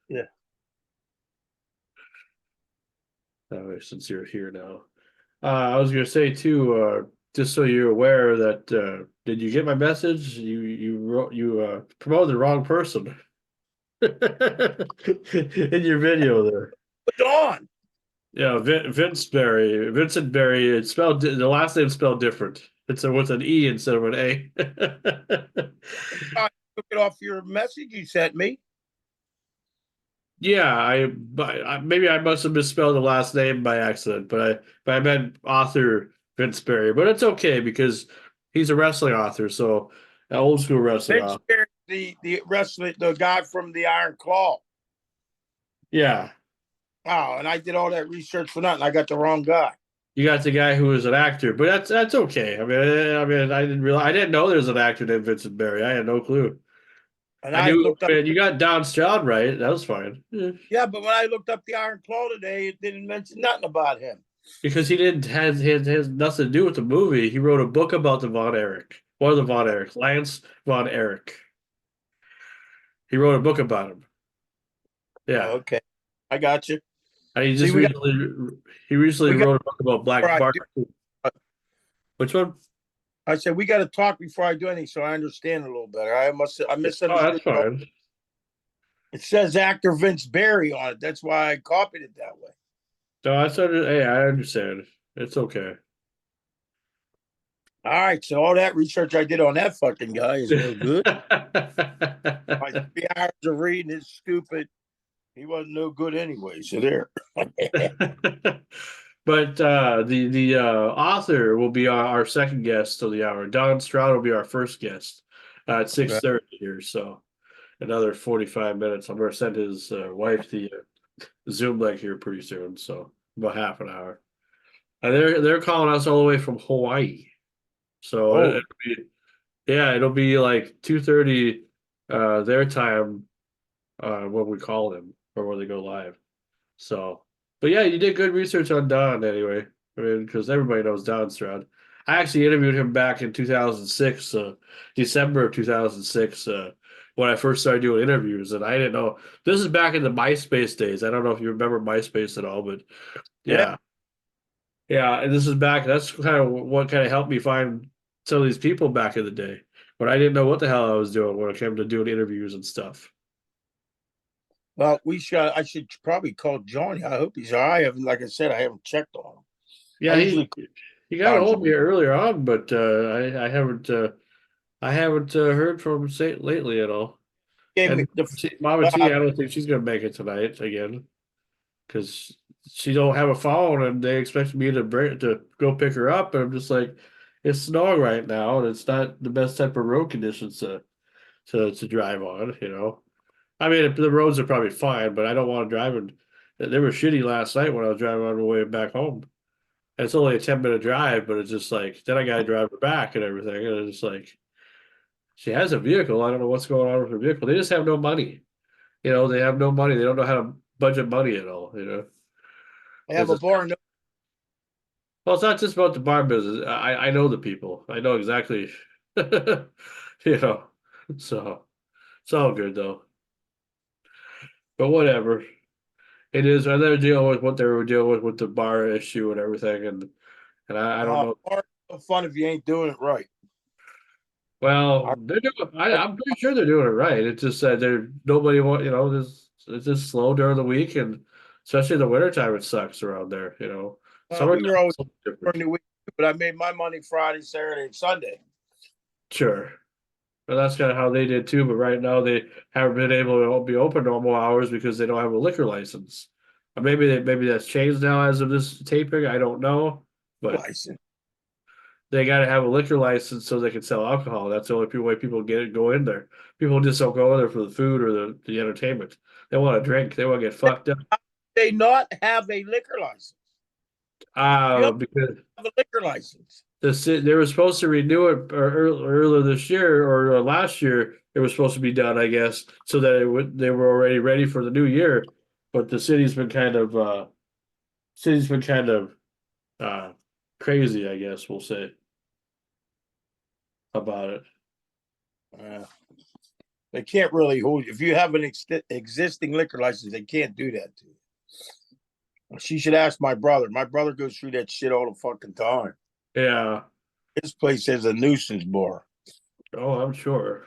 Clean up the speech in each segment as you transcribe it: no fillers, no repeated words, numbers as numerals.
Yeah. Since you're here now. I was gonna say too, just so you're aware that did you get my message? You promoted the wrong person in your video there. But on. Yeah, Vincent Berry. It's spelled the last name's spelled different. It's with an E instead of an A. I took it off your message you sent me. Yeah, maybe I must have misspelled the last name by accident, but I meant author Vince Berry. But it's okay because he's a wrestling author, so an old school wrestling Vince author. Perry, the wrestler, the guy from the Iron Claw. Yeah, Oh, and I did all that research for nothing. I got the wrong guy. you got the guy who was an actor, but that's okay. I mean, I didn't know there was an actor named Vincent Berry. I had no clue. And I I knew, looked up. man, you got Don Stroud right. That was fine. Yeah. Yeah, but when I looked up the Iron Claw today, it didn't mention nothing about him. Because he didn't has nothing to do with the movie. He wrote a book about the Von Erich. One of the Von Erich, Lance Von Erich. He wrote a book about him. Yeah, Okay, I got you. and See, he recently we got. wrote a book about Black I Bart. do. Which one? I said we got to talk before I do anything, so I understand a little better. I Oh, that's misunderstood. fine. It says actor Vince Barry on it. That's why I copied it that way. No, hey, I understand. It's okay. All right, so all that research I did on that fucking guy is no good. My 3 hours of reading is stupid. He wasn't no good anyway. So there. But the author will be our second guest of the hour. Don Stroud will be our first guest at 6:30 here. So another 45 minutes. I'm going to send his wife the Zoom link here pretty soon. So about half an hour. And they're calling us all the way from Hawaii. So Oh, it'll be like 2:30 their time when we call them or when they go live. So, but yeah, you did good research on Don anyway. I mean, because everybody knows Don Stroud. I actually interviewed him back in 2006, December of 2006, when I first started doing interviews. And I didn't know this is back in the MySpace days. I don't know if you remember MySpace at all, but yeah. yeah, yeah. And this is back. That's kind of what kind of helped me find some of these people back in the day. But I didn't know what the hell I was doing when it came to doing interviews and stuff. Well, we should. I should probably call Johnny. I hope he's all right. I haven't, like I said, I haven't checked on him. I Yeah, usually call he got a times a hold of me week. earlier on, but I haven't heard from him lately at all. Gave me And the Mama T, uh, I don't think she's gonna make it tonight again because she don't have a phone, and they expect me to go pick her up, and I'm just like, it's snowing right now, and it's not the best type of road conditions to drive on. I mean, the roads are probably fine, but I don't want to drive. And they were shitty last night when I was driving on the way back home. And it's only a 10-minute drive, but it's just like then I got to drive her back and everything, and it's like. She has a vehicle. I don't know what's going on with her vehicle. They just have no money. They have no money. They don't know how to budget money at all. I have Because a bar. No, well, it's not just about the bar business. I know the people. I know exactly, you know. So it's all good though. But whatever. It is. And they're dealing with what they were dealing with the bar issue and everything. And I don't know. bar no fun if you ain't doing it right. Well, I, they're doing. I'm pretty sure they're doing it right. It's just that they're nobody want. This it's just slow during the week, and especially in the wintertime, it sucks around there. we Summertime were always is something different. during the week, but I made my money Friday, Saturday, and Sunday. Sure, and that's kind of how they did too. But right now, they haven't been able to be open normal hours because they don't have a liquor license. Or maybe that's changed now as of this taping. I don't know, but License. they got to have a liquor license so they can sell alcohol. That's the only way people go in there. People just don't go in there for the food or the entertainment. They want to drink. They want to get fucked up. They not have a liquor license. You don't Because have a liquor license. they were supposed to renew it earlier this year or last year. It was supposed to be done, I guess, so that they were already ready for the new year. But the city's been kind of uh, crazy, I guess we'll say about it. Uh, They can't really hold you. If you have an existing liquor license, they can't do that to you. She should ask my brother. My brother goes through that shit all the fucking time. Yeah. His place has a nuisance bar. Oh, I'm sure.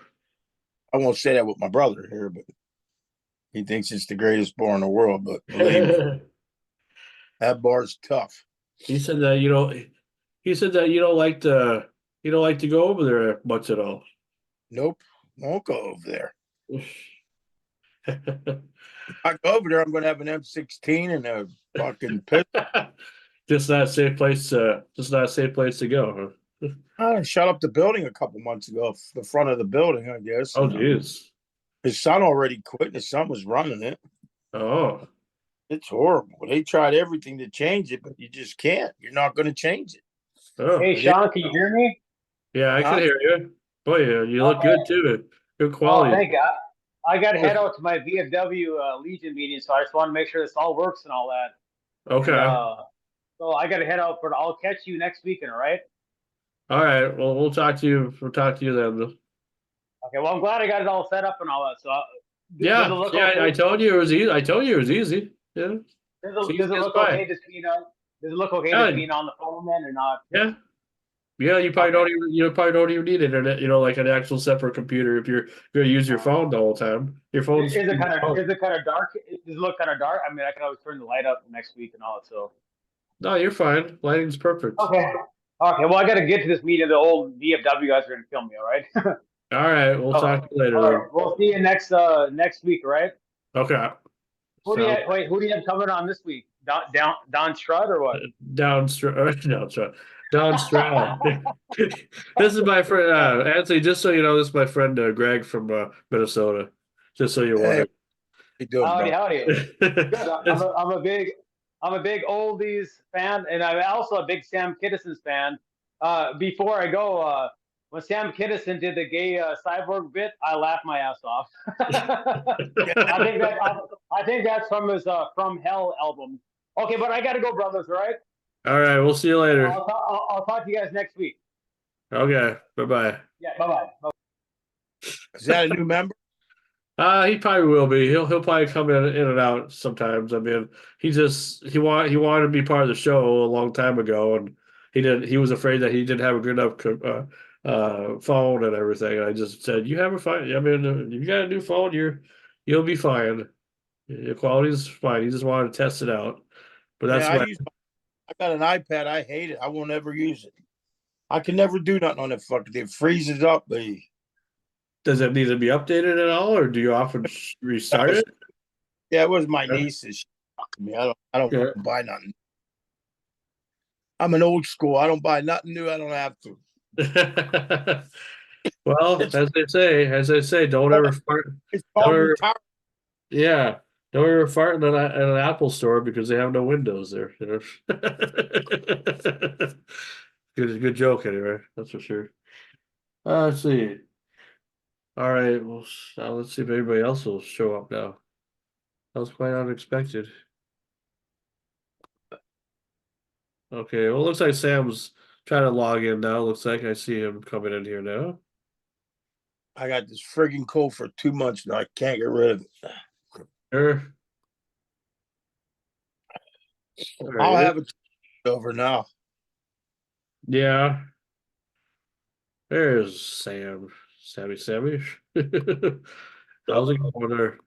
I won't say that with my brother here, but he thinks it's the greatest bar in the world. But believe me, that bar's tough. He said that he said that you don't like to go over there much at all. Nope, won't go over there. If I go over there, I'm going to have an M16 and a fucking pistol. Just not a safe place. Just not a safe place to go. Huh? I shut up the building a couple months ago, the front of the building, I guess. Oh, jeez. His son already quit. His son was running it. Oh, It's horrible. They tried everything to change it, but you just can't. You're not going to change it. oh. Hey, Sean, can you hear me? Yeah, I can hear you. Boy, you look good too. Good Oh, quality. thank God. I got to head out to my VFW Legion meeting, so I just want to make sure this all works and all that. Okay. And, so I got to head out, but I'll catch you next weekend, all right? All right. Well, we'll talk to you. We'll talk to you then. Okay, well, I'm glad I got it all set up and all that. So, does it Yeah. look Yeah. okay? I told you it was easy. I told you it was easy. Yeah. Does Easy it as look pie. okay just being on? Does it look okay Yeah. just being on the phone then, or not? Yeah. Yeah. You probably Okay. don't even need internet. Like an actual separate computer if you're going to use your phone the whole time. Your phone's. Is it kind of dark? Does it look kind of dark? I mean, I can always turn the light up next week and all that. So. No, you're fine. Lighting's perfect. Okay. Okay. Well, I got to get to this meeting. The old VFW guys are going to kill me. All right. All right. We'll talk to you later. All right. We'll see you next week. All right. Okay. Who do you have coming on this week? Don STROUD or what? Down STROUD. This is my friend Anthony. Just so you know, this is my friend Greg from Minnesota. Just so you're wondering. Hey, you doing, Howdy. Good. I'm a big oldies fan, and I'm also a big Sam Kinnison's fan. Before I go, when Sam Kinnison did the gay cyborg bit, I laughed my ass off. I think that's from his From Hell album. Okay, but I got to go, brothers. All right. All right. We'll see you later. I'll talk to you guys next week. Okay. Bye-bye. Yeah. Bye-bye. Is that a new member? He probably will be. He'll probably come in and out sometimes. I mean, he wanted to be part of the show a long time ago, and he was afraid that he didn't have a good enough phone and everything. And I just said, "You have a fine. I mean, if you got a new phone, you'll be fine. Your quality's fine." He just wanted to test it out, but that's Yeah, why. I got an iPad. I hate it. I won't ever use it. I can never do nothing on that fucking thing. It freezes up. Does it need to be updated at all, or do you often restart it? Yeah, it was my niece's. Me. I don't buy nothing. I'm an old school. I don't buy nothing new. I don't have to. Well, as they say, don't ever fart. It's called retire. Yeah, don't ever fart in an Apple store because they have no windows there. Good joke anyway. That's for sure. Let's see. All right, well, now let's see if anybody else will show up now. That was quite unexpected. Okay, well, it looks like Sam's trying to log in now. Looks like I see him coming in here now. I got this friggin' cold for 2 months now. I can't get rid of it. Sure. I'll have it over now. Yeah. There's Sammy. How's it going there?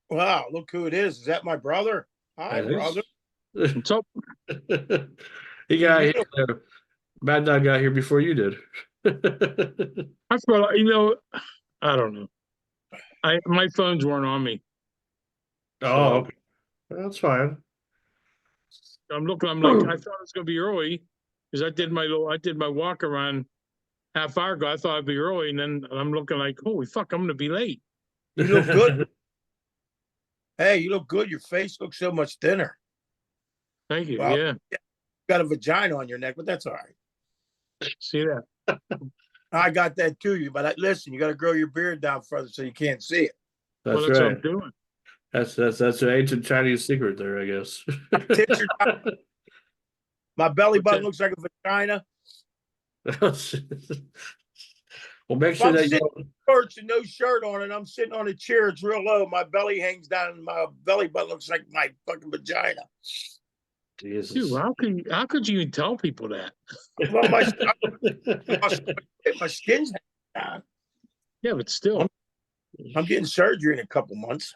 Wow, look who it is. Is that my brother? Hi, brother. What's up? He got here. Mad Dog got here before you did. I felt, I don't know. My phones weren't on me. Oh, okay. That's fine. I'm looking. I'm like, I thought it was gonna be early because I did my walk around half hour ago. I thought I'd be early, and then I'm looking like, holy fuck, I'm gonna be late. You look good. Hey, you look good. Your face looks so much thinner. Thank you. Well, Yeah. You got a vagina on your neck, but that's all right. See that? I got that too. But listen, you got to grow your beard down further so you can't see it. That's That's right. what I'm doing. That's an ancient Chinese secret there, I guess. My belly button looks like a vagina. Well, make If sure I'm that you sitting don't. in shorts and no shirt on and I'm sitting on a chair, it's real low. My belly hangs down and my belly button looks like my fucking vagina. Dude, Jesus. how could you even tell people that? Well, my skin's hanging down. Yeah, but still. I'm getting surgery in a couple months.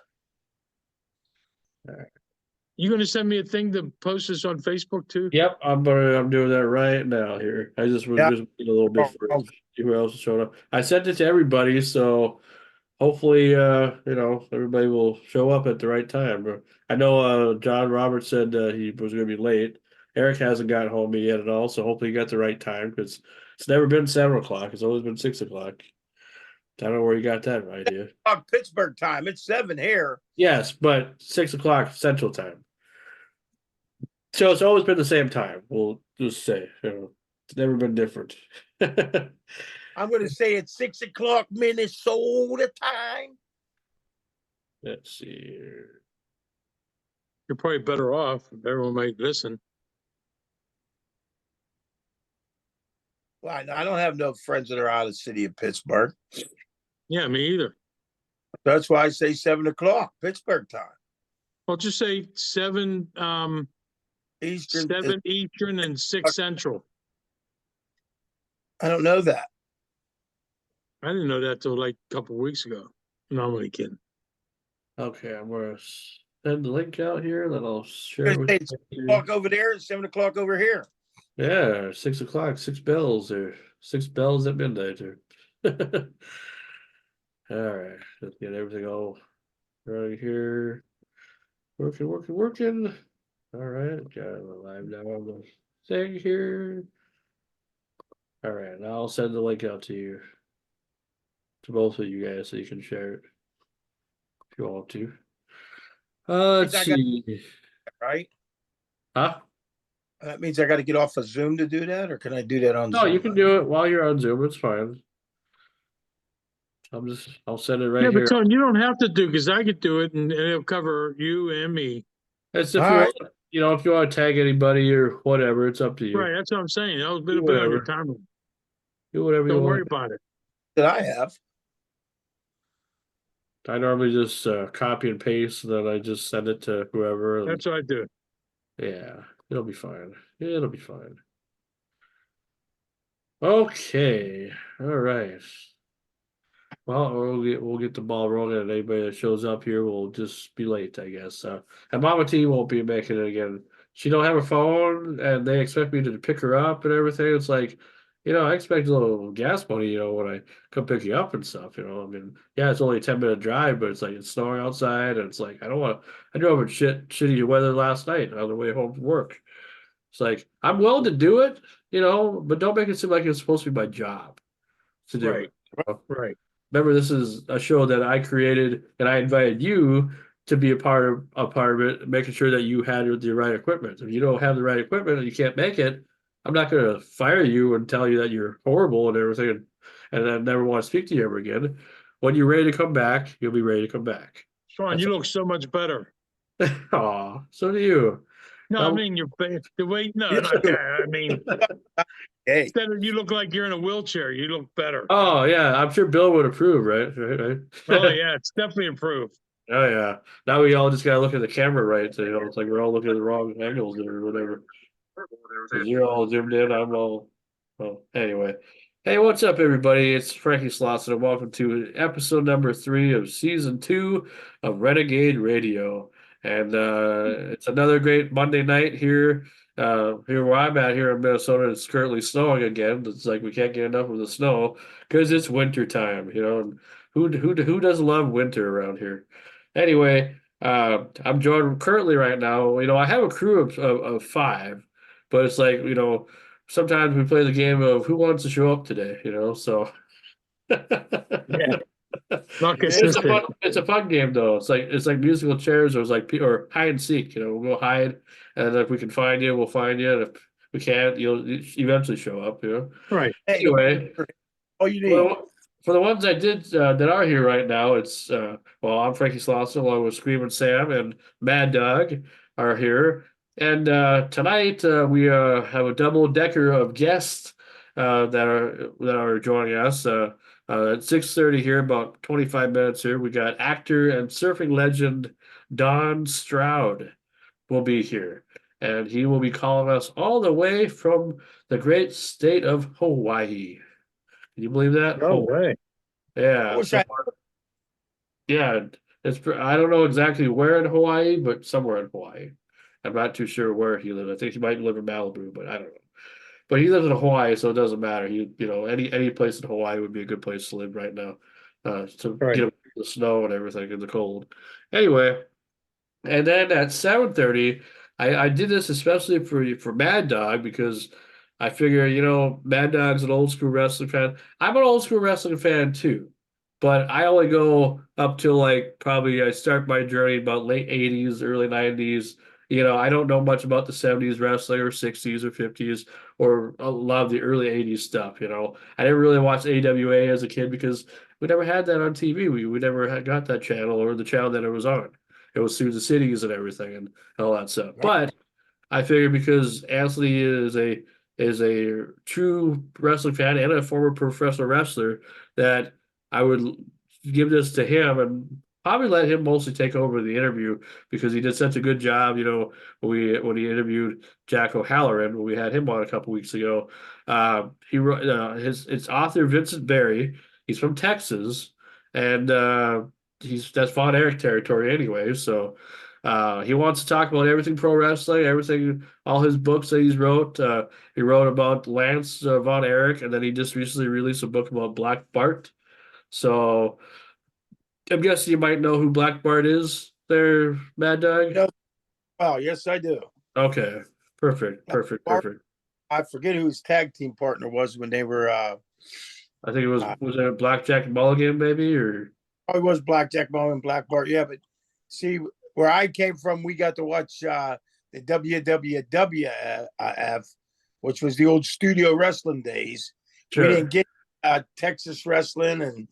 You gonna send me a thing to post this on Facebook too? Yep, I'm doing that right now here. I just was Yeah. just waiting a little bit for see who else is showing up. I sent it to everybody, so hopefully everybody will show up at the right time. But I know John Roberts said he was gonna be late. Eric hasn't gotten home yet at all, so hopefully he got the right time because it's never been 7 o'clock. It's always been 6 o'clock. I don't know where you got that idea. Pittsburgh time. It's 7 here. Yes, but 6 o'clock Central Time. So it's always been the same time. We'll just say, it's never been different. I'm going to say it's 6 o'clock Minnesota time. Let's see here. You're probably better off if everyone might listen. Well, I don't have no friends that are out of the city of Pittsburgh. Yeah, me either. That's why I say 7 o'clock Pittsburgh time. I'll just say 7 Eastern. 7 Eastern and 6 Central. I don't know that. I didn't know that till like a couple of weeks ago. No, I'm only kidding. Okay, I'm gonna send the link out here, then I'll share I'm it with gonna say 6 you. o'clock over there and 7 o'clock over here. Yeah, 6 o'clock, 6 bells or 6 bells at midnight or all right, let's get everything all right here. Working. All right, got it live now on the thing here. All right, now I'll send the link out to you, to both of you guys, so you can share it if you want to. Let's see. Right? Huh? That means I got to get off of Zoom to do that, or can I do that on No, Zoom? you can do it while you're on Zoom. It's fine. I'll send it right Yeah, here. but Tony, you don't have to do because I could do it and it'll cover you and me. It's if All you right. want, if you want to tag anybody or whatever, it's up to you. Right, that's what I'm saying. That was a bit Do on your whatever. time. Do whatever you Don't want. worry about it. That I have. I normally just copy and paste, and then I just send it to whoever. And, That's what I do. yeah, it'll be fine. It'll be fine. Okay, all right. Well, we'll get the ball rolling, and anybody that shows up here will just be late, I guess. And Mama T won't be making it again. She don't have a phone, and they expect me to pick her up and everything. It's like, I expect a little gas money, when I come pick you up and stuff. I mean, yeah, it's only a 10-minute drive, but it's like it's snowing outside, and it's like I don't want to. I drove in shitty weather last night on the way home from work. It's like I'm willing to do it, but don't make it seem like it's supposed to be my job to do Right. it. Right. Remember, this is a show that I created, and I invited you to be a part of it, making sure that you had the right equipment. If you don't have the right equipment and you can't make it, I'm not going to fire you and tell you that you're horrible and everything, and then never want to speak to you ever again. When you're ready to come back, you'll be ready to come back. Sean, you look so much better. Aw, so do you. No, I mean the way. No, not that. I mean, Hey. instead of you look like you're in a wheelchair, you look better. Oh yeah, I'm sure Bill would approve, right? Right. Oh yeah, it's definitely improved. Oh yeah. Now we all just gotta look at the camera right. So, it's like we're all looking at the wrong angles or whatever. 'Cause you're all zoomed in. I'm all. Well, anyway. Hey, what's up, everybody? It's Frankie Slauson, and welcome to episode number 3 of season 2 of Renegade Radio. And it's another great Monday night here. Here where I'm at here in Minnesota, it's currently snowing again. It's like we can't get enough of the snow because it's winter time, And who doesn't love winter around here? Anyway, I'm joined currently right now. I have a crew of 5, but it's like sometimes we play the game of who wants to show up today. So Yeah. Not it's consistent. it's a fun game though. It's like musical chairs, or it's like or hide and seek. We'll go hide, and if we can find you, we'll find you. And if we can't, you'll eventually show up. Right. Anyway, All you need. for the ones I did that are here right now, it's I'm Frankie Slauson along with Screaming Sam and Mad Dog are here, and tonight we have a double decker of guests that are joining us. At 6:30 here, about 25 minutes here, we got actor and surfing legend Don Stroud will be here. And he will be calling us all the way from the great state of Hawaii. Can you believe that? No way. Yeah. I wish So, yeah, I don't know exactly where in Hawaii, but somewhere in Hawaii. I'm not too sure where he lives. I think he might live in Malibu, but I don't know. But he lives in Hawaii, so it doesn't matter. Any place in Hawaii would be a good place to live right now, to Right. get away from the snow and everything and the cold. Anyway, and then at 7:30, I did this especially for Mad Dog because I figure, Mad Dog's an old school wrestling fan. I'm an old school wrestling fan too, but I only go up till like probably I start my journey about late 80s, early 90s. I don't know much about the 70s wrestling or 60s or 50s or a lot of the early 80s stuff. I didn't really watch AWA as a kid because we never had that on TV. We never got that channel or the channel that it was on. It was through the cities and everything and all that stuff. But I figured because Anthony is a true wrestling fan and a former professional wrestler, that I would give this to him and probably let him mostly take over the interview because he did such a good job. When he interviewed Jack O'Halloran, when we had him on a couple weeks ago, he wrote his author Vincent Barry. He's from Texas, and that's Von Erich territory anyway. So he wants to talk about everything pro wrestling, everything, all his books that he's wrote. He wrote about Lance Von Erich, and then he just recently released a book about Black Bart. So I'm guessing you might know who Black Bart is there, Mad Dog? No. Oh, yes, I do. Okay. Perfect. I forget who his tag team partner was when they were. I think it was it Blackjack Mulligan, maybe, or Oh, it was Blackjack Mulligan, Black Bart. Yeah, but see, where I came from, we got to watch the WWF, which was the old studio wrestling days. sure. We didn't get Texas wrestling, and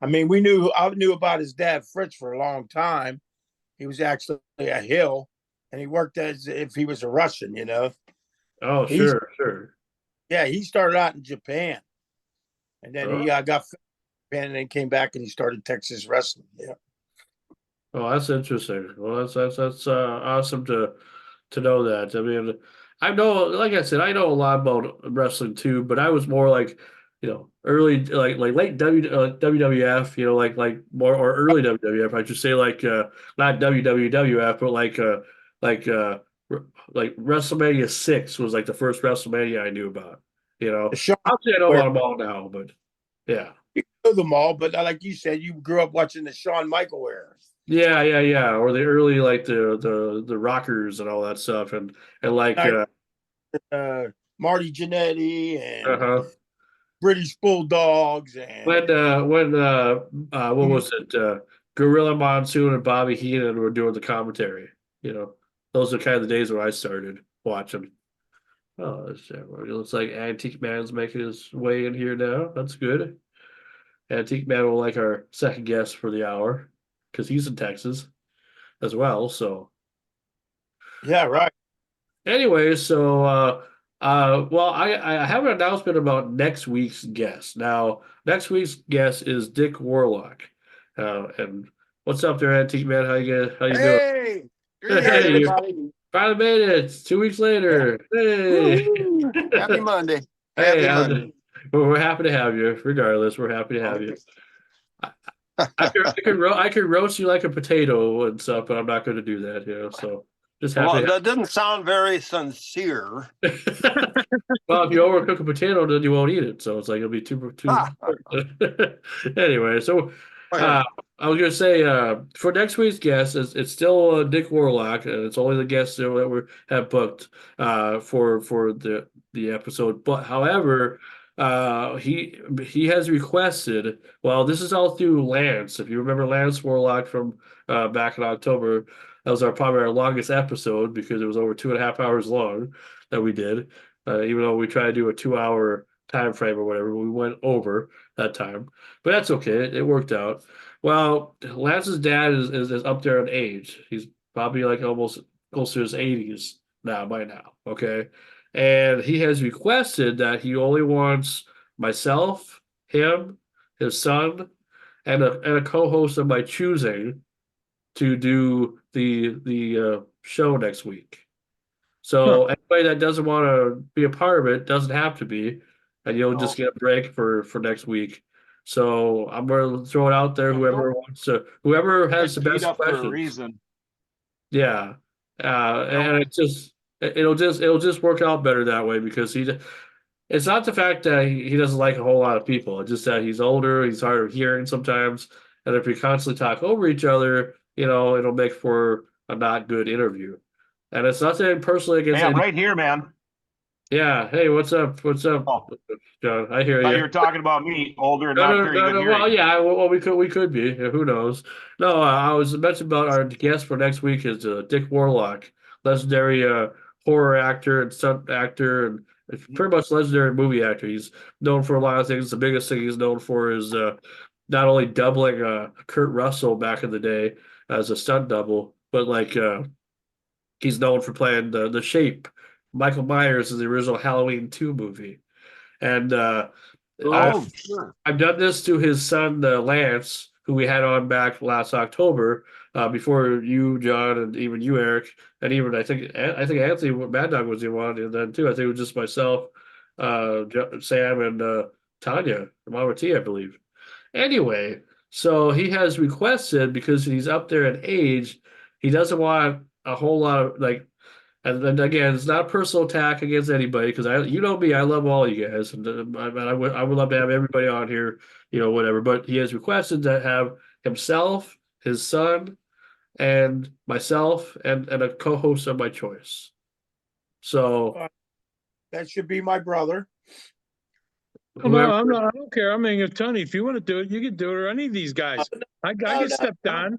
I mean, I knew about his dad Fritz for a long time. He was actually a Hill, and he worked as if he was a Russian. Oh, He's- sure. Yeah, he started out in Japan, and then he got Japan, and then came back and he started Texas wrestling. Yeah. Oh, that's interesting. Well, that's awesome to know that. I mean, I know, like I said, I know a lot about wrestling too, but I was more like, early like late WWF, like more or early WWF. I should say not WWF, but like like WrestleMania 6 was like the first WrestleMania I knew about. Sean, Obviously I know about them all now, but yeah. you know them all, but like you said, you grew up watching the Shawn Michael era. Yeah. Or the early like the rockers and all that stuff and like Marty Jannetty and uh-huh. British Bulldogs and When what was it? Gorilla Monsoon and Bobby Heenan were doing the commentary. Those are kind of the days when I started watching. Oh, it looks like Antique Man's making his way in here now. That's good. Antique Man will like our second guest for the hour because he's in Texas as well. So yeah, right. anyway, so well, I have an announcement about next week's guest. Now, next week's guest is Dick Warlock. And what's up there, Antique Man? How you doing? Hey, greetings, Hey, everybody. finally made it. 2 weeks later. Hey. Woo-hoo. Happy Monday. Hey, Happy Monday. well, we're happy to have you. Regardless, we're happy to have you. I could roast you like a potato and stuff, but I'm not going to do that. So just happy. Well, that doesn't sound very sincere. Well, if you overcook a potato, then you won't eat it. So it's like it'll be too. Anyway, so I was gonna say for next week's guest, it's still Dick Warlock, and it's only the guests that we have booked for the episode. But however, he has requested. Well, this is all through Lance. If you remember Lance Warlock from back in October, that was probably our longest episode because it was over 2.5 hours long that we did. Even though we tried to do a 2-hour time frame or whatever, we went over that time. But that's okay. It worked out. Well, Lance's dad is up there in age. He's probably like almost close to his 80s now by now. Okay. And he has requested that he only wants myself, him, his son, and a co-host of my choosing to do the show next week. So anybody that doesn't want to be a part of it doesn't have to be, and you'll just get a break for next week. So I'm gonna throw it out there. Whoever wants to, whoever has the Teed best up for a questions. reason. Yeah, and it'll just work out better that way because it's not the fact that he doesn't like a whole lot of people. It's just that he's older, he's hard of hearing sometimes, and if we constantly talk over each other, it'll make for a not good interview. And it's nothing personally against Hey, I'm any. right here, man. Yeah. Hey, what's up? What's up, Oh, John? I hear thought you. you were talking about me, older and No, not no, very no, good no. hearing. Well, yeah. Well, we could be. Yeah, who knows? No, I was mentioning about our guest for next week is Dick Warlock, legendary horror actor and stunt actor, and it's pretty much legendary movie actor. He's known for a lot of things. The biggest thing he's known for is not only doubling Kurt Russell back in the day as a stunt double, but he's known for playing the Shape, Michael Myers in the original Halloween 2 movie. And Oh, sure. I've done this to his son, Lance, who we had on back last October, before you, John, and even you, Eric, and even I think Anthony Mad Dog was the one, and then too. I think it was just myself, Sam, and Tanya, Mama T, I believe. Anyway, so he has requested because he's up there in age, he doesn't want a whole lot of and then again, it's not a personal attack against anybody because you know me, I love all you guys, and I would love to have everybody on here, whatever. But he has requested to have himself, his son, and myself, and a co-host of my choice. So That should be my brother. No, I'm not. I don't care. I mean, if Tony, if you want to do it, you can do it, or any of these guys. I get stepped on.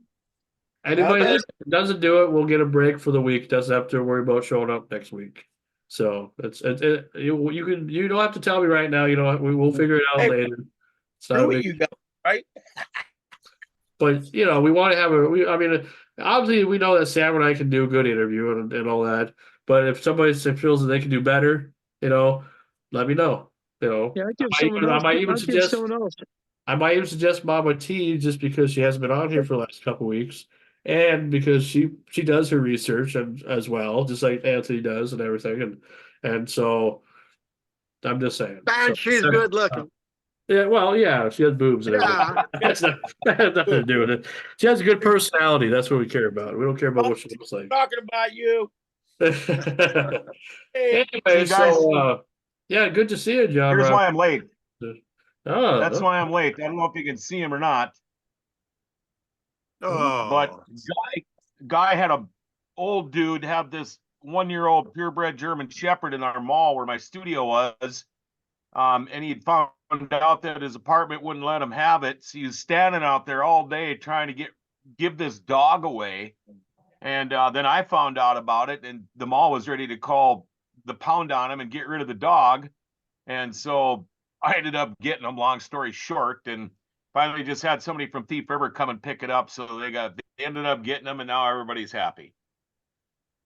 Anybody that doesn't do it will get a break for the week. Doesn't have to worry about showing up next week. So you don't have to tell me right now. We'll figure it out later. It's not a big, You got right. but we want to have I mean, obviously we know that Sam and I can do a good interview and all that. But if somebody feels that they can do better, let me know. Yeah, I might even suggest Mama T just because she hasn't been on here for the last couple weeks, and because she does her research and as well, just like Anthony does and everything, and so I'm just saying. And she's good looking. Yeah, well, yeah, she has boobs and everything. Yeah. That has nothing to do with it. She has a good personality. That's what we care about. We don't care about what she looks like. Talking about you. Anyway, guys, so yeah, good to see you, John. Here's why I'm late. Oh, That's why I'm late. I don't know if you can see him or not, Oh, but guy had a old dude have this 1-year-old purebred German Shepherd in our mall where my studio was. And he'd found out that his apartment wouldn't let him have it. So he was standing out there all day trying to give this dog away. And then I found out about it, and the mall was ready to call the pound on him and get rid of the dog. And so I ended up getting him, long story short, and finally just had somebody from Thief River come and pick it up. So they ended up getting him, and now everybody's happy.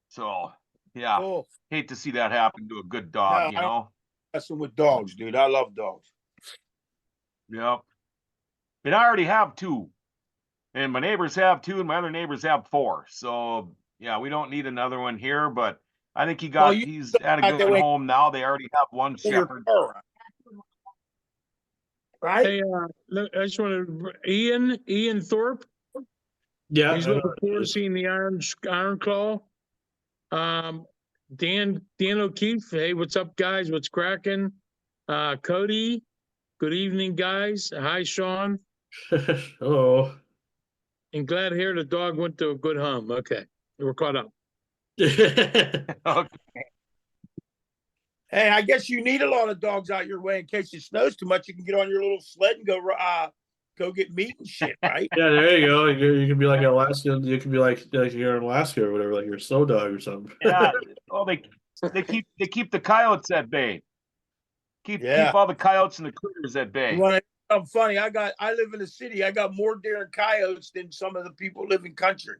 So yeah, hate to see that happen to a good dog, Messing with dogs, dude. I love dogs. Yep. And I already have 2. And my neighbors have 2, and my other neighbors have 4. So yeah, we don't need another one here, but I think he's at a good home now. They already have 1 shepherd. Right? Hey, I just want to Ian Thorpe. Yeah, He's looking forward to seeing the Iron Claw. Dan O'Keefe. Hey, what's up, guys? What's cracking? Cody. Good evening, guys. Hi, Sean. Hello. And glad to hear the dog went to a good home. Okay, we're caught up. Okay. Hey, I guess you need a lot of dogs out your way in case it snows too much. You can get on your little sled and go get meat and shit, right? Yeah, there you go. You can be like Alaska. You can be like you're in Alaska or whatever, like you're a snow dog or something. Yeah. Oh, they keep the coyotes at bay. Keep all the coyotes and the critters at bay. I'm funny. I live in the city. I got more deer and coyotes than some of the people live in country,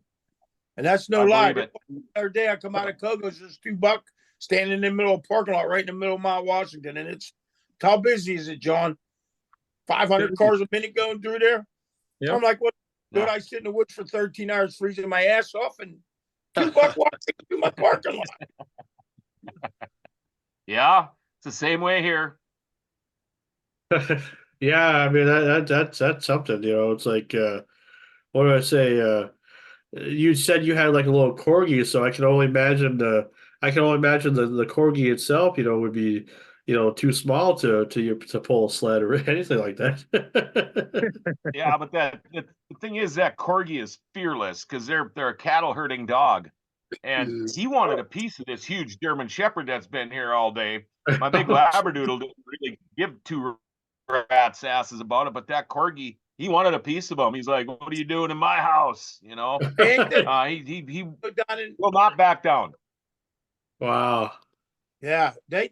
and that's no lie. The other day I come out of Kogo's, there's 2 buck standing in the middle of the parking lot, right in the middle of Mount Washington, and it's how busy is it, John? 500 cars a minute going through there. Yep. I'm like, what? Good. Yeah. I sit in the woods for 13 hours freezing my ass off and $2 walk through my parking lot. Yeah, it's the same way here. Yeah, I mean that's something, you know. It's like what do I say? You said you had like a little corgi, so I can only imagine the corgi itself, you know, would be, you know, too small to pull a sled or anything like that. Yeah, but the thing is that corgi is fearless because they're a cattle herding dog, and he wanted a piece of this huge German Shepherd that's been here all day. My big Labradoodle didn't really give two rat's asses about it, but that corgi, he wanted a piece of him. He's like, "What are you doing in my house?" You know, Ain't that he go down in, will not back down. Wow. yeah, they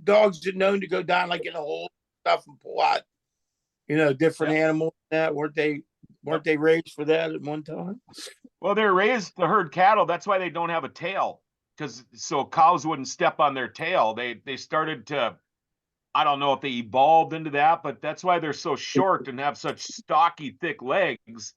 dogs are known to go down like in a hole stuff and pull out, you know, different animals. That weren't they raised for that at one time? Well, they're raised to herd cattle. That's why they don't have a tail, because so cows wouldn't step on their tail. They started to, I don't know if they evolved into that, but that's why they're so short and have such stocky, thick legs,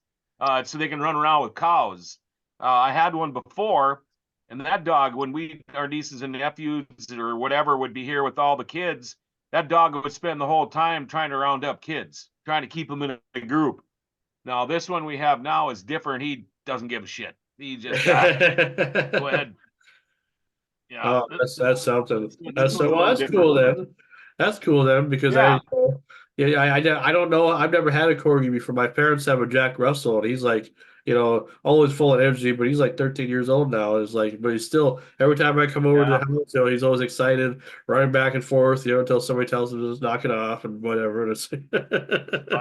so they can run around with cows. I had one before, and that dog, when our nieces and nephews or whatever would be here with all the kids, that dog would spend the whole time trying to round up kids, trying to keep them in a group. Now, this one we have now is different. He doesn't give a shit. He just, go ahead. Yeah. Oh, that's something. This one's a little That's different. cool then. That's cool then because Yeah. I don't know. I've never had a corgi before. My parents have a Jack Russell, and he's like, you know, always full of energy, but he's like 13 years old now. It's like, but he's still every time I come over to the house, you know, he's always excited, running back and forth, you know, until somebody tells him to just knock it off and whatever. And it's Oh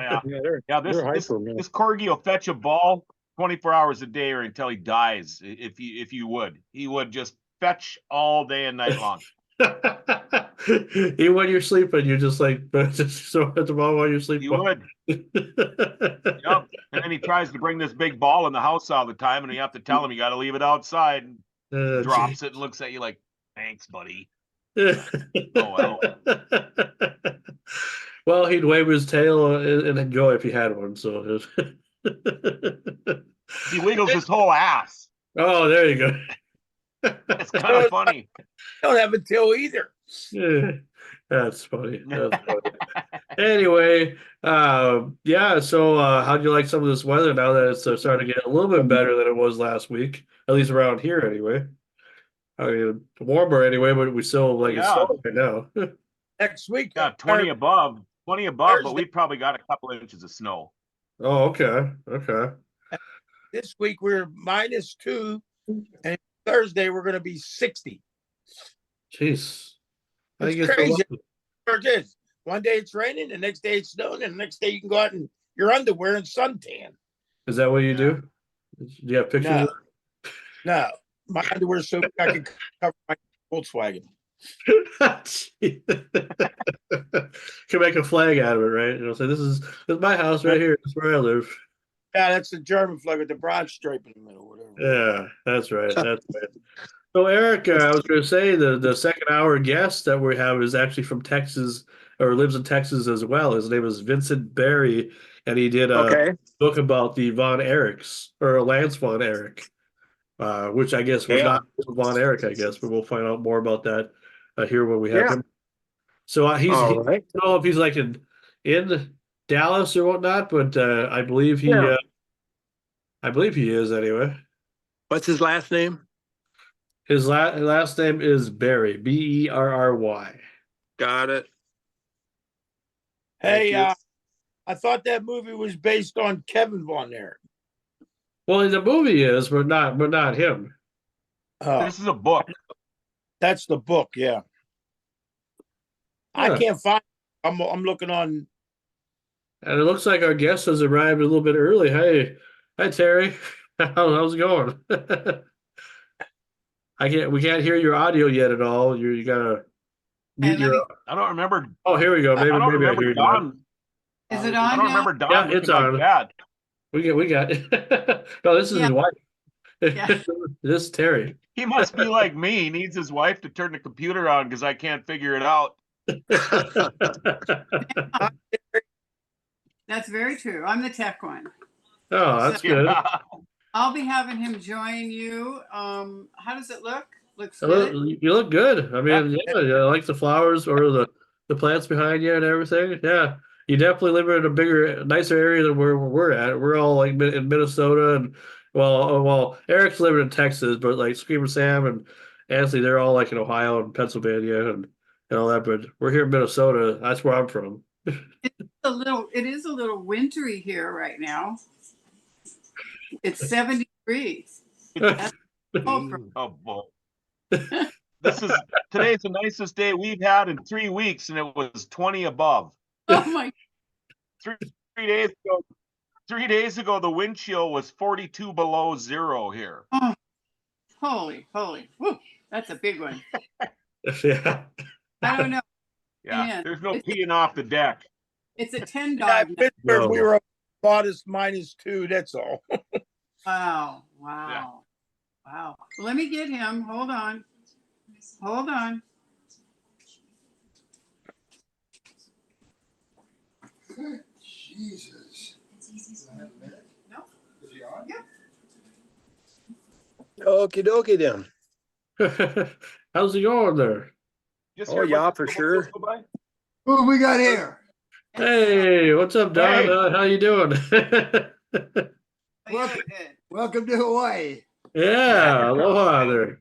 yeah. Yeah, This they're hyper, man. this corgi will fetch a ball 24 hours a day or until he dies. If you would, he would just fetch all day and night long. Even when you're sleeping, you just like just throw at the ball while you're He sleeping. would. Yep. And then he tries to bring this big ball in the house all the time, and you have to tell him you got to leave it outside. And drops it and looks at you like, "Thanks, buddy." Oh well. Well, he'd wave his tail and enjoy if he had one. So, He wiggles his whole ass. oh, there you go. It's kind of funny. Don't have a tail either. Yeah, that's funny. That's funny. Anyway, yeah. So, how'd you like some of this weather now that it's starting to get a little bit better than it was last week? At least around here, anyway. I mean, warmer anyway, but we still like it's Yeah. snowing right now. Next week, Yeah, 20 above, but Thursday. we probably got a couple inches of snow. Oh, okay, okay. this week we're -2, and Thursday we're going to be 60. Jeez, I It's think it's crazy. It is. One day it's raining, the next day it's snowing, and the next day you can go out in your underwear and suntan. Is that what you do? Do you have pictures? No, of no, my underwear so I can cover my Volkswagen. Can make a flag out of it, right? You know, say this is my house right here. That's where I live. Yeah, that's the German flag with the bronze stripe in the middle, whatever. Yeah, that's right. That's right. So, Eric, I was going to say the second hour guest that we have is actually from Texas or lives in Texas as well. His name is Vincent Barry, and he did a book about the Von Erichs or Lance Von Erich, which I guess was not Von Erich, I guess, but we'll find out more about that here when we have him. So I don't know if he's like in Dallas or whatnot, but I believe he is anyway. What's his last name? His last name is Barry, Berry. Got it. Hey, Thank I thought that movie was based on Kevin Von Erich. Well, the movie is, but not him. Oh, This is a book. that's the book. Yeah, I Yeah. can't find. I'm looking on. And it looks like our guest has arrived a little bit early. Hey, hi Terry, how's it going? We can't hear your audio yet at all. You gotta mute your. I don't remember. Oh, here we go. Maybe I don't I remember hear you. Now. Don. Is it I on don't now? remember Don. Yeah, looking it's on. like that. We got. No, this is Yeah. his wife. Yeah. This is Terry. He must be like me. He needs his wife to turn the computer on because I can't figure it out. That's very true. I'm the tech one. Oh, that's good. Yeah. I'll be having him join you. How does it look? Looks You good. look good. I mean, yeah, I like the flowers or the plants behind you and everything. Yeah, you definitely live in a bigger, nicer area than where we're at. We're all like in Minnesota, and well, Eric's living in Texas, but like Screamer Sam and Anthony, they're all like in Ohio and Pennsylvania and all that. But we're here in Minnesota. That's where I'm from. It is a little wintry here right now. It's 70 degrees. That's Oh boy. Today's the nicest day we've had in 3 weeks, and it was 20 above. oh my. 3 days ago, 3 days ago, the wind chill was 42 below zero here. Oh, holy. Woo, that's a big one. Yeah. I don't know. Yeah, Man, there's no peeing off the deck. It's a 10 Yeah, dive. Pittsburgh, No. we were modest -2. That's all. Wow. Yeah. Wow. Let me get him. Hold on. Jesus. No. Is he on? Yeah. Okie dokie then. How's it going there? Just Oh, hear yeah, what- for what- sure. go by. Who have we got here? Hey, what's up, Don? Hey. How you doing? You're good. Welcome to Hawaii. Yeah, aloha there.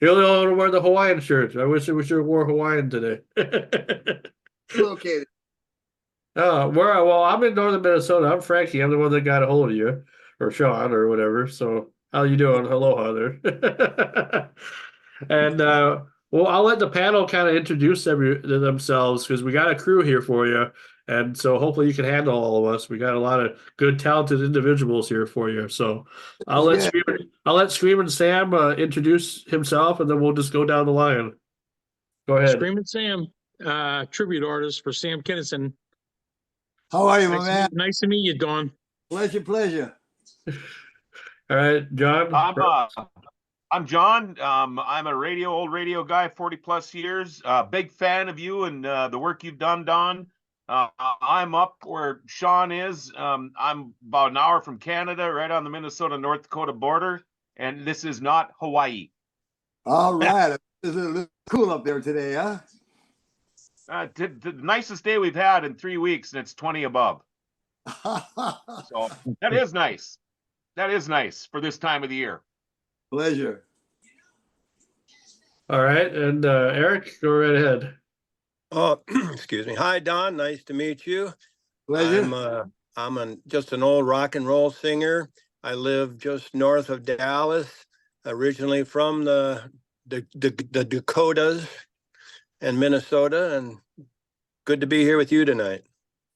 You're the only one to wear the Hawaiian shirt. I wish we wore Hawaiian today. Located. Well, I'm in northern Minnesota. I'm Frankie. I'm the one that got a hold of you, or Sean, or whatever. So, how you doing? Aloha there. And well, I'll let the panel kind of introduce themselves because we got a crew here for you, and so hopefully you can handle all of us. We got a lot of good, talented individuals here for you. So I'll let Screamin' Sam introduce himself, and then we'll just go down the line. Go ahead. Screaming Sam, tribute artist for Sam Kinison. How are you, my man? Nice to meet you, Don. Pleasure. All right, John. I'm John. I'm a old radio guy, 40 plus years. Big fan of you and the work you've done, Don. I'm up where Sean is. I'm about an hour from Canada, right on the Minnesota-North Dakota border. And this is not Hawaii. All right. It's a little cool up there today, huh? The nicest day we've had in 3 weeks, and it's 20 above. So that is nice. That is nice for this time of the year. Pleasure. All right, and Eric, go right ahead. Oh, excuse me. Hi, Don. Nice to meet you. Pleasure. I'm just an old rock and roll singer. I live just north of Dallas, originally from the Dakotas and Minnesota, and good to be here with you tonight.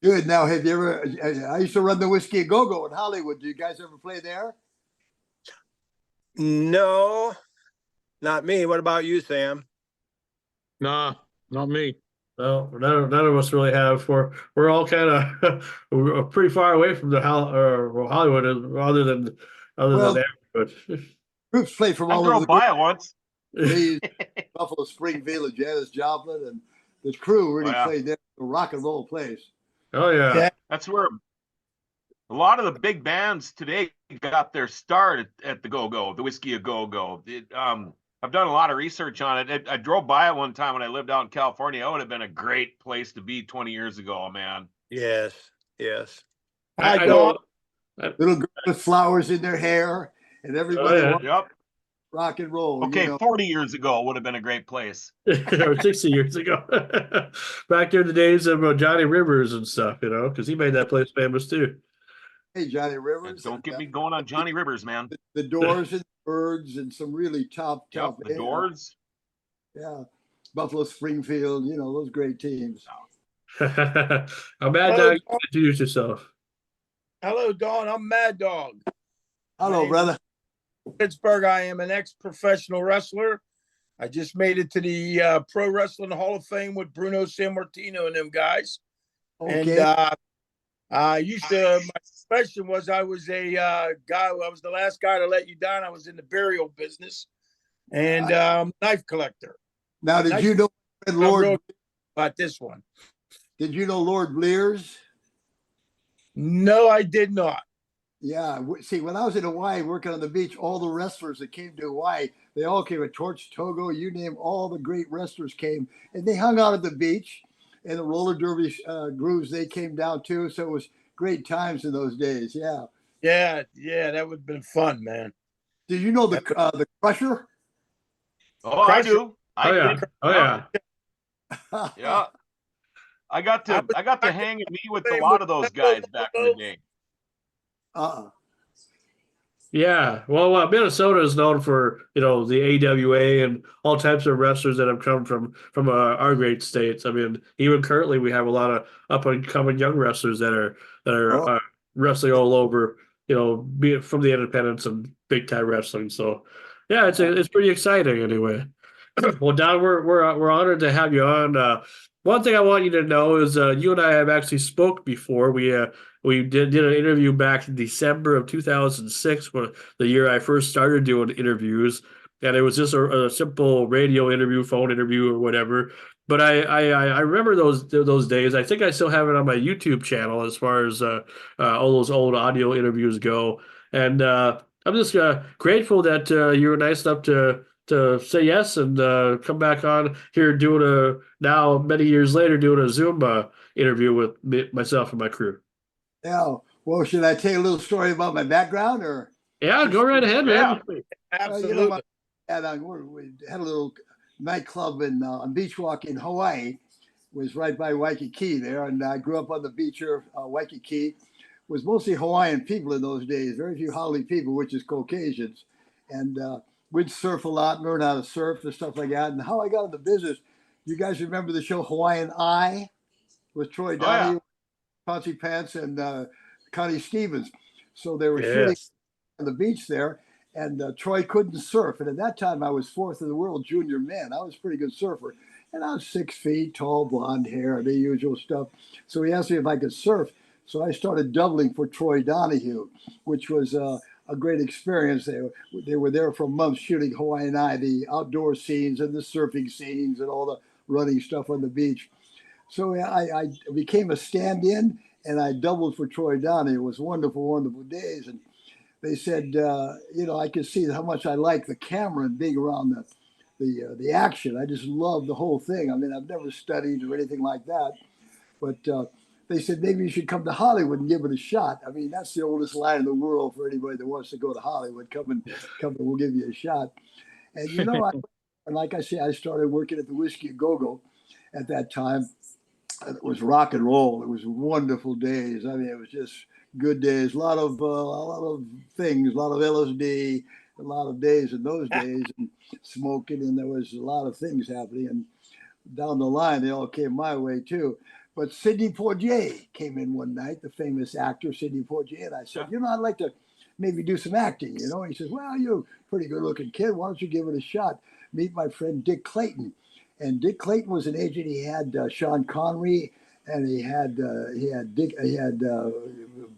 Good. Now, have you ever? I used to run the Whiskey a Go-Go in Hollywood. Do you guys ever play there? No, not me. What about you, Sam? Nah, not me. Well, none of us really have. We're all kind of we're pretty far away from the Hollywood, other than that. But Groups play from I all over drove the by it once. Lee, Buffalo Springfield, Janis Joplin, and the crew really played there. A rock and roll place. Oh yeah. That's where a lot of the big bands today got their start at the Go-Go, the Whiskey a Go-Go. I've done a lot of research on it. I drove by it one time when I lived out in California. It would have been a great place to be 20 years ago, man. Yes. I know. Little girls with flowers in their hair, and everybody wants Yep. rock and roll. Okay, you know. 40 years ago would have been a great place. Or 60 years ago. Back in the days of Johnny Rivers and stuff, because he made that place famous too. Hey, Johnny Rivers. Don't get me going on Johnny Rivers, man. The Doors and Birds and some really top. The Doors. Yeah. Buffalo Springfield, those great teams. I'm Mad Dog. Introduce yourself. Hello, Dawn. I'm Mad Dog. Hello, brother. Pittsburgh. I am an ex-professional wrestler. I just made it to the Pro Wrestling Hall of Fame with Bruno Sammartino and them guys. Okay. And my profession was I was a guy. I was the last guy to let you down. I was in the burial business and knife collector. Now, did you know Lord about this one? Did you know Lord Blears? No, I did not. Yeah, see, when I was in Hawaii working on the beach, all the wrestlers that came to Hawaii, they all came. With Torch, Togo, you name, all the great wrestlers came, and they hung out at the beach. And the roller derby grooves, they came down too. So it was great times in those days. Yeah. Yeah, that would have been fun, man. Did you know the Crusher? Oh, I do. Oh yeah. Oh yeah. Yeah. I got to hang and meet with a lot of those guys back in the day. Yeah, well, Minnesota is known for the AWA and all types of wrestlers that have come from our great states. I mean, even currently we have a lot of up and coming young wrestlers that are wrestling all over. Be it from the independents and big time wrestling. So, yeah, it's pretty exciting anyway. Well, Don, we're honored to have you on. One thing I want you to know is you and I have actually spoke before. We did an interview back in December of 2006, when the year I first started doing interviews, and it was just a simple radio interview, phone interview, or whatever. But I remember those days. I think I still have it on my YouTube channel as far as all those old audio interviews go. And I'm just grateful that you were nice enough to say yes and come back on here now many years later doing a Zoom interview with myself and my crew. Yeah. Well, should I tell you a little story about my background, or? Yeah, go right ahead, man. Absolutely. We had a little nightclub on Beach Walk in Hawaii. It was right by Waikiki there, and I grew up on the beach here. Waikiki was mostly Hawaiian people in those days. Very few Hale people, which is Caucasians, and we'd surf a lot, learn how to surf and stuff like that. And how I got into business, you guys remember the show Hawaiian Eye with Troy Donahue? Ponzi Pants and Connie Stevens. So they were shooting on the beach there, and Troy couldn't surf. And at that time, I was fourth in the world junior men. I was a pretty good surfer. And I was 6 feet tall, blonde hair, the usual stuff. So he asked me if I could surf. So I started doubling for Troy Donahue, which was a great experience. They were there for months shooting Hawaiian Eye, the outdoor scenes and the surfing scenes and all the running stuff on the beach. So I became a stand-in, and I doubled for Troy Donahue. It was wonderful, wonderful days. And they said, I could see how much I like the camera and being around the action. I just love the whole thing. I mean, I've never studied or anything like that, but they said maybe you should come to Hollywood and give it a shot. I mean, that's the oldest line in the world for anybody that wants to go to Hollywood. Come and we'll give you a shot. And like I say, I started working at the Whiskey a Go-Go at that time. It was rock and roll. It was wonderful days. I mean, it was just good days. A lot of things, a lot of LSD, a lot of days in those days, and smoking, and there was a lot of things happening. And down the line, they all came my way too. But Sidney Poitier came in one night, the famous actor Sidney Poitier, and I said, I'd like to maybe do some acting. He says, well, you're a pretty good-looking kid. Why don't you give it a shot? Meet my friend Dick Clayton. And Dick Clayton was an agent. He had Sean Connery, and he had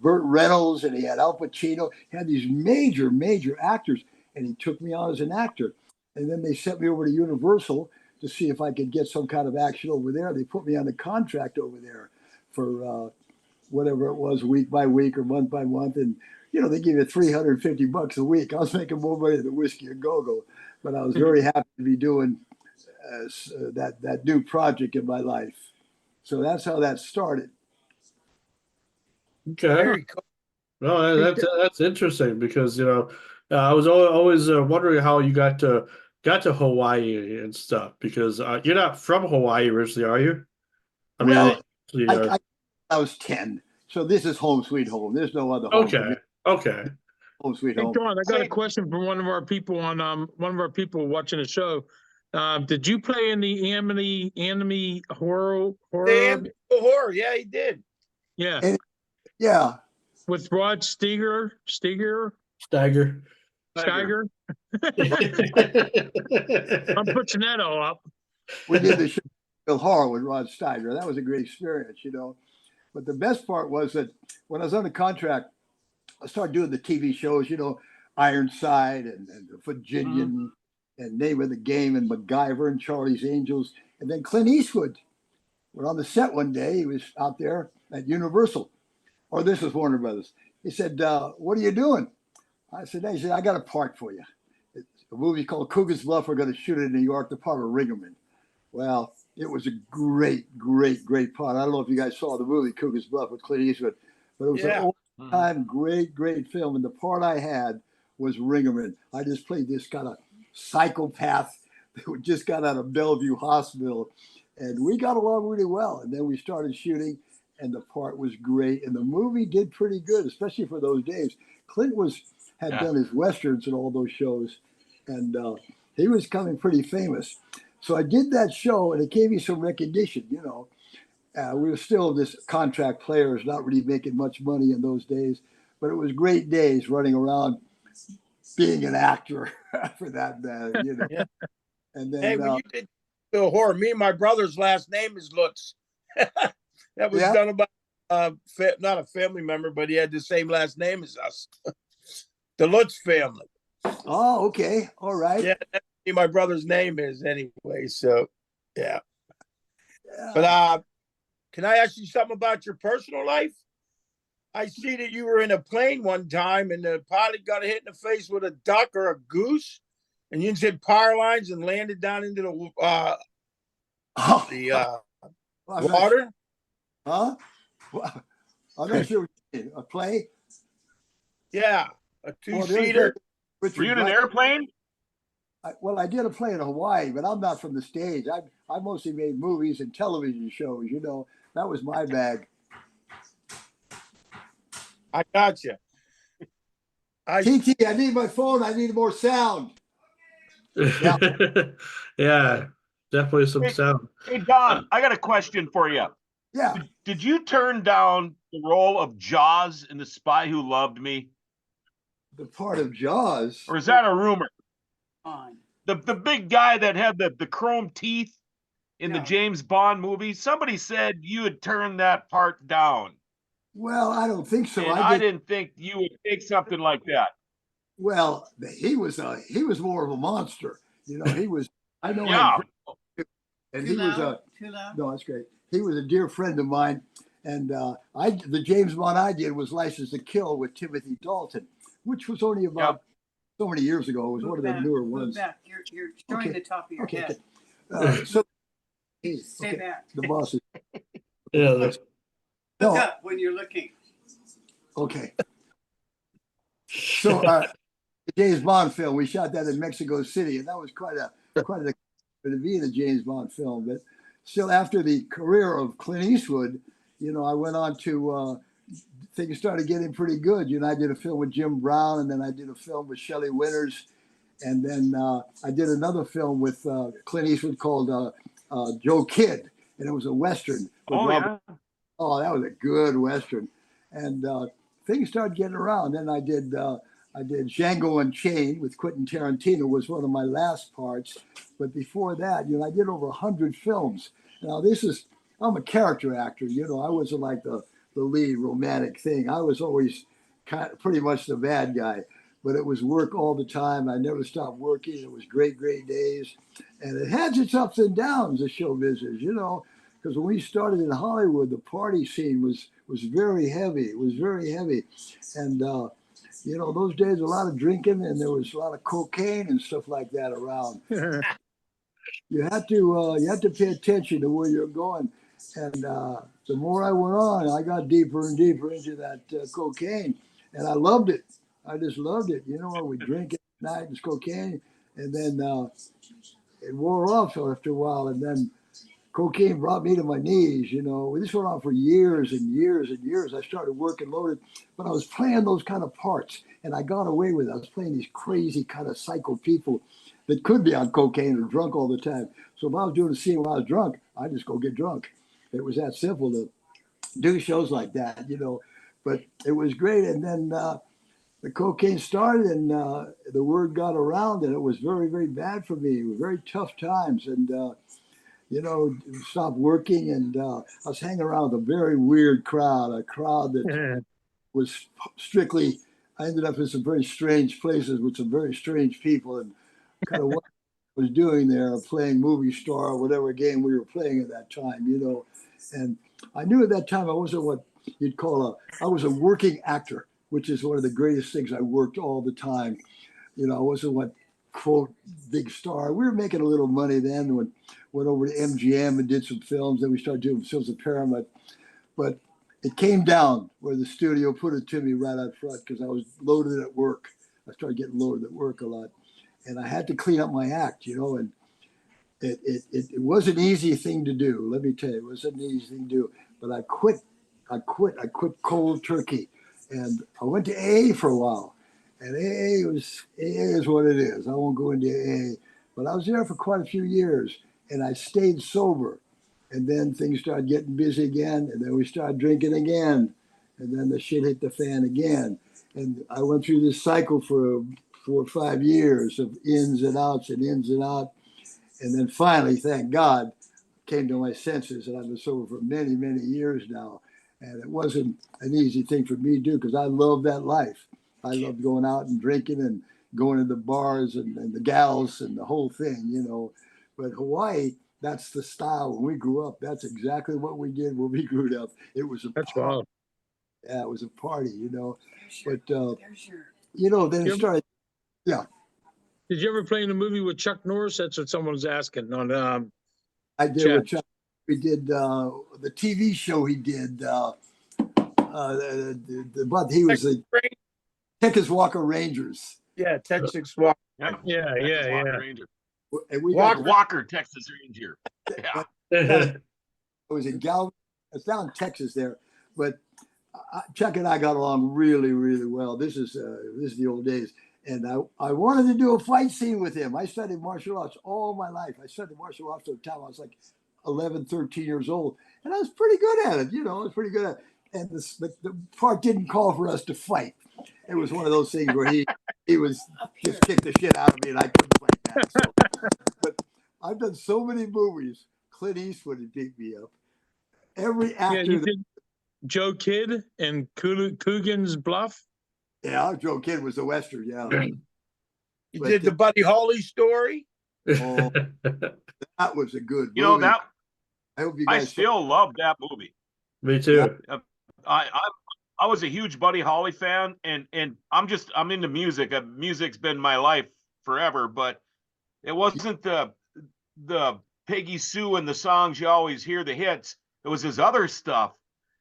Burt Reynolds, and he had Al Pacino. He had these major actors, and he took me on as an actor. And then they sent me over to Universal to see if I could get some kind of action over there. They put me on a contract over there for whatever it was, week by week or month by month, and they give you $350 a week. I was making more money than Whiskey a Go-Go, but I was very happy to be doing that new project in my life. So that's how that started. Okay. Very cool. No, that's interesting because I was always wondering how you got to Hawaii and stuff, because you're not from Hawaii originally, are you? I mean, I was 10, so this is home sweet home. There's no other home. Okay. Home sweet home. John, I got a question from one of our people watching the show. Did you play in the anime horror? The horror, yeah, he did. Yeah. Yeah. With Rod Steiger. Steiger. I'm putting that all up. We did the show horror with Rod Steiger. That was a great experience, But the best part was that when I was on the contract, I started doing the TV shows, Ironside and Virginian and Name of the Game and MacGyver and Charlie's Angels. And then Clint Eastwood went on the set one day. He was out there at Universal. or this is Warner Brothers. He said, "What are you doing?" I said, "He said, I got a part for you. It's a movie called Cougar's Bluff. We're going to shoot it in New York, the part of Ringerman." Well, it was a great part. I don't know if you guys saw the movie Cougar's Bluff with Clint Eastwood, but it was an all-time great film. And the part I had was Ringerman. I just played this kind of psychopath who just got out of Bellevue Hospital, and we got along really well. And then we started shooting, and the part was great, and the movie did pretty good, especially for those days. Clint had done his westerns and all those shows, and he was becoming pretty famous. So I did that show, and it gave me some recognition. You know, we were still just contract players, not really making much money in those days, but it was great days running around being an actor for that matter. You know, and then when you did the horror, me and my brother's last name is Lutz. That was done about not a family member, but he had the same last name as us. The Lutz family. Oh, okay. All right. Yeah, that's what my brother's name is anyway. So, yeah. But can I ask you something about your personal life? I see that you were in a plane one time and the pilot got hit in the face with a duck or a goose, and you hit power lines and landed down into the water. Huh? Well, I'm not sure. A play? Yeah, a two-seater. Were you in an airplane? I did a play in Hawaii, but I'm not from the stage. I mostly made movies and television shows. You know, that was my bag. I got you. TT, I need my phone. I need more sound. Yeah, yeah, definitely some sound. Hey, Don, I got a question for you. Yeah. Did you turn down the role of Jaws in The Spy Who Loved Me? The part of Jaws? Or is that a rumor? On. The big guy that had the chrome teeth in the James Bond movie, somebody said you had turned that part down. Well, I don't think so. And I didn't think you would take something like that. Well, he was more of a monster. You know, he was. I know. Yeah. And Too he was loud? Too loud? No, that's great. He was a dear friend of mine, and the James Bond I did was License to Kill with Timothy Dalton, which was only about so many years ago. It was one of the newer ones. Back. You're showing the top of your head. So Stay back. the boss is. Yeah. Look up when you're looking. Okay. So the James Bond film, we shot that in Mexico City, and that was quite a to be in a James Bond film. But still, after the career of Clint Eastwood, you know, I went on to things started getting pretty good. You know, I did a film with Jim Brown, and then I did a film with Shelley Winters, and then I did another film with Clint Eastwood called Joe Kidd, and it was a Western. Oh, that was a good Western. And things started getting around. Then I did Django Unchained with Quentin Tarantino was one of my last parts. But before that, you know, I did over 100 films. Now, I'm a character actor. You know, I wasn't like the lead romantic thing. I was always pretty much the bad guy. But it was work all the time. I never stopped working. It was great days. And it had its ups and downs, the show business, you know. Because when we started in Hollywood, the party scene was very heavy. It was very heavy. And, you know, those days, a lot of drinking and there was a lot of cocaine and stuff like that around. You had to pay attention to where you're going. And the more I went on, I got deeper and deeper into that cocaine. And I loved it. I just loved it. You know, we drink at night, it's cocaine. And then it wore off after a while. And then cocaine brought me to my knees, you know. This went on for years and years and years. I started working loaded, but I was playing those kind of parts, and I got away with it. I was playing these crazy kind of psycho people that could be on cocaine or drunk all the time. So if I was doing a scene when I was drunk, I'd just go get drunk. It was that simple to do shows like that, you know. But it was great. And then the cocaine started, and the word got around, and it was very, very bad for me. It was very tough times, and you know, stopped working, and I was hanging around with a very weird crowd, a crowd that was strictly, I ended up in some very strange places with some very strange people, and kind of what I was doing there, playing movie star or whatever game we were playing at that time, you know. And I knew at that time I wasn't what you'd call I was a working actor, which is one of the greatest things. I worked all the time. You know, I wasn't what quote big star. We were making a little money then. Went over to MGM and did some films. Then we started doing films at Paramount. But it came down where the studio put it to me right out front because I was loaded at work. I started getting loaded at work a lot, and I had to clean up my act. You know, and it was an easy thing to do. Let me tell you, it was an easy thing to do. But I quit cold turkey, and I went to AA for a while. And AA is what it is. I won't go into AA, but I was there for quite a few years, and I stayed sober. And then things started getting busy again, and then we started drinking again, and then the shit hit the fan again. And I went through this cycle for 4 or 5 years of ins and outs and ins and outs. And then finally, thank God, came to my senses, and I've been sober for many, many years now. And it wasn't an easy thing for me to do because I love that life. I loved going out and drinking and going to the bars and the gals and the whole thing, you know. But Hawaii, that's the style. When we grew up, that's exactly what we did when we grew up. It was a That's party. wild. Yeah, it was a party, you know. But, you know, then it started. Yeah. Did you ever play in a movie with Chuck Norris? That's what someone was asking on I did chat. with Chuck. We did the TV show he did. But he was the Texas Walker Rangers. Yeah, Texas Walker. Yeah, Yeah, Texas yeah, Walker yeah. Ranger. And we got Walker, Texas Ranger. Yeah. it was in Galveston. It's down in Texas there, but Chuck and I got along really, really well. This is the old days, and I wanted to do a fight scene with him. I studied martial arts all my life. I studied martial arts from the time I was like 11, 13 years old, and I was pretty good at it. You know, I was pretty good at it. And the part didn't call for us to fight. It was one of those things where he was just kicked the shit out of me, and I couldn't fight back. So, but I've done so many movies. Clint Eastwood had beat me up. Every actor. Yeah, you did Joe Kidd and Coogan's Bluff. Yeah, Joe Kidd was the Western. Yeah. You did the Buddy Holly story. Oh, that was a good movie. You know that. I hope you I guys. still love that movie. Me too. I was a huge Buddy Holly fan, and I'm into music. Music's been my life forever, but it wasn't the Peggy Sue and the songs you always hear, the hits. It was his other stuff,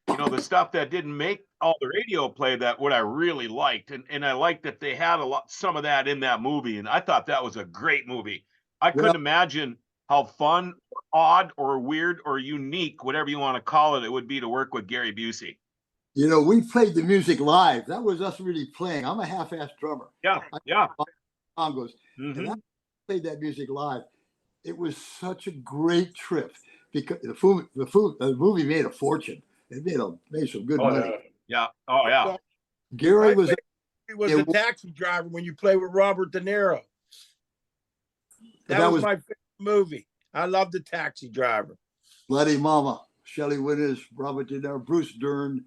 you know, the stuff that didn't make all the radio play, that what I really liked. And I liked that they had some of that in that movie. And I thought that was a great movie. I couldn't imagine how fun, odd, or weird, or unique, whatever you want to call it, it would be to work with Gary Busey. You know, we played the music live. That was us really playing. I'm a half-assed drummer. Yeah, yeah. Bongos. Mm-hmm. And I played that music live. It was such a great trip because the movie made a fortune. It made some good money. Yeah. Oh, yeah. Gary was a taxi driver when you play with Robert De Niro. That was my favorite movie. I love The Taxi Driver. Bloody Mama, Shelley Winters, Robert De Niro, Bruce Dern.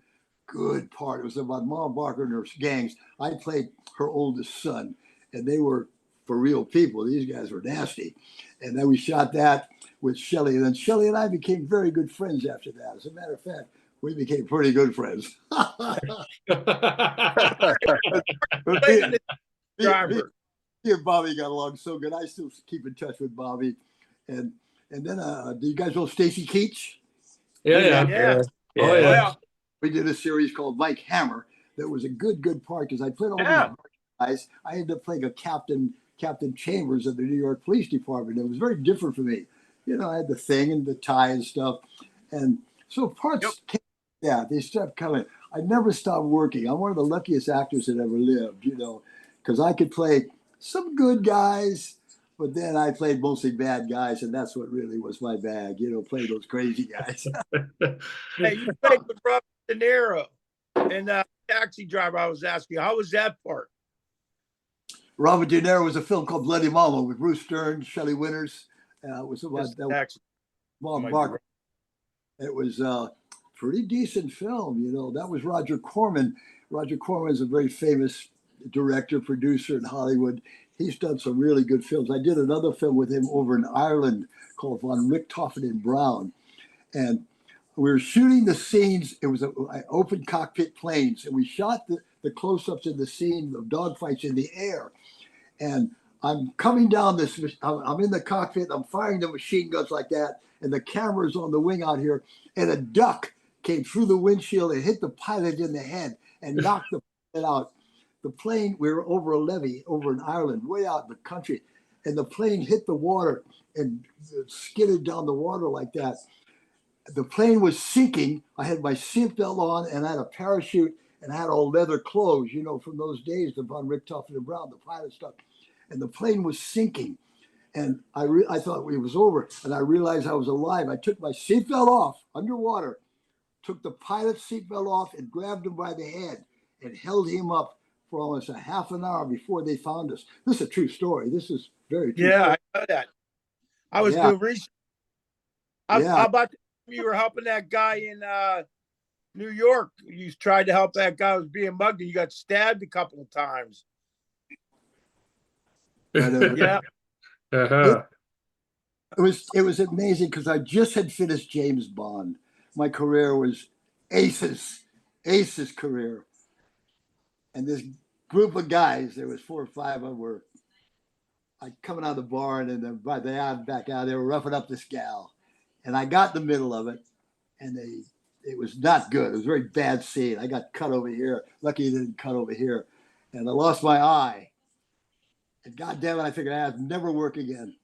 Good part. It was about Mom Barker and her gangs. I played her oldest son, and they were for real people. These guys were nasty. And then we shot that with Shelley. And then Shelley and I became very good friends after that. As a matter of fact, we became pretty good friends. Me and Bobby got along so good. I still keep in touch with Bobby. And then, do you guys know Stacy Keach? Yeah. Oh, yeah. We did a series called Mike Hammer that was a good part because I played all these guys. I ended up playing a Captain Chambers of the New York Police Department. It was very different for me. You know, I had the thing and the tie and stuff. And so parts came, they stopped coming. I never stopped working. I'm one of the luckiest actors that ever lived, you know, because I could play some good guys, but then I played mostly bad guys, and that's what really was my bag, you know, playing those crazy guys. Hey, you played with Robert De Niro and Taxi Driver. I was asking, how was that part? Robert De Niro was a film called Bloody Mama with Bruce Dern, Shelley Winters. It was about Mom Barker. It was a pretty decent film, you know. That was Roger Corman. Roger Corman is a very famous director, producer in Hollywood. He's done some really good films. I did another film with him over in Ireland called Von Richthofen and Brown. And we were shooting the scenes. It was an open cockpit planes, and we shot the close-ups in the scene of dogfights in the air. And I'm coming down this, I'm in the cockpit, I'm firing the machine guns like that, and the camera's on the wing out here, and a duck came through the windshield and hit the pilot in the head and knocked the pilot out. The plane, we were over a levee over in Ireland, way out in the country, and the plane hit the water and skidded down the water like that. The plane was sinking. I had my seatbelt on, and I had a parachute, and I had all leather clothes, you know, from those days, the Von Richthofen and Brown, the pilot stuff. And the plane was sinking. And I thought it was over, and I realized I was alive. I took my seatbelt off underwater, took the pilot's seatbelt off, and grabbed him by the head and held him up for almost a half an hour before they found us. This is a true story. This is very true. Yeah, story. I know that. I was Yeah. doing research. How Yeah. about you were helping that guy in New York? You tried to help that guy who was being mugged, and you got stabbed a couple of times. Yeah. Uh-huh. It was amazing because I just had finished James Bond. My career was aces career. And this group of guys, there was 4 or 5 of them, were like coming out of the bar, and then by the end back out, they were roughing up this gal. And I got in the middle of it, and it was not good. It was a very bad scene. I got cut over here. Lucky it didn't cut over here. And I lost my eye. And God damn it, I figured I'd never work again.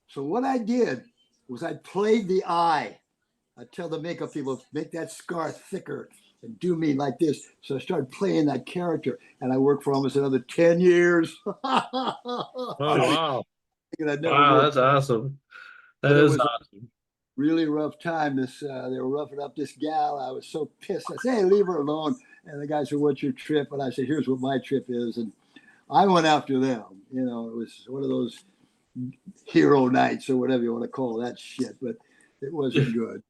So what I did was I played the eye. I tell the makeup people, make that scar thicker and do me like this. So I started playing that character, and I worked for almost another 10 years. Oh, wow. Wow, that's awesome. That But it is was awesome. really rough time. They were roughing up this gal. I was so pissed. I said, hey, leave her alone. And the guy said, what's your trip? And I said, here's what my trip is. And I went after them. You know, it was one of those hero nights or whatever you want to call that shit, but it wasn't good.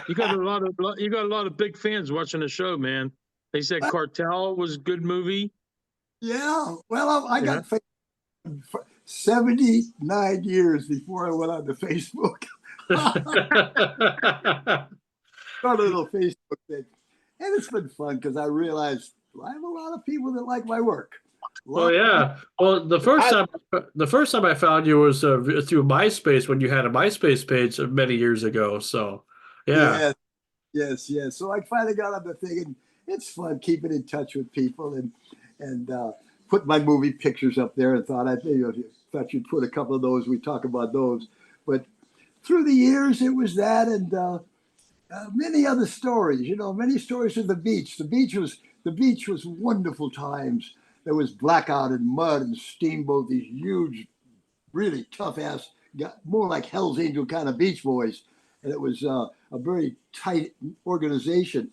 You got a lot of big fans watching the show, man. They said Cartel was a good movie. Yeah. Well, I got 79 years before I went on to Facebook. Got a little Facebook thing. And it's been fun because I realized I have a lot of people that like my work. Well, yeah. Well, the first time I found you was through MySpace, when you had a MySpace page many years ago. So, yeah. Yes. So I finally got on the thing, and it's fun keeping in touch with people and put my movie pictures up there, and thought you'd put a couple of those. We talk about those, but through the years it was that, and many other stories. You know, many stories of the beach. The beach was wonderful times. There was blackout and mud and steamboat. These huge, really tough ass, more like Hell's Angel kind of beach boys, and it was a very tight organization.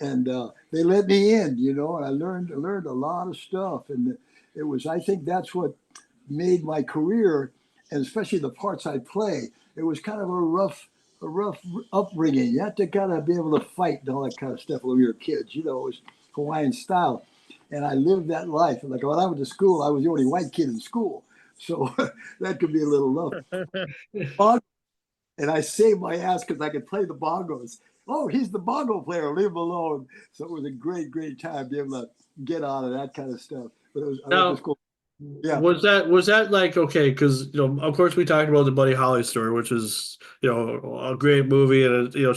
And they let me in, you know, and I learned a lot of stuff. And it was, I think that's what made my career, and especially the parts I play. It was kind of a rough upbringing. You had to kind of be able to fight and all that kind of stuff when we were kids. You know, it was Hawaiian style. And I lived that life. Like when I went to school, I was the only white kid in school. So that could be a little rough. And I saved my ass because I could play the bongos. Oh, he's the bongo player, leave him alone. So it was a great time to be able to get out of that kind of stuff. But it was, I went to school. Yeah. Was that like, okay, because, you know, of course we talked about the Buddy Holly story, which is, you know, a great movie, and you know,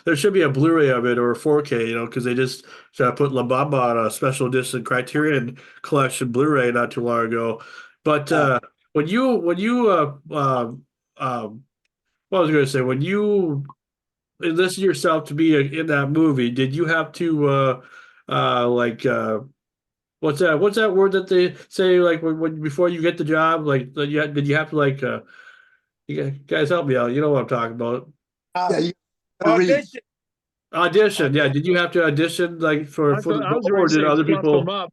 there should be a Blu-ray of it or a 4K, you know, because they just put La Bamba on a special edition Criterion Collection Blu-ray not too long ago. But when you what was I going to say, when you enlisted yourself to be in that movie, did you have to what's that word that they say, like when before you get the job, like did you have to, like you guys help me out, you know what I'm talking about? Audition, yeah. Did you have to audition like for the role, or did other people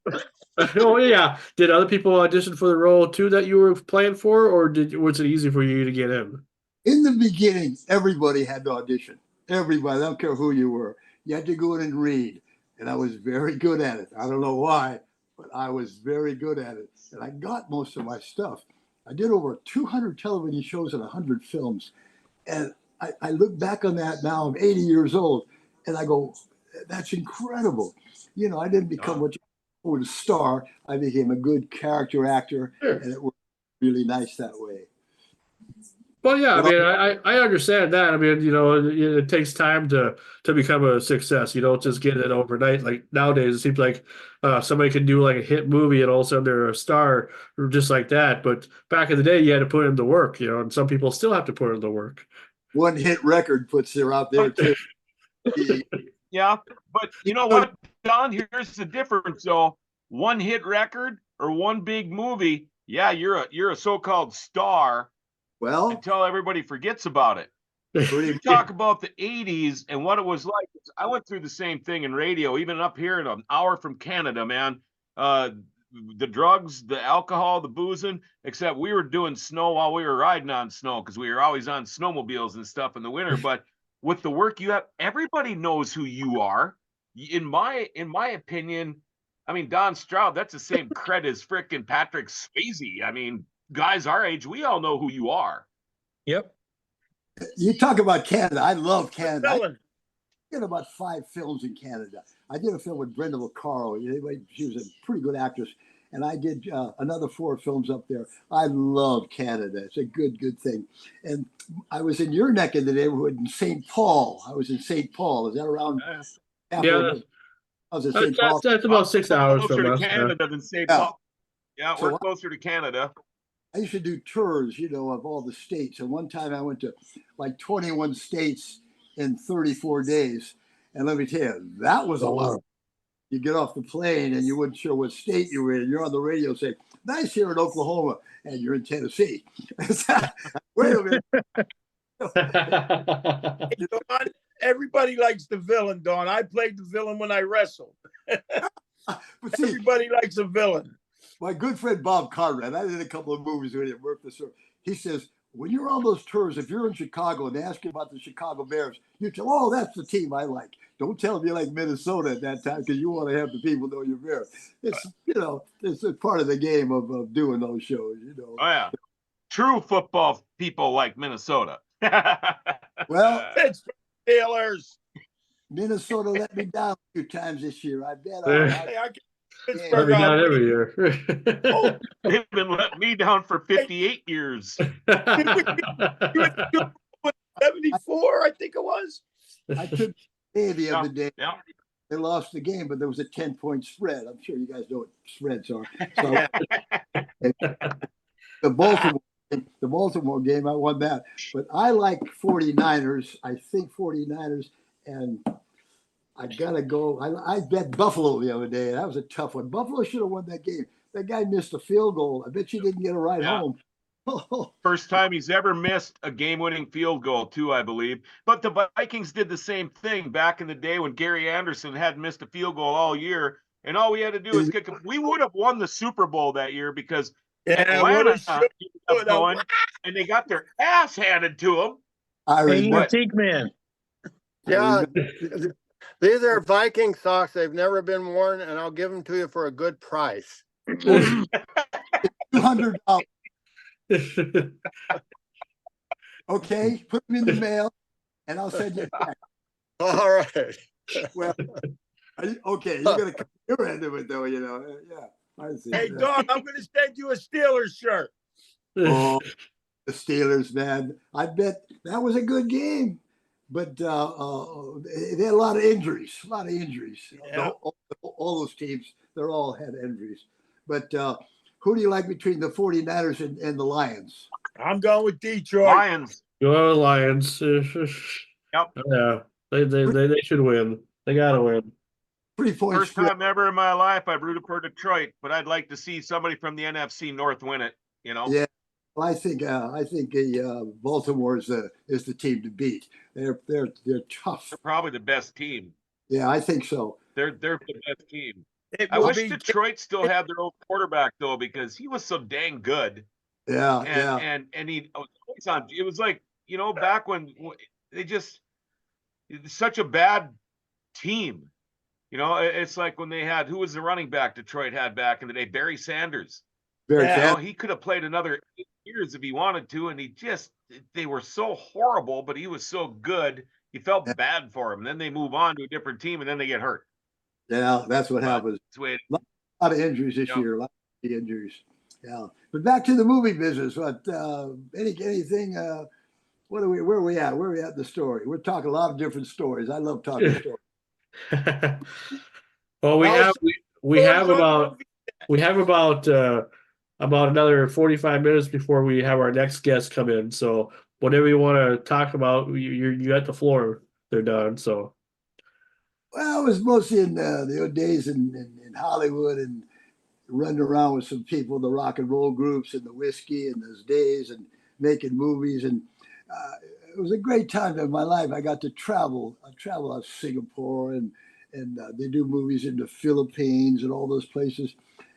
oh yeah, did other people audition for the role too that you were playing for, or was it easy for you to get in? In the beginning, everybody had to audition. Everybody, I don't care who you were. You had to go in and read. And I was very good at it. I don't know why, but I was very good at it. And I got most of my stuff. I did over 200 television shows and 100 films. And I look back on that now. I'm 80 years old, and I go, that's incredible. You know, I didn't become what you call a star. I became a good character actor, Sure. and it was really nice that way. Well, yeah, I Well, mean, I understand that. I mean, you know, it takes time to become a success. You don't just get it overnight. Like nowadays, it seems like somebody can do like a hit movie and all of a sudden they're a star just like that. But back in the day, you had to put in the work, you know, and some people still have to put in the work. one hit record puts her out there too. Yeah, but you know what, Don? Here's the difference, though. One hit record or one big movie, yeah, you're a so-called star Well, until everybody forgets about it. You talk about the 80s and what it was like. I went through the same thing in radio, even up here in an hour from Canada, man. The drugs, the alcohol, the boozing, except we were doing snow while we were riding on snow because we were always on snowmobiles and stuff in the winter. But with the work you have, everybody knows who you are. In my opinion, I mean, Don Stroud, that's the same cred as frickin' Patrick Swayze. I mean, guys our age, we all know who you are. Yep. you talk about Canada. I love Canada. I Villain. did about 5 films in Canada. I did a film with Brenda Vaccaro. She was a pretty good actress. And I did another 4 films up there. I love Canada. It's a good thing. And I was in your neck of the neighborhood in St. Paul. I was in St. Paul. Is that around? Yeah, I was in St. Paul. that's about 6 hours Closer from to us. Canada than St. Yeah. Paul. Yeah, So we're closer to Canada. I used to do tours, of all the states. And one time I went to like 21 states in 34 days. And let me tell you, that was a lot. You get off the plane and you wasn't sure what state you were in. You're on the radio saying, nice here in Oklahoma. And you're in Tennessee. Wait a minute. Don, everybody likes the villain, Don. I played the villain when I wrestled. But see, Everybody likes a villain. my good friend Bob Conrad, I did a couple of movies with him, worked this. He says, when you're on those tours, if you're in Chicago and they ask you about the Chicago Bears, you tell, oh, that's the team I like. Don't tell them you like Minnesota at that time because you want to have the people know you're Bears. It's, it's a part of the game of doing those shows, Oh, yeah. True football people like Minnesota. Well, It's Steelers. Minnesota let me down a few times this year. I bet. Hey, I get Let Pittsburgh me down all every week. year. They've been letting me down for 58 years. 74, I think it was. I took the other day. Yeah. They lost the game, but there was a 10-point spread. I'm sure you guys know what spreads are. So the Baltimore game, I won that. But I like 49ers. I think 49ers, and I gotta go. I bet Buffalo the other day. That was a tough one. Buffalo should have won that game. That guy missed a field goal. I bet you didn't get a ride home. First time he's ever missed a game-winning field goal, too, I believe. But the Vikings did the same thing back in the day when Gary Anderson hadn't missed a field goal all year, and all we had to do was kick him. We would have won the Super Bowl that year because Atlanta ended up going, and they got their ass handed to them. I remember. Antique man. Yeah, these are Viking socks. They've never been worn, and I'll give them to you for a good price. $200. Okay, put them in the mail, and I'll send you back. All right. Well, okay, you're gonna come your end of it, though. Yeah, I see. Hey, Don, I'm going to send you a Steelers shirt. Oh, the Steelers, man! I bet that was a good game, but they had a lot of injuries. Yeah. All those teams, they're all had injuries. But who do you like between the 49ers and the Lions? I'm going with Detroit. Lions. Go Lions. Yep. Yeah, they should win. They gotta win. 3 points. First time ever in my life I've rooted for Detroit, but I'd like to see somebody from the NFC North win it. Yeah, well, I think Baltimore is the team to beat. They're tough. They're probably the best team. Yeah, I think so. They're the best team. It I will wish be Detroit still had their old quarterback though, because he was so dang good. Yeah, And he was on. It was like, back when they just such a bad team. It's like when they had, who was the running back Detroit had back in the day? Barry Sanders. Very Yeah. fast. He could have played another years if he wanted to, and they were so horrible, but he was so good. You felt bad for him. Then they move on to a different team, and then they get hurt. Yeah, that's what happens. That's the way A lot of injuries this year. A lot of injuries. Yeah, but back to the movie business. What anything? Where are we at? Where are we at in the story? We're talking a lot of different stories. I love talking stories. Well, we have about another 45 minutes before we have our next guest come in. So whatever you want to talk about, you got the floor. They're done. So. Well, it was mostly in the old days in Hollywood and running around with some people, the rock and roll groups and the whiskey and those days and making movies. And it was a great time in my life. I got to travel. I traveled out of Singapore and they do movies in the Philippines and all those places.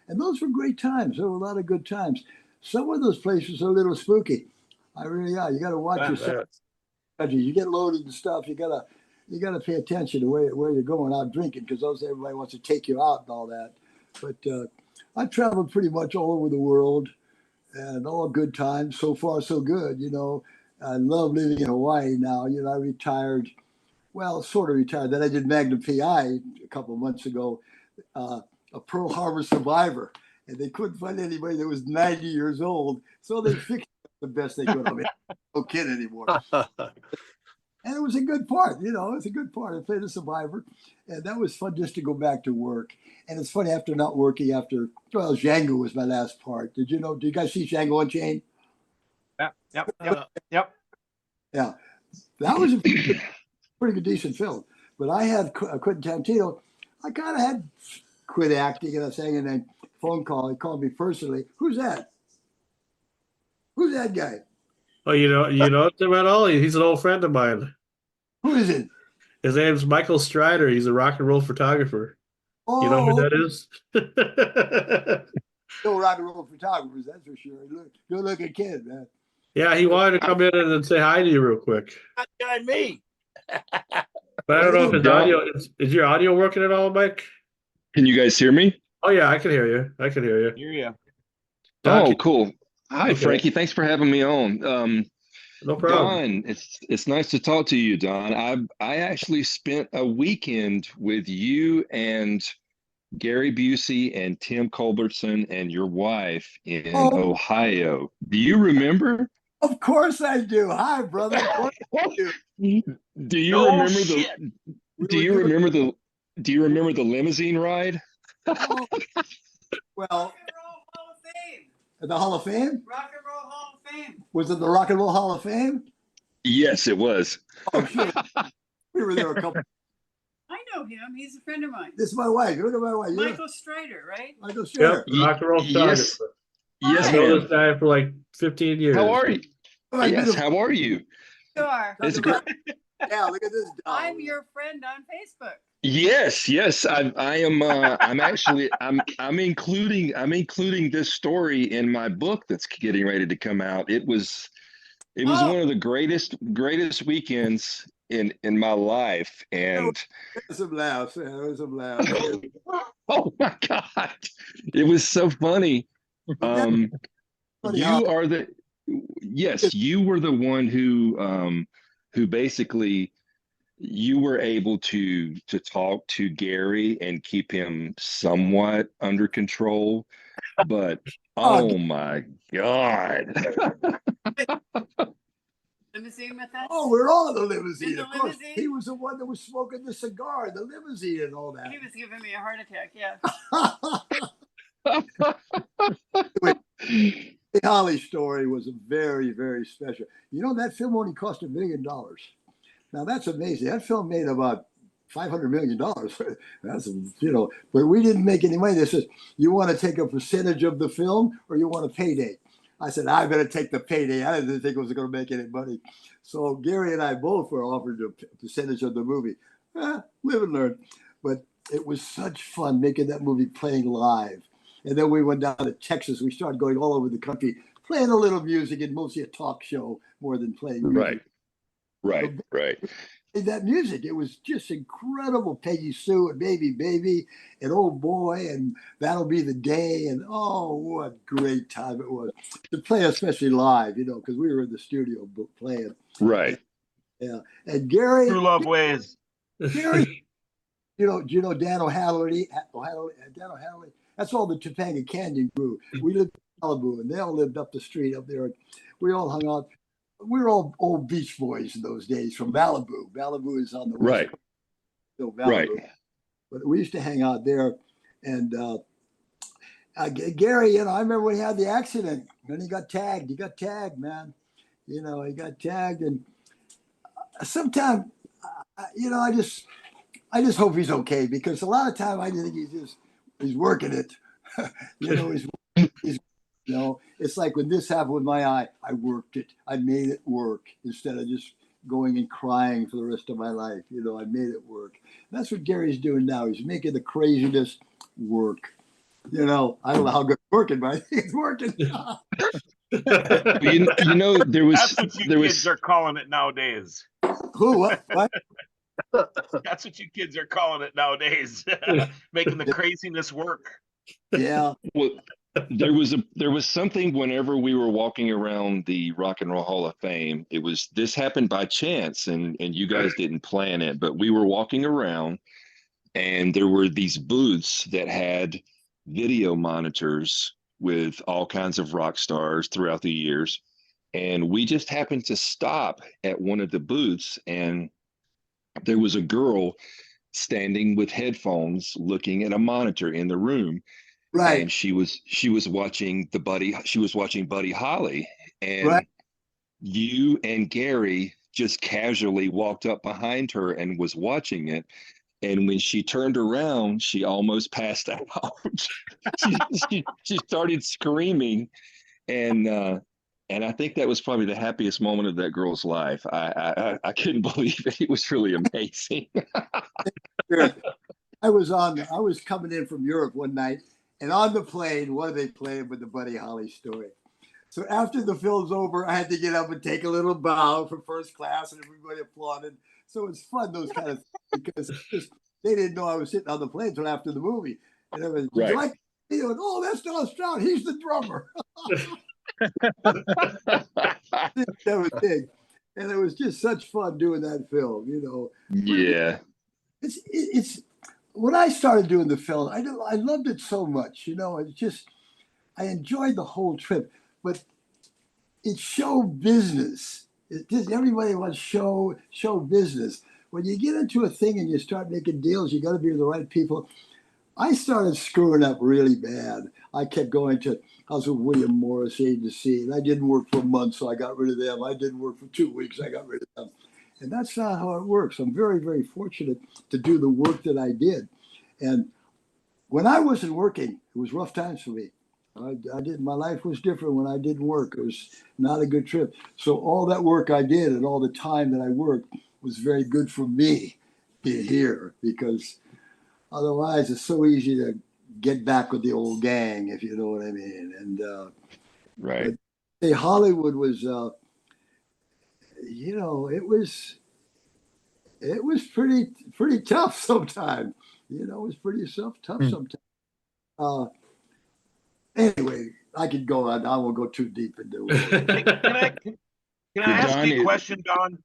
And those were great times. There were a lot of good times. Some of those places are a little spooky. I really are. You got to watch yourself. You get loaded and stuff. You gotta pay attention to where you're going out drinking, because everybody wants to take you out and all that. But I traveled pretty much all over the world, and all good times. So far, so good. I love living in Hawaii now. I retired. Well, sort of retired. Then I did Magnum PI a couple of months ago, a Pearl Harbor survivor, and they couldn't find anybody that was 90 years old, so they fixed it the best they could. I mean, no kid anymore. And it was a good part, it was a good part. I played a survivor, and that was fun just to go back to work. And it's funny, after not working, Django was my last part. Did you guys see Django Unchained? Yep. Yeah, that was a pretty good, decent film. But I had Quentin Tarantino. I kind of had quit acting, and I was saying, and then phone call. He called me personally. Who's that? Who's that guy? Oh, you know Tim at all? He's an old friend of mine. Who is it? His name's Michael Strider. He's a rock and roll photographer. Oh, you know who that is? No rock and roll photographers, that's for sure. Good looking kid, man. Yeah, he wanted to come in and say hi to you real quick. That guy, me. But I don't know if his audio is your audio working at all, Mike? Can you guys hear me? Oh yeah, I can hear you. Hear you. Oh, cool. Hi, Okay. Frankie. Thanks for having me on. No problem. Don, it's nice to talk to you, Don. I actually spent a weekend with you and Gary Busey and Tim Culbertson and your wife in Ohio. Do you remember? Of course I do. Hi, brother. Of course I do. Do you remember the limousine ride? Oh, well, the Hall of Fame? Rock and Roll Hall of Fame. Was it the Rock and Roll Hall of Fame? Yes, it was. Oh, sure. We were there a couple. I know him. He's a friend of mine. This is my wife. Look at my wife. Michael Strider, right? Michael Strider. Yep, rock and roll photographer. Yes, I know ma'am. this guy for like 15 years. How are you? Yes, how are you? You are. It's great. Yeah, look at this. I'm your friend on Facebook. Yes. I am. I'm actually. I'm including this story in my book that's getting ready to come out. It was one of the greatest weekends in my life, and There's some laughs. Yeah, there's some laughs. oh my God, it was so funny. You were the one who basically. You were able to talk to Gary and keep him somewhat under control, but oh my God. Limousine with us? Oh, we're all in the limousine. In the Of course. limousine? He was the one that was smoking the cigar in the limousine and all that. He was giving me a heart attack, yeah. The Holly story was very, very special. That film only cost $1 million. Now that's amazing. That film made about $500 million. That's, but we didn't make any money. They said, you want to take a percentage of the film or you want a payday? I said, I better take the payday. I didn't think it was going to make any money. So Gary and I both were offered a percentage of the movie. Live and learn. But it was such fun making that movie, playing live. And then we went down to Texas. We started going all over the country, playing a little music and mostly a talk show more than playing music. Right. that music. It was just incredible. Peggy Sue and Baby Baby and Oh Boy and That'll Be the Day. And oh, what great time it was to play, especially live, you know, because we were in the studio playing. Right. Yeah. And Gary, True Love Ways. Gary, do you know Dan O'Halloran? Dan O'Halloran? That's all the Topanga Canyon crew. We lived in Malibu, and they all lived up the street up there. We all hung out. We were all old Beach Boys in those days from Malibu. Malibu is on the west coast, so Malibu. Right. But we used to hang out there. And Gary, you know, I remember when he had the accident. Then he got tagged. He got tagged, man. You know, he got tagged. And sometimes, you know, I just hope he's okay, because a lot of time I think he's working it. You know, he's you know, it's like when this happened with my eye, I worked it. I made it work instead of just going and crying for the rest of my life. You know, I made it work. And that's what Gary's doing now. He's making the craziness work. You know, I don't know how good it's working, but I think it's working. You know, That's what you kids are calling it nowadays. Who? What? That's what you kids are calling it nowadays. Making the craziness work. Yeah. Well, there was something whenever we were walking around the Rock and Roll Hall of Fame. This happened by chance, and you guys didn't plan it, but we were walking around, and there were these booths that had video monitors with all kinds of rock stars throughout the years. And we just happened to stop at one of the booths, and there was a girl standing with headphones looking at a monitor in the room. Right. And she was watching Buddy Holly. And right. You and Gary just casually walked up behind her and was watching it. And when she turned around, she almost passed out. she started screaming, and I think that was probably the happiest moment of that girl's life. I couldn't believe it. It was really amazing. I was coming in from Europe one night, and on the plane, what are they playing with the Buddy Holly story? So after the film's over, I had to get up and take a little bow for first class, and everybody applauded. So it's fun, those kind of things, because they didn't know I was sitting on the plane until after the movie. And everybody, right. Did you like it? Went, oh, that's Don Stroud. He's the drummer. That was big. And it was just such fun doing that film, you know. Yeah. It's when I started doing the film, I loved it so much, you know. It's just, I enjoyed the whole trip, but it's show business. Everybody wants show business. When you get into a thing and you start making deals, you got to be with the right people. I started screwing up really bad. I kept going to, I was with William Morris Agency, and I didn't work for a month, so I got rid of them. I didn't work for 2 weeks, I got rid of them. And that's not how it works. I'm very, very fortunate to do the work that I did. And when I wasn't working, it was rough times for me. My life was different when I didn't work. It was not a good trip. So all that work I did and all the time that I worked was very good for me here, because otherwise it's so easy to get back with the old gang, if you know what I mean. And right. Hey, Hollywood was, you know, it was pretty tough sometimes. You know, it was pretty tough sometimes. Anyway, I could go on. I won't go too deep into it. Can I ask you a question, Don?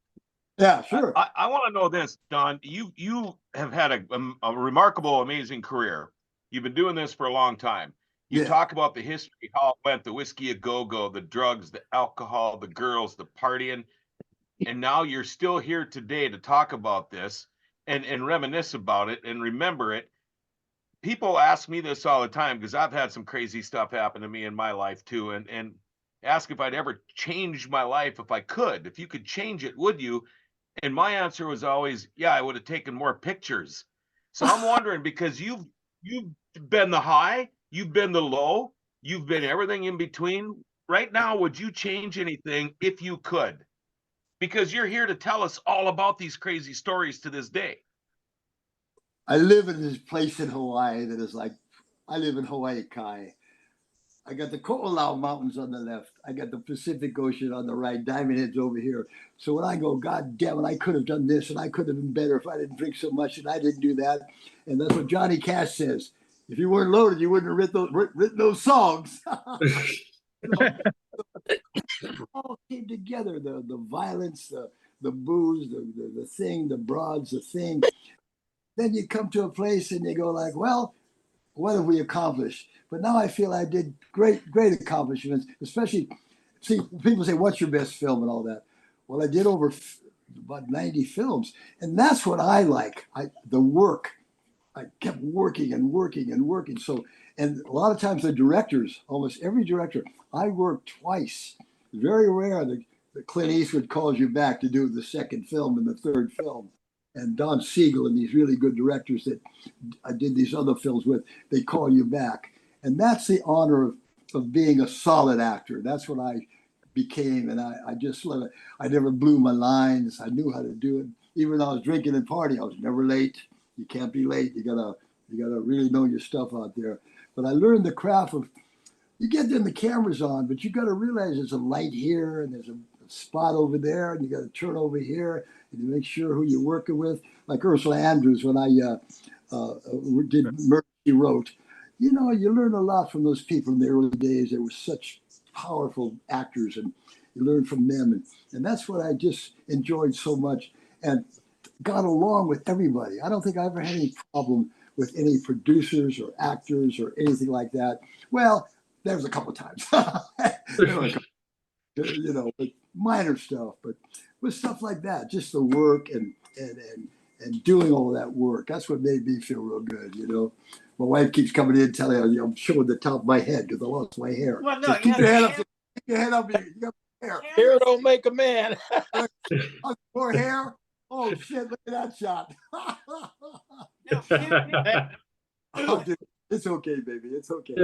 Yeah, sure. I want to know this, Don. You have had a remarkable, amazing career. You've been doing this for a long time. You talk about the history, how it went, the whiskey a go-go, the drugs, the alcohol, the girls, the partying. And now you're still here today to talk about this and reminisce about it and remember it. People ask me this all the time, because I've had some crazy stuff happen to me in my life too, and ask if I'd ever change my life if I could. If you could change it, would you? And my answer was always, yeah, I would have taken more pictures. So I'm wondering, because you've been the high, you've been the low, you've been everything in between. Right now, would you change anything if you could? Because you're here to tell us all about these crazy stories to this day. I live in this place in Hawaii that is like, I live in Hawaii Kai. I got the Ko'olau Mountains on the left. I got the Pacific Ocean on the right. Diamond Head's over here. So when I go, God damn it, I could have done this and I could have been better if I didn't drink so much and I didn't do that. And that's what Johnny Cash says. If you weren't loaded, you wouldn't have written those songs. It all came together. The violence, the booze, the thing, the broads, the thing. Then you come to a place and you go like, well, what have we accomplished? But now I feel I did great accomplishments, especially, see, people say, what's your best film and all that? Well, I did over about 90 films. And that's what I like, the work. I kept working and working and working. So, and a lot of times the directors, almost every director, I worked twice. Very rare that Clint Eastwood calls you back to do the second film and the third film. And Don Siegel and these really good directors that I did these other films with, they call you back. And that's the honor of being a solid actor. That's what I became. And I just love it. I never blew my lines. I knew how to do it. Even though I was drinking and partying, I was never late. You can't be late. You gotta really know your stuff out there. But I learned the craft of, you get them the cameras on, but you got to realize there's a light here and there's a spot over there, and you got to turn over here and you make sure who you're working with. Like Ursula Andrews, when I did Murder, She Wrote, you know, you learn a lot from those people in the early days. They were such powerful actors, and you learn from them, and that's what I just enjoyed so much, and got along with everybody. I don't think I ever had any problem with any producers or actors or anything like that. Well, there was a couple of times, you know, but minor stuff, but with stuff like that, just the work and doing all that work. That's what made me feel real good, you know. My wife keeps coming in telling me I'm showing the top of my head because I lost my hair. Well, no, so keep your head up. Keep your head up. You got hair. Hair don't make a man. More hair. Oh shit! Look at that shot. Oh, dude, it's okay, baby. It's okay.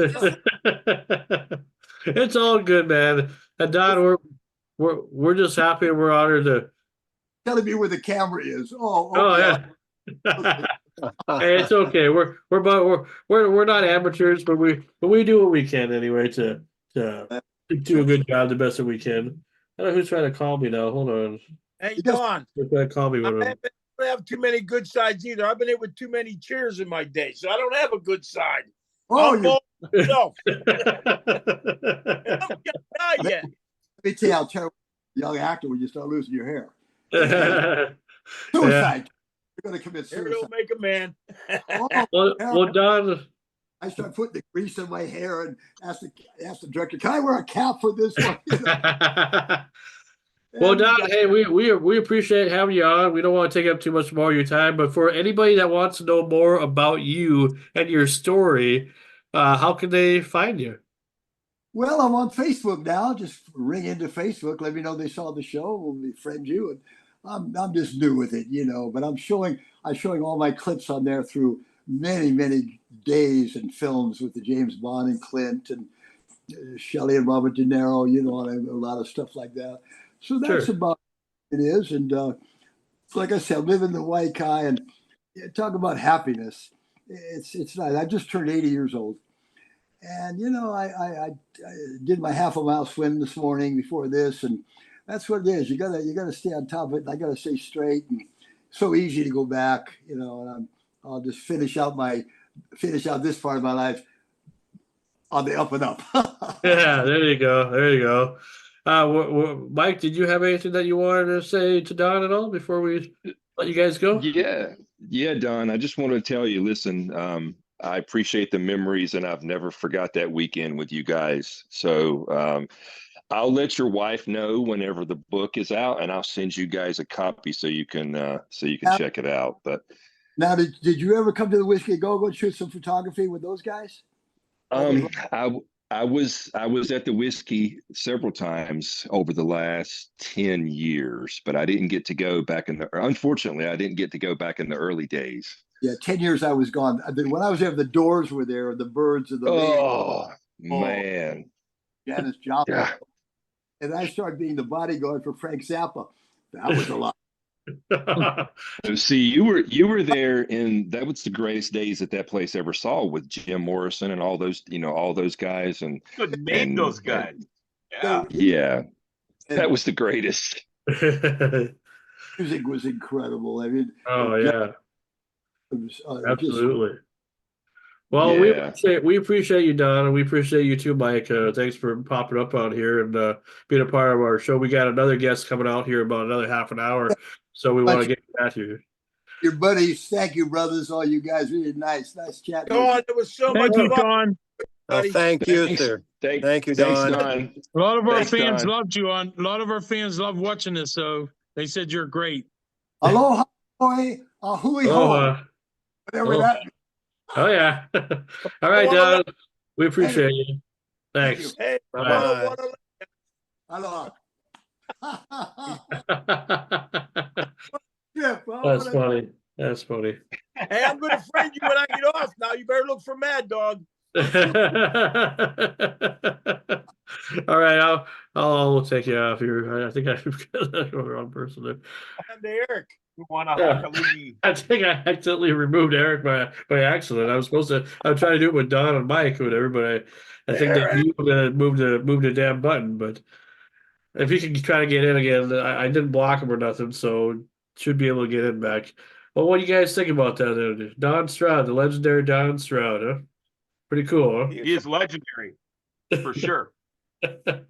It's all good, man. And Don, we're just happy and we're honored to. Telling me where the camera is. Oh, okay. Yeah. Hey, it's okay. We're not amateurs, but we do what we can anyway to do a good job the best that we can. I don't know who's trying to call me now. Hold on. Hey, Don. Who's trying to call me? I don't have too many good sides either. I've been hit with too many cheers in my day, so I don't have a good side. Oh, no. Let Yet. me tell you how terrible young actor when you start losing your hair. Suicide. Yeah. You're going to commit Hair suicide. don't make a man. well, Don. I start putting the grease in my hair and ask the director, "Can I wear a cap for this one?" You know? Well, Don, hey, we appreciate having you on. We don't want to take up too much more of your time, but for anybody that wants to know more about you and your story, how can they find you? Well, I'm on Facebook now. Just ring into Facebook. Let me know they saw the show. We'll befriend you. And I'm just new with it, you know. But I'm showing all my clips on there through many days and films with the James Bond and Clint and Shelley and Robert De Niro, you know, and a lot of stuff like that. So that's about what it is. And like I said, I live in the Waikiki, and talk about happiness. It's nice. I just turned 80 years old. And, you know, I did my half a mile swim this morning before this. And that's what it is. You gotta stay on top of it. And I got to stay straight. And so easy to go back, you know, and I'll just finish out this part of my life on the up and up. Yeah, there you go. Mike, did you have anything that you wanted to say to Don at all before we let you guys go? Yeah, Don. I just want to tell you, listen, I appreciate the memories, and I've never forgot that weekend with you guys. So I'll let your wife know whenever the book is out, and I'll send you guys a copy so you can check it out. But now, did you ever come to the Whiskey Go and shoot some photography with those guys? I was at the Whiskey several times over the last 10 years, but I didn't get to go back unfortunately, I didn't get to go back in the early days. Yeah, 10 years I was gone. When I was there, the Doors were there, the Birds of the man. Janis Joplin. Yeah. And I started being the bodyguard for Frank Zappa. That was a lot. See, you were there, and that was the greatest days that place ever saw with Jim Morrison and all those, all those guys, and Could name those guys. Yeah. yeah, And that was the greatest. music was incredible. I mean, Oh it yeah, was just absolutely. Well, Yeah. we appreciate you, Don, and we appreciate you too, Mike. Thanks for popping up on here and being a part of our show. We got another guest coming out here about another half an hour, so we want to get back to you. your buddies. Thank you, brothers. All you guys, really nice chatting. Don, it was so Thank much you, fun. Don. Well, thank you, Thanks. sir. Thank you, thanks, Don. Don. A lot of our Thanks, fans Don. loved you on. A lot of our fans love watching this, so they said you're great. Aloha, boy, hui ho, Aloha. whatever Oh. that. Oh yeah. All right, Don. We appreciate you. Thanks. Hey, Bye. Aloha. That's funny. That's funny. Hey, I'm gonna friend you when I get off. Now you better look for Mad Dog. All right, I'll take you off here. I think I've got the wrong person there. And Eric. You want to Yeah. I think I accidentally removed Eric by accident. I was trying to do it with Don and Mike or whatever, but I think they moved the damn button. But if you can try to get in again, I didn't block him or nothing, so should be able to get in back. Well, what do you guys think about that? Don Stroud, the legendary Don Stroud, huh? Pretty cool, huh? He is legendary, for sure.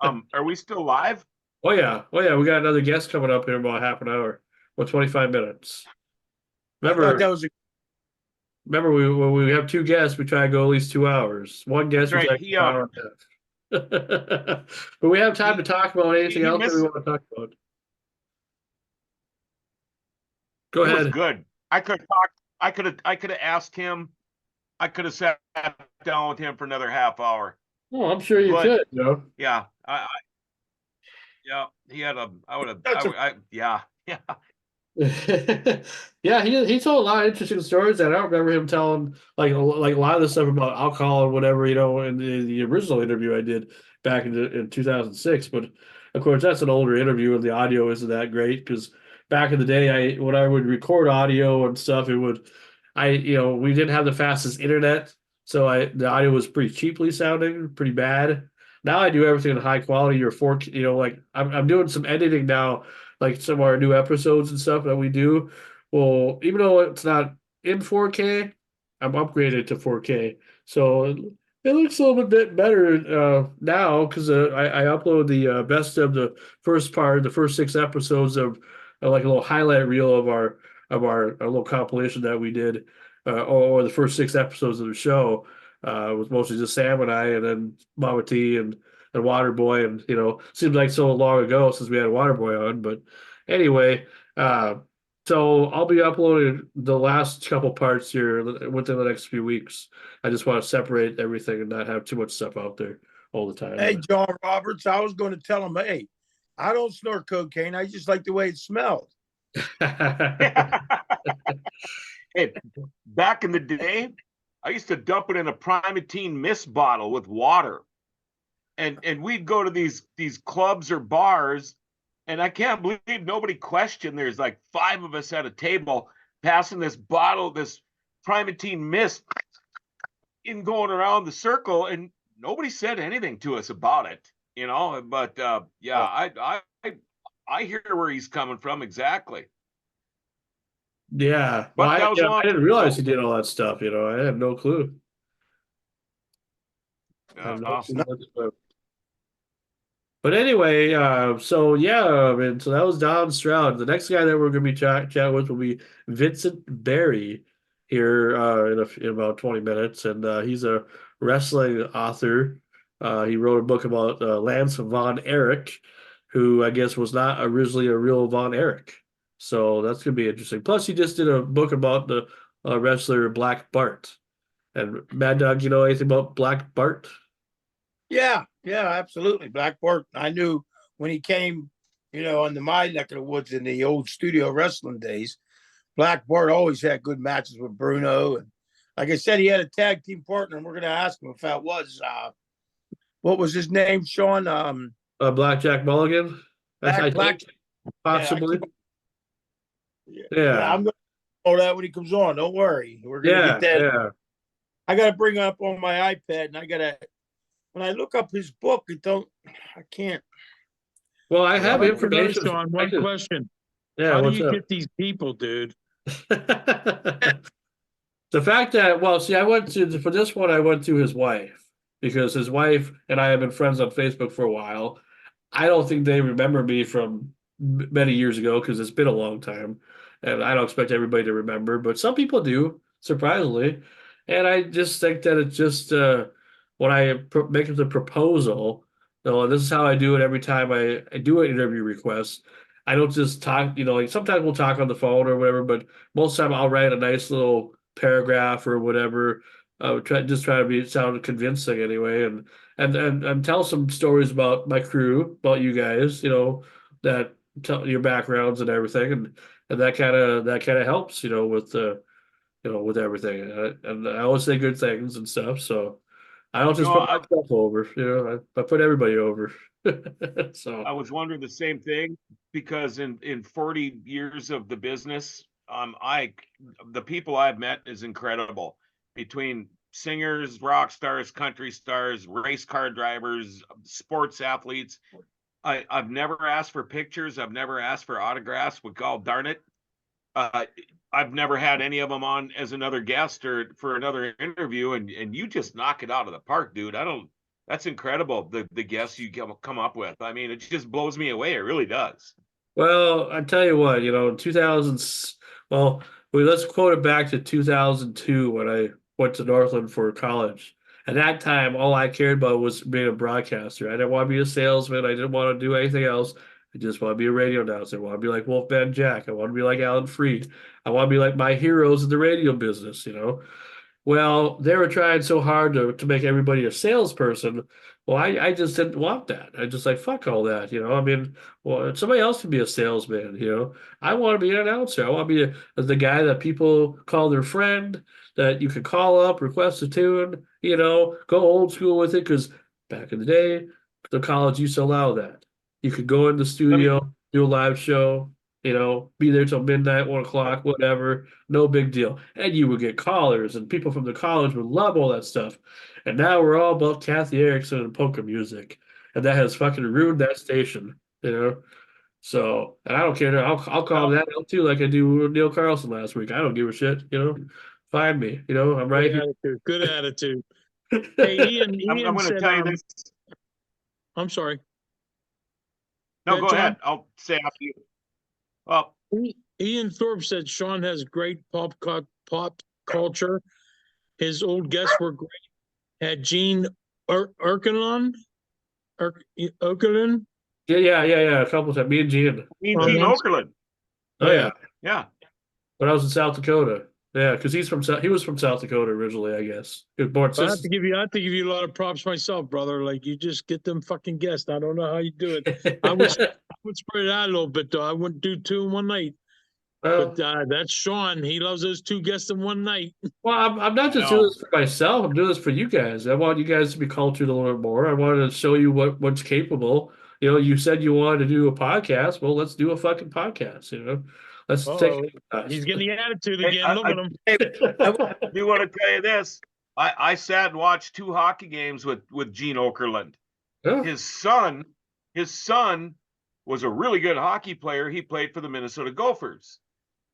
Are we still live? Oh yeah. We got another guest coming up in about half an hour. Well, 25 minutes. Remember, when we have two guests, we try to go at least 2 hours. One guest was Right. like an hour and a half. But we have time to talk about anything else that we want to talk about. Go It was ahead. good. I could have asked him. I could have sat down with him for another half hour. Oh, I'm sure you could. Yeah. Yeah. He had yeah. Yeah, he told a lot of interesting stories, and I remember him telling like a lot of the stuff about alcohol and whatever, in the original interview I did back in 2006. But of course, that's an older interview, and the audio isn't that great because back in the day, when I would record audio and stuff, we didn't have the fastest internet, so the audio was pretty cheaply sounding, pretty bad. Now I do everything in high quality or 4K, like I'm doing some editing now, like some of our new episodes and stuff that we do. Well, even though it's not in 4K, I'm upgraded to 4K. So it looks a little bit better now because I upload the best of the first 6 episodes of like a little highlight reel of our little compilation that we did, or the first 6 episodes of the show. It was mostly just Sam and I, and then Mama T and Waterboy, and seems like so long ago since we had Waterboy on. But anyway, so I'll be uploading the last couple parts here within the next few weeks. I just want to separate everything and not have too much stuff out there all the time. Hey, John Roberts, I was going to tell him, hey, I don't snort cocaine. I just like the way it smelled. Hey, back in the day, I used to dump it in a Primatine Mist bottle with water. And we'd go to these clubs or bars, and I can't believe nobody questioned. There's like 5 of us at a table passing this bottle, this Primatine Mist, in going around the circle, and nobody said anything to us about it, But I hear where he's coming from exactly. Yeah, But well, that was I didn't realize he did all that stuff. I had no clue. I have no clue whatsoever. But anyway, so yeah, so that was Don Stroud. The next guy that we're going to be chatting with will be Vincent Barry here in about 20 minutes, and he's a wrestling author. He wrote a book about Lance Von Erich, who I guess was not originally a real Von Erich. So that's going to be interesting. Plus, he just did a book about the wrestler Black Bart. And Mad Dog, you know anything about Black Bart? Yeah, absolutely. Black Bart. I knew when he came, into my neck of the woods in the old studio wrestling days. Black Bart always had good matches with Bruno, and like I said, he had a tag team partner. And we're going to ask him if that was what was his name, Sean? Blackjack Mulligan. Black possibly. Yeah. I'm gonna know that when he comes on. Don't worry. We're gonna Yeah. get that. Yeah. I gotta bring it up on my iPad, and I gotta when I look up his book, I can't. Well, I have Hey, information. Sean, one question. Yeah. How do What's you up? get these people, dude? The fact that, well, see, for this one, I went to his wife because his wife and I have been friends on Facebook for a while. I don't think they remember me from many years ago because it's been a long time, and I don't expect everybody to remember, but some people do, surprisingly. And I just think that it's just when I make the proposal, and this is how I do it every time I do an interview request. I don't just talk, like sometimes we'll talk on the phone or whatever, but most of the time I'll write a nice little paragraph or whatever. Try to sound convincing anyway, and tell some stories about my crew, about you guys, that tell your backgrounds and everything, and that kind of helps, with everything, and I always say good things and stuff. So I don't just No, put myself over, I put everybody over. So I was wondering the same thing because in 40 years of the business, the people I've met is incredible. Between singers, rock stars, country stars, race car drivers, sports athletes. I've never asked for pictures. I've never asked for autographs. But God darn it, uh, I've never had any of them on as another guest or for another interview, and you just knock it out of the park, dude. I don't. That's incredible. The guests you come up with. I mean, it just blows me away. It really does. well, I tell you what, 2000s. Well, let's quote it back to 2002 when I went to Northland for college. At that time, all I cared about was being a broadcaster. I didn't want to be a salesman. I didn't want to do anything else. I just want to be a radio announcer. I want to be like Wolfman Jack. I want to be like Alan Freed. I want to be like my heroes in the radio business. Well, they were trying so hard to make everybody a salesperson. Well, I just didn't want that. I just like, fuck all that. I mean, well, somebody else can be a salesman. I want to be an announcer. I want to be the guy that people call their friend, that you can call up, request a tune, go old school with it. Because back in the day, the college used to allow that. You could go in the Let me studio, do a live show, be there till midnight, 1 o'clock, whatever. No big deal. And you would get callers, and people from the college would love all that stuff. And now we're all about Kathy Erickson and polka music. And that has fucking ruined that station. So, and I don't care. I'll call that out too, like I do Neil Carlson last week. I don't give a shit. Find me. I'm right Good here. attitude. Good attitude. Hey, Ian. I'm Ian going to said, tell you this. I'm sorry. No, Go go ahead, ahead. I'll say after you. Well, Ian Thorpe said Sean has great pop culture. His old guests were great. Had Gene Okerlund. Okerlund. Yeah. A couple times. Me and Gene. Gene Okerlund. Oh yeah. Yeah. When I was in South Dakota. Yeah, because he was from South Dakota originally, I guess. He was born. I have to give you a lot of props myself, brother. Like, you just get them fucking guests. I don't know how you do it. I would spread it out a little bit though. I wouldn't do two in one night. Well, But that's Sean. He loves those two guests in one night. well, I'm not just doing this for myself. I'm doing this for you guys. I want you guys to be cultured a little bit more. I wanted to show you what's capable. You said you wanted to do a podcast. Well, let's do a fucking podcast. Let's take. He's getting the attitude again. I, Look I, at him. I do want to tell you this. I sat and watched 2 hockey games with Gene Okerlund. Yeah. His son was a really good hockey player. He played for the Minnesota Gophers.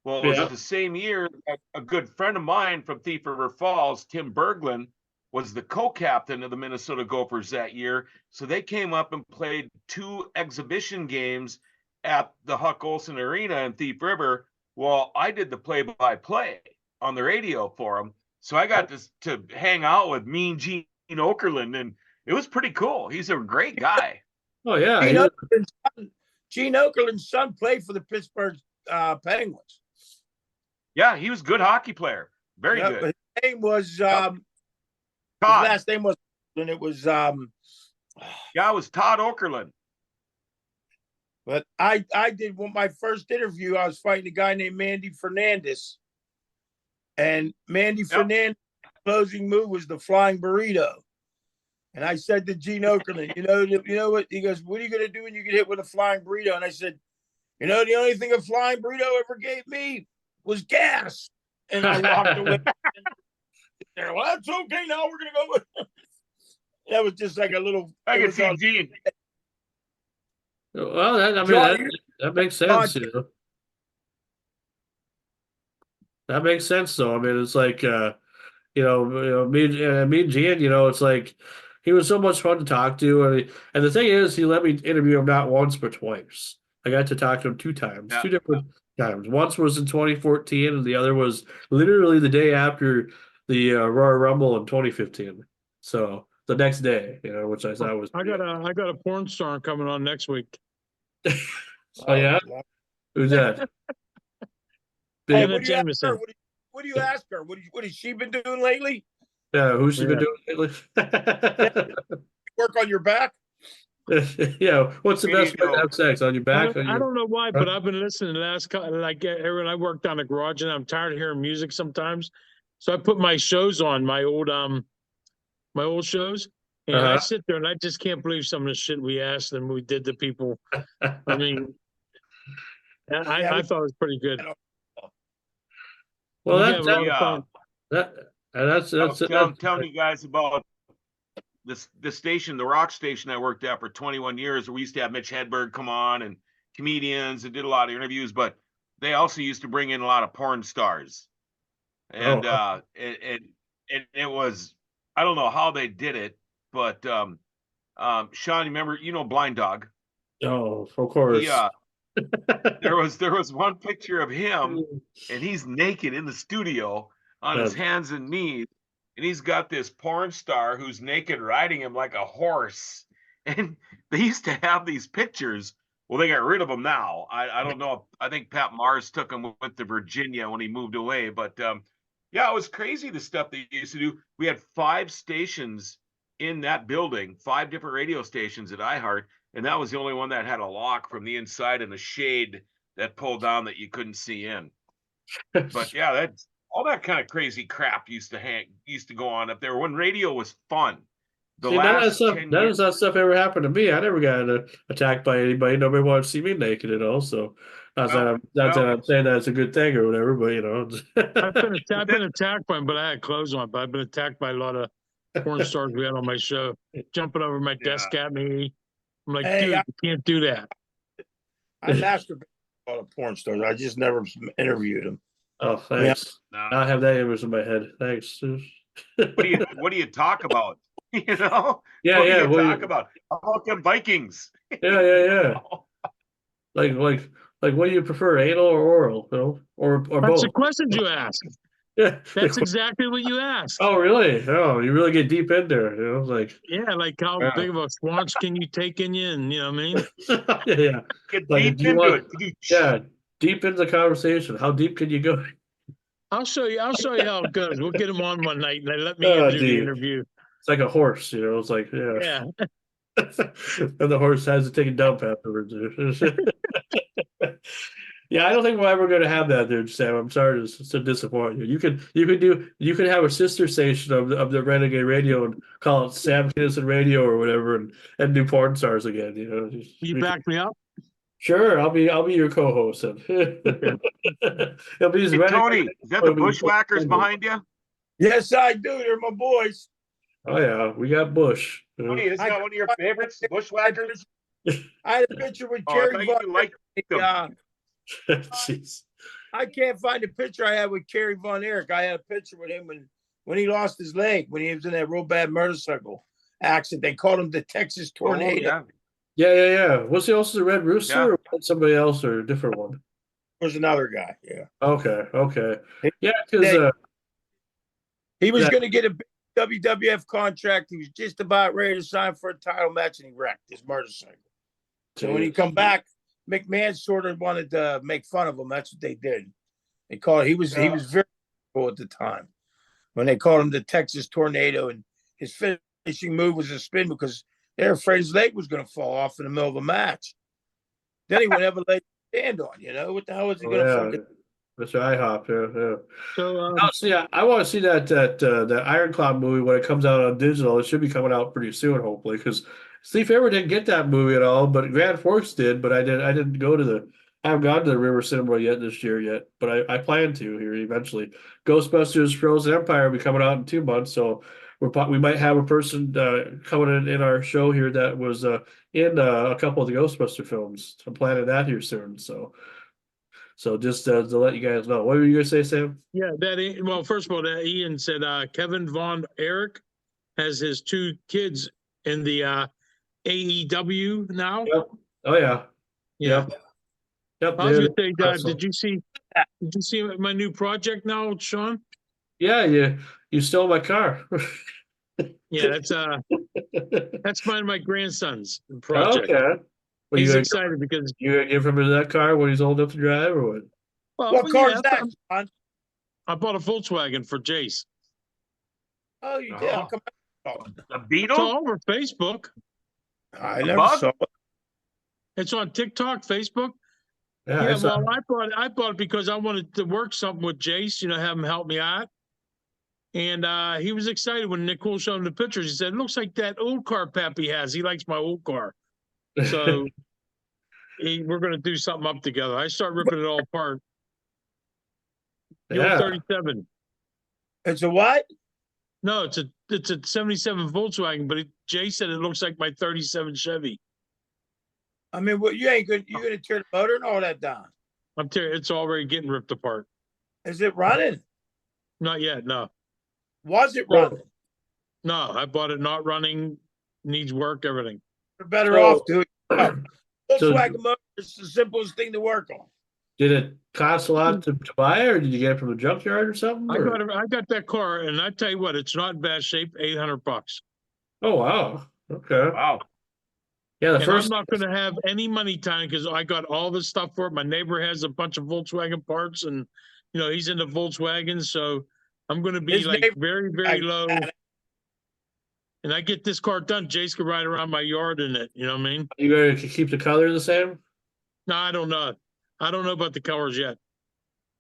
Well, it was the same year that a good friend of mine from Thief River Falls, Tim Berglund, was the co-captain of the Minnesota Gophers that year. So they came up and played 2 exhibition games at the Huck Olson Arena in Thief River. Well, I did the play-by-play on the radio for him. So I got to hang out with Mean Gene Okerlund, and it was pretty cool. He's a great guy. Oh, yeah. Gene Okerlund's son played for the Pittsburgh Penguins. Yeah, he was a good hockey player. Very good. His name was Todd. His last name was, and it was it was Todd Okerlund. But I did my first interview. I was fighting a guy named Mandy Fernandez, and Mandy Fernandez' closing move was the flying burrito. And I said to Gene Okerlund, you know what? He goes, "What are you going to do when you get hit with a flying burrito?" And I said, You know, the only thing a flying burrito ever gave me was gas. And I walked away. Well, that's okay. Now we're going to go with that was just like a little. I can see Gene. Well, I mean, John, that makes sense, you know. That makes sense, though. I mean, it's like, me and Jan, it's like he was so much fun to talk to, and the thing is, he let me interview him not once but twice. I got to talk to him 2 times, Yeah. 2 different times. Once was in 2014, and the other was literally the day after the Royal Rumble in 2015. So the next day, which I thought was I got a porn star coming on next week. Oh yeah, who's that? Hey, Anna what do you ask Jameson. her? What do you ask her? What has she been doing lately? Yeah, who's she been Yeah. doing lately? Work on your back? Yeah, what's the best way to have sex? On your back? I don't know why, but I've been listening to the last like Aaron. I worked on the garage, and I'm tired of hearing music sometimes. So I put my shows on, my old shows, and I sit there and I just can't believe some of the shit we asked and we did to people. I mean, I thought it was pretty good. Well, We have a lot of fun. I'm telling you guys about the station, the rock station I worked at for 21 years, where we used to have Mitch Hedberg come on and comedians and did a lot of interviews, but they also used to bring in a lot of porn stars. And it was, I don't know how they did it, but Sean, remember, Blind Dog? Oh, of course. There was one picture of him, and he's naked in the studio on his hands and knees, and he's got this porn star who's naked riding him like a horse. And they used to have these pictures. Well, they got rid of them now. I don't know. I think Pat Mars took them with to Virginia when he moved away. But yeah, it was crazy the stuff they used to do. We had 5 stations in that building, 5 different radio stations at iHeart, and that was the only one that had a lock from the inside and a shade that pulled down that you couldn't see in. But yeah, that's all that kind of crazy crap used to go on up there when radio was fun. None of that stuff ever happened to me. I never got attacked by anybody. Nobody wanted to see me naked at all. So not that I'm saying that's a good thing or whatever, but I've been attacked by, but I had clothes on. But I've been attacked by a lot of porn stars we had on my show, jumping over my desk at me. I'm like, dude, you can't do that. I masturbate a lot of porn stars. I just never interviewed them. Oh, thanks. Yeah. I have that image in my head. Thanks. What do you talk about? Yeah, what yeah. Do you talk about? How about them Vikings? Yeah. Like, what do you prefer, anal or oral? Or That's both? That's the questions you ask. Yeah, that's exactly what you asked. Oh, really? Oh, you really get deep in there, like like how big of a squanch can you take in you, and you know what I mean? Yeah. Get deep into it. Yeah, deep into the conversation. How deep can you go? I'll show you how it goes. We'll get him on one night and let me do the interview. It's like a horse, It's like yeah. And the horse has to take a dump afterwards. Yeah, I don't think we're ever going to have that there, Sam. I'm sorry to disappoint you. You could have a sister station of the Renegade Radio and call it Sam Kinnison Radio or whatever, and do porn stars again. You back me up? Sure, I'll be your co-host. It'll be Tony, is that the Bushwhackers behind you? Yes, I do. They're my boys. Oh yeah, we got Bush. Tony, is that one of your favorites, the Bushwhackers? I had a picture with Kerry Von. Jeez. I can't find a picture I had with Kerry Von Erich. I had a picture with him when he lost his leg, when he was in that real bad motorcycle accident. They called him the Texas Tornado. Yeah. Was he also the Red Rooster or somebody else or a different one? There's another guy. Yeah. Okay. Yeah, because he was going to get a big WWF contract. He was just about ready to sign for a title match, and he wrecked his motorcycle. So when he come back, McMahon sort of wanted to make fun of him. That's what they did. They called he was very cool at the time when they called him the Texas Tornado, and his finishing move was a spin because they were afraid his leg was going to fall off in the middle of a match. Then he would have a leg to stand on. What the hell is he going to fucking? Mr. IHOP, yeah. So I want to see that Iron Cloud movie when it comes out on digital. It should be coming out pretty soon, hopefully, because Steve Faber didn't get that movie at all, but Grand Forks did. But I didn't go to I haven't gone to the River Cinema yet this year yet, but I plan to here eventually. Ghostbusters Frozen Empire will be coming out in 2 months, so we might have a person coming in our show here that was in a couple of the Ghostbuster films. I'm planning that here soon, so just to let you guys know. What were you gonna say, Sam? Yeah, well, first of all, that Ian said Kevin Von Erich has his 2 kids in the AEW now. Yep. Oh yeah. Yeah. Yep. Yep. I was they're gonna say, awesome. did you see my new project now, Sean? Yeah, you stole my car. Yeah, that's my grandson's project. Okay. Well, He's excited because you gonna give him that car when he's old enough to drive, or what? What car is that, John? I bought a Volkswagen for Jace. Oh, you did. How come? A It's Beetle? all over Facebook. I A never bug? saw it. It's on TikTok, Facebook. Yeah, Yeah, well, I bought it because I wanted to work something with Jace, have him help me out. And he was excited when Nicole showed him the pictures. He said, "It looks like that old car Pappy has. He likes my old car." So we're going to do something up together. I start ripping it all apart. The old yeah. 37. It's a what? No, it's a 77 Volkswagen, but Jay said it looks like my 37 Chevy. I mean, what you ain't good. You gonna tear the motor and all that down? It's already getting ripped apart. Is it running? Not yet, no. Was it running? No, I bought it not running, needs work, everything. You're better off doing it. Volkswagen motor is the simplest thing to work on. Did it cost a lot to buy, or did you get it from a junkyard or something? I got that car, and I tell you what, it's not in bad shape. $800. Oh wow. Okay. Wow. Yeah, I'm not going to have any money time because I got all this stuff for it. My neighbor has a bunch of Volkswagen parts, and he's into Volkswagen, so I'm going to be very, very low. And I get this car done, Jace could ride around my yard in it. You know what I mean? You going to keep the color the same? No, I don't know. I don't know about the colors yet.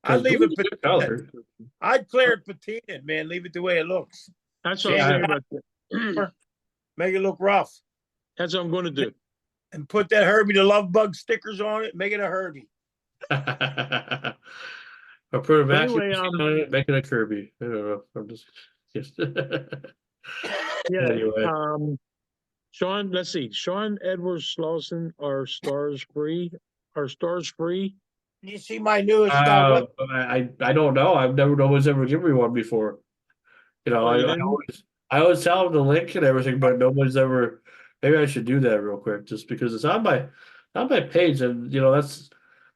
I'd leave it color. I'd clear it patina, man. Leave it the way it looks. That's what I'm saying about that. Make it look rough. That's what I'm going to do. And put that Herbie the Love Bug stickers on it. Make it a Herbie. Or put a vacuum Anyway, on it, make it a Kirby. I don't know. I'm just yeah. Anyway. Sean, let's see. Sean Edwards Slauson, are stars free? Are stars free? You see my newest I don't know. I've never nobody's ever given me one before. I always tell them the link and everything, but nobody's ever. Maybe I should do that real quick, just because it's on my page, and that's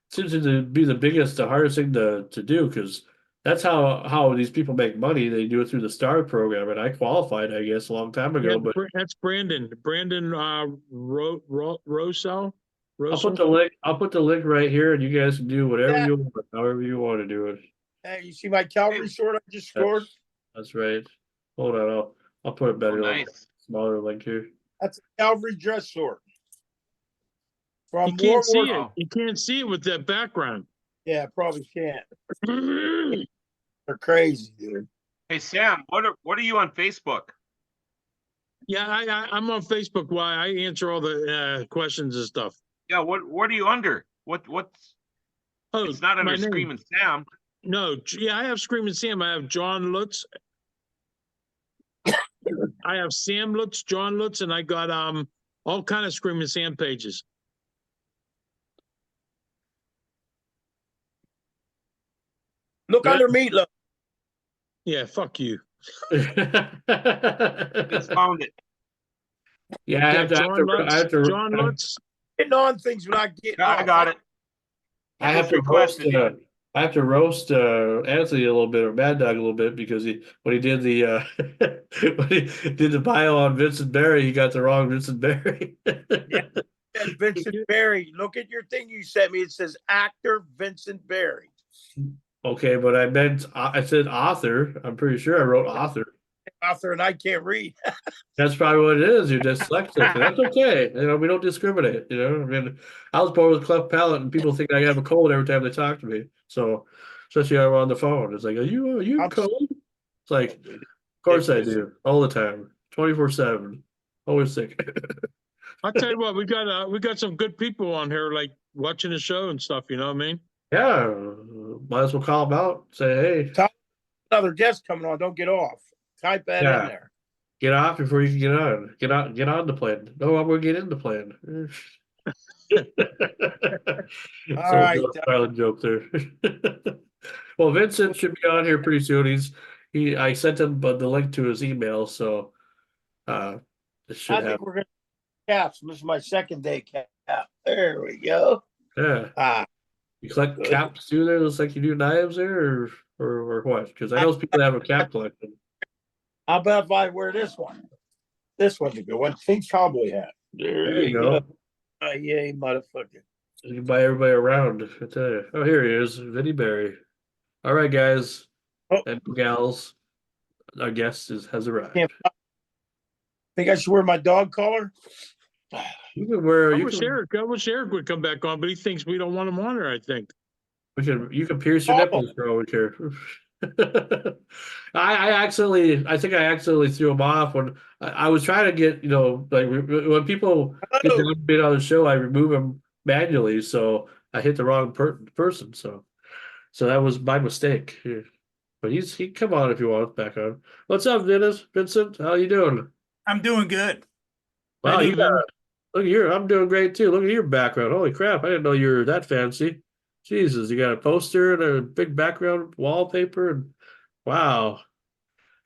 seems to be the hardest thing to do, because that's how these people make money. They do it through the STAR program, and I qualified, I guess, a long time ago. Yeah, but that's Brandon. Brandon Rosell. I'll put the link right here, and you guys can do whatever you want, however you want to do it. Hey, you see my Calvary short I just scored? That's right. Hold on, I'll put it better. Nice. Smaller link here. That's a Calvary dress short. From You can't see it. You can't see it with that background. Yeah, probably can't. They're crazy, dude. Hey Sam, what are you on Facebook? Yeah, I'm on Facebook. Why I answer all the questions and stuff. Yeah, what are you under? What's? Oh, it's not under my name. Screaming Sam. No, yeah, I have Screaming Sam. I have John Lutz. I have Sam Lutz, John Lutz, and I got all kind of Screaming Sam pages. Look under Meatloaf. Yeah, fuck you. Just found it. Yeah, I have to. John Lutz. Getting on things without getting I got it. I have to roast Anthony a little bit, or Mad Dog a little bit, because when he did the when he did the bio on Vincent Barry, he got the wrong Vincent Barry. Yeah, Vincent Barry. Look at your thing you sent me. It says actor Vincent Barry. Okay, but I said author. I'm pretty sure I wrote author. Author, and I can't read. That's probably what it is. You're dyslexic. That's okay. We don't discriminate. I mean, I was born with a cleft palate, and people think I have a cold every time they talk to me. So, especially when I'm on the phone, it's like, are you cold? It's like, of course I do, all the time, 24/7, always sick. I'll tell you what, we got some good people on here, like watching the show and stuff. You know what I mean? Yeah, might as well call them out. Say, hey, Another guest coming on. Don't get off. Type that Yeah. in there. get off before you can get on. Get on the plane. No, I'm gonna get in the plane. All right. Silent joke there. Well, Vincent should be on here pretty soon. I sent him the link to his email, so it should I have. think we're gonna caps. This is my second day cap. There we go. Yeah. You collect Good. caps too there? Looks like you do knives there or what? Because I know people that have a cap collection. How about if I wear this one? This one's a good one. Pink cowboy hat. There you go. Yay, motherfucker. You can buy everybody around. I tell you. Oh, here he is, Vinny Berry. All right, guys and gals, our guest has arrived. Think I should wear my dog collar? You can wear. I wish Eric would come back on, but he thinks we don't want him on here. I think. You can pierce your nipples for over here. I think I accidentally threw him off when I was trying to get, like when people get to be on the show, I remove them manually, so I hit the wrong person. So that was my mistake. But he come on if you want back on. What's up, Vincent? How you doing? I'm doing good. Wow, look here. I'm doing great too. Look at your background. Holy crap! I didn't know you were that fancy. Jesus, you got a poster and a big background wallpaper, and wow,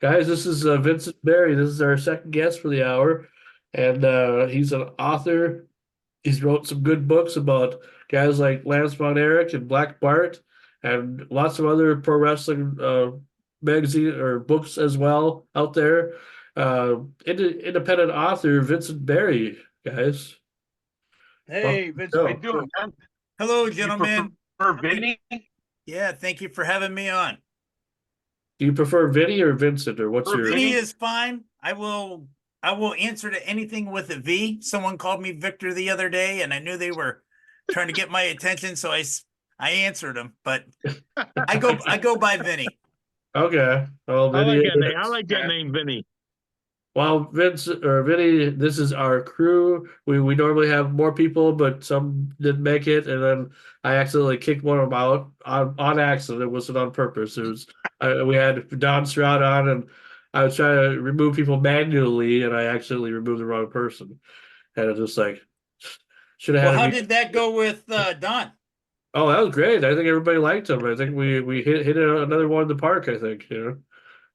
guys, this is Vincent Berry. This is our second guest for the hour, and he's an author. He's wrote some good books about guys like Lance Von Erich and Black Bart, and lots of other pro wrestling magazine or books as well out there. Independent author Vincent Berry, guys. Hey, Vincent, How you doing, man? Hello, gentlemen. For Vinny? Yeah, thank you for having me on. Do you prefer Vinny or Vincent, or what's your? Vinny is fine. I will answer to anything with a V. Someone called me Victor the other day, and I knew they were trying to get my attention, so I answered them. But I go by Vinny. Okay. Well, Vinny, I like that name, Vinny. Well, Vinny, this is our crew. We normally have more people, but some didn't make it, and then I accidentally kicked one of them out on accident. It wasn't on purpose. It was we had Don Stroud on, and I was trying to remove people manually, and I accidentally removed the wrong person, and it just like should have. Well, how did that go with Don? Oh, that was great. I think everybody liked him. I think we hit another one in the park. I think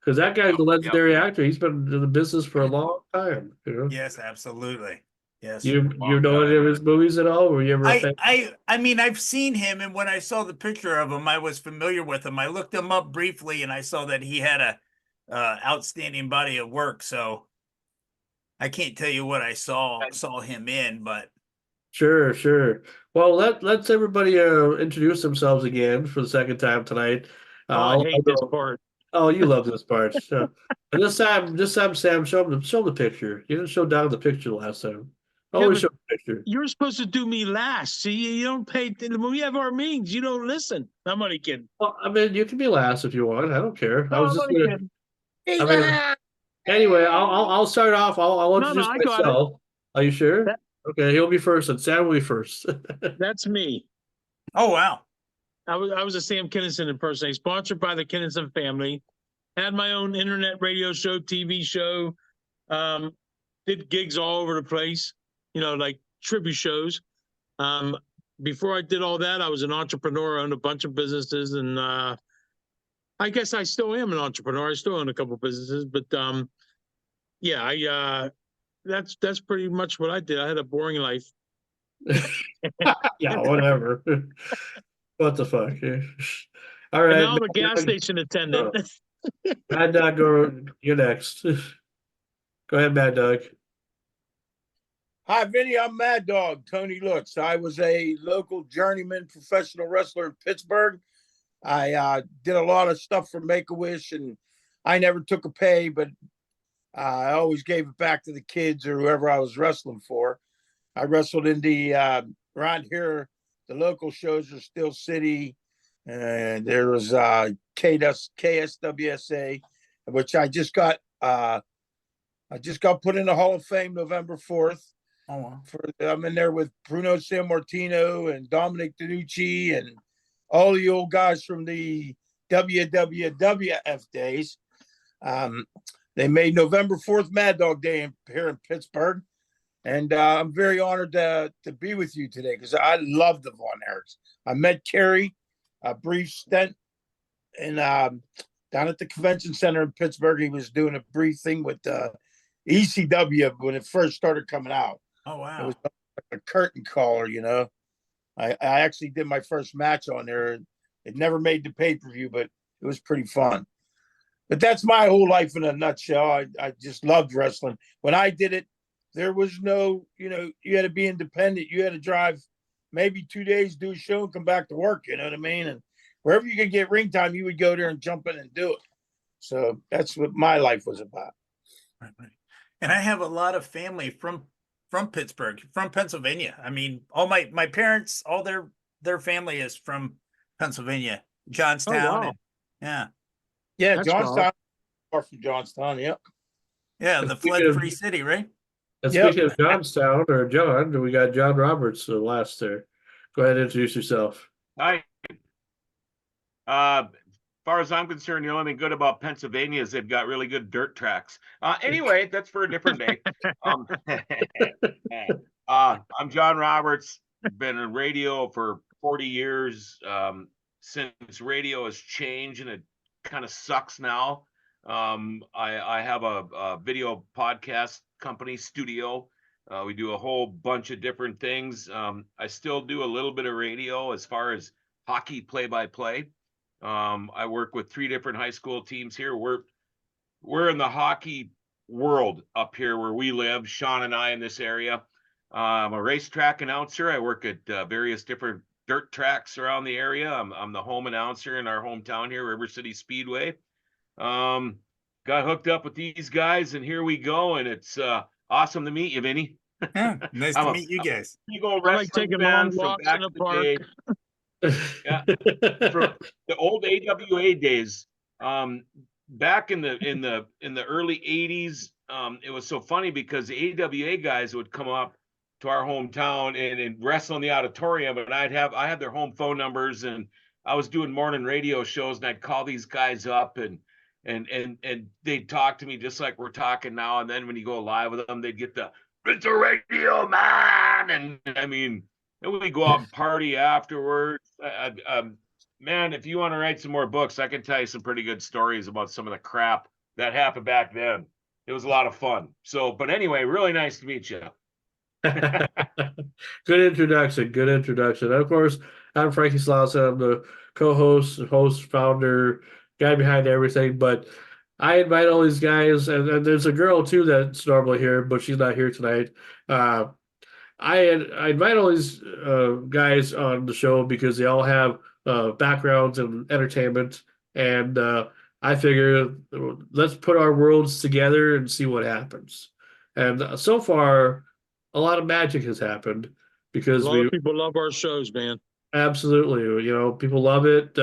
because that guy's a legendary actor. He's been in the business for a long time. Yes, absolutely. Yes. You know any of his movies at all? Were you ever? I mean, I've seen him, and when I saw the picture of him, I was familiar with him. I looked him up briefly, and I saw that he had a outstanding body of work. So I can't tell you what I saw him in, but Sure. Well, let's everybody introduce themselves again for the second time tonight. I hate this part. Oh, you love this part. So, and this time, Sam, show the picture. You didn't show down the picture last time. Always show the picture. You're supposed to do me last. See, you don't pay. When we have our meetings, you don't listen. I'm only kidding. Well, I mean, you can be last if you want. I don't care. No, I was just gonna, anyway, I'll start off. I'll introduce myself. Are you sure? Okay, he'll be first, and Sam will be first. That's me. Oh wow. I was a Sam Kinison impersonator, sponsored by the Kinison family. Had my own internet radio show, TV show. Did gigs all over the place, like tribute shows. Before I did all that, I was an entrepreneur, owned a bunch of businesses, and I guess I still am an entrepreneur. I still own a couple of businesses, but that's pretty much what I did. I had a boring life. Yeah, whatever. What the fuck? All right. And now I'm a gas station attendant. Mad Dog, you're next. Go ahead, Mad Dog. Hi, Vinny. I'm Mad Dog, Tony Lutz. I was a local journeyman professional wrestler in Pittsburgh. I did a lot of stuff for Make-A-Wish, and I never took a pay, but I always gave it back to the kids or whoever I was wrestling for. I wrestled in the around here. The local shows are Steel City, and there was KSWSA, which I just got put in the Hall of Fame November 4th. Oh, wow. I'm in there with Bruno Sammartino and Dominic DeNucci and all the old guys from the WWF days. They made November 4th Mad Dog Day here in Pittsburgh. And I'm very honored to be with you today because I love the Von Erichs. I met Kerry a brief stint in down at the convention center in Pittsburgh. He was doing a brief thing with ECW when it first started coming out. Oh, It wow. was a curtain caller, you know. I actually did my first match on there. It never made the pay-per-view, but it was pretty fun. But that's my whole life in a nutshell. I just loved wrestling. When I did it, there was no, you had to be independent. You had to drive maybe 2 days, do a show, and come back to work. You know what I mean? And wherever you could get ring time, you would go there and jump in and do it. So that's what my life was about. Right. And I have a lot of family from Pittsburgh, from Pennsylvania. I mean, all my parents, all their family is from Pennsylvania, Johnstown. Oh, wow. And, yeah. Yeah, That's Johnstown, far from Johnstown. Yep. Yeah, And the speaking flood of- free city, right? And Yep. speaking of Johnstown or John, we got John Roberts the last there. Go ahead and introduce yourself. Hi. As far as I'm concerned, the only thing good about Pennsylvania is they've got really good dirt tracks. Anyway, that's for a different day. I'm John Roberts. Been in radio for 40 years. Since radio has changed and it kind of sucks now. I have a video podcast company studio. We do a whole bunch of different things. I still do a little bit of radio as far as hockey play-by-play. I work with 3 different high school teams here. We're in the hockey world up here where we live, Sean and I in this area. I'm a racetrack announcer. I work at various different dirt tracks around the area. I'm the home announcer in our hometown here, River City Speedway. Got hooked up with these guys, and here we go. And it's awesome to meet you, Vinny. Yeah, nice to meet you guys. You go I like taking long walks in the park. Yeah, from the old AWA days. Back in the early 80s, it was so funny because the AWA guys would come up to our hometown and wrestle in the auditorium, and I had their home phone numbers, and I was doing morning radio shows, and I'd call these guys up and they'd talk to me just like we're talking now. And then when you go live with them, they'd get it's a radio man, and I mean, and we go out and party afterwards. Man, if you want to write some more books, I can tell you some pretty good stories about some of the crap that happened back then. It was a lot of fun. So, but anyway, really nice to meet you. Good introduction. Good introduction. And of course, I'm Frankie Slauson. I'm the co-host, host, founder, guy behind everything. But I invite all these guys, and there's a girl too that's normally here, but she's not here tonight. I invite all these guys on the show because they all have backgrounds in entertainment, and I figure let's put our worlds together and see what happens. And so far, a lot of magic has happened because A lot of people love our shows, man. absolutely, people love it.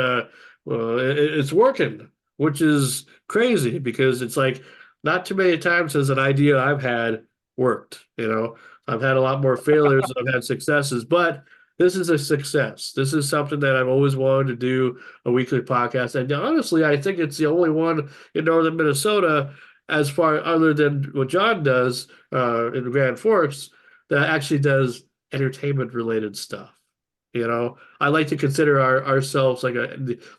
It's working, which is crazy because it's like not too many times has an idea I've had worked. I've had a lot more failures than I've had successes, but this is a success. This is something that I've always wanted to do, a weekly podcast. And honestly, I think it's the only one in northern Minnesota, as far other than what John does in Grand Forks, that actually does entertainment related stuff. I like to consider ourselves like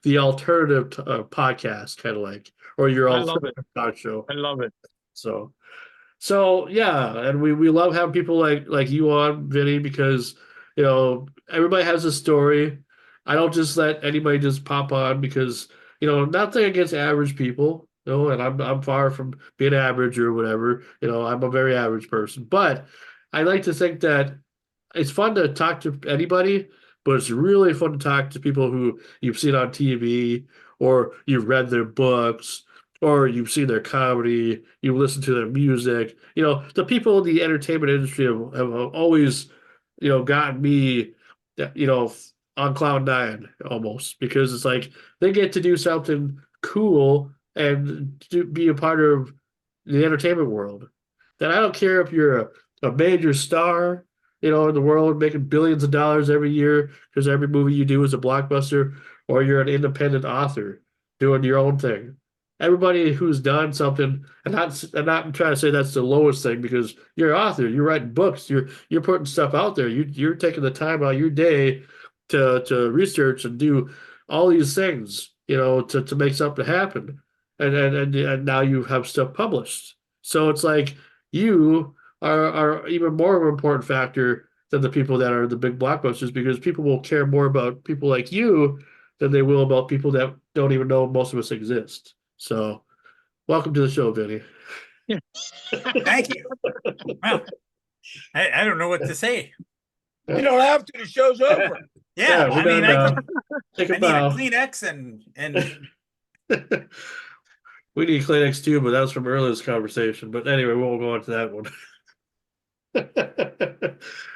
the alternative podcast, kind of like, or your alternative talk show. I love it. So yeah, and we love having people like you on, Vinny, because everybody has a story. I don't just let anybody just pop on because nothing against average people, and I'm far from being average or whatever. I'm a very average person, but I like to think that it's fun to talk to anybody, but it's really fun to talk to people who you've seen on TV or you've read their books or you've seen their comedy, you listen to their music. The people in the entertainment industry have always, gotten me, on cloud nine almost, because it's like they get to do something cool and be a part of the entertainment world. That I don't care if you're a major star, in the world, making billions of dollars every year because every movie you do is a blockbuster, or you're an independent author doing your own thing. Everybody who's done something, and not trying to say that's the lowest thing because you're an author, you're writing books, you're putting stuff out there, you're taking the time out of your day to research and do all these things, to make something happen, and now you have stuff published. So it's like you are even more of an important factor than the people that are the big blockbusters because people will care more about people like you than they will about people that don't even know most of us exist. So, welcome to the show, Vinny. Thank you. Wow. I don't know what to say. You don't have to. The show's over. Yeah, we're I mean, done Take I a need a bow. Kleenex and We need Kleenex too, but that was from earlier's conversation. But anyway, we won't go on to that one.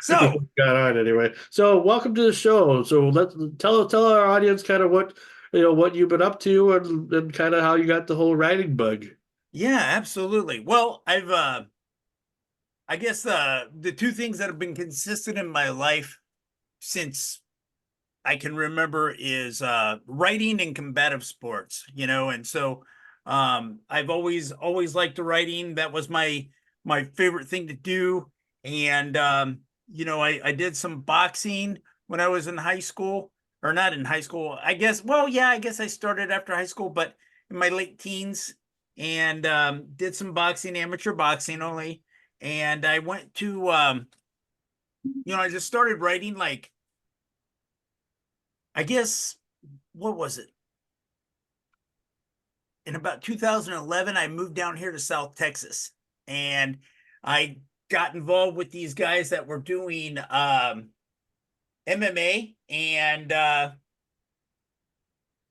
So got on anyway. So welcome to the show. So let's tell our audience kind of what you've been up to and kind of how you got the whole writing bug. yeah, absolutely. Well, I guess the two things that have been consistent in my life since I can remember is writing and combative sports, and so I've always liked the writing. That was my favorite thing to do. And I did some boxing when I was in high school, or not in high school, I guess. Well, yeah, I guess I started after high school, but in my late teens, and did some boxing, amateur boxing only. And I went to I just started writing, like, I guess, what was it? In about 2011, I moved down here to South Texas, and I got involved with these guys that were doing MMA and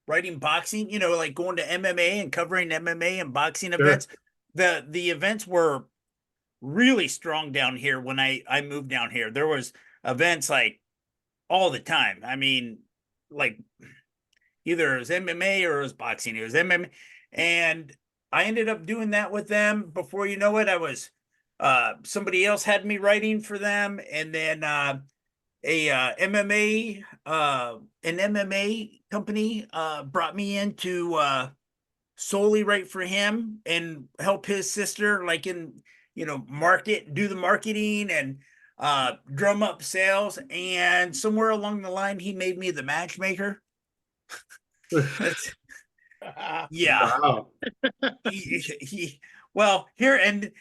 writing boxing, like going to MMA and covering MMA and boxing events. The events were really strong down here when I moved down here. There was events like all the time. I mean, like either it was MMA or it was boxing. It was MMA. And I ended up doing that with them. Before you know it, I was somebody else had me writing for them, and then an MMA company brought me in to solely write for him and help his sister, like, in do the marketing and drum up sales. And somewhere along the line, he made me the matchmaker. Yeah. Wow. Well, here, and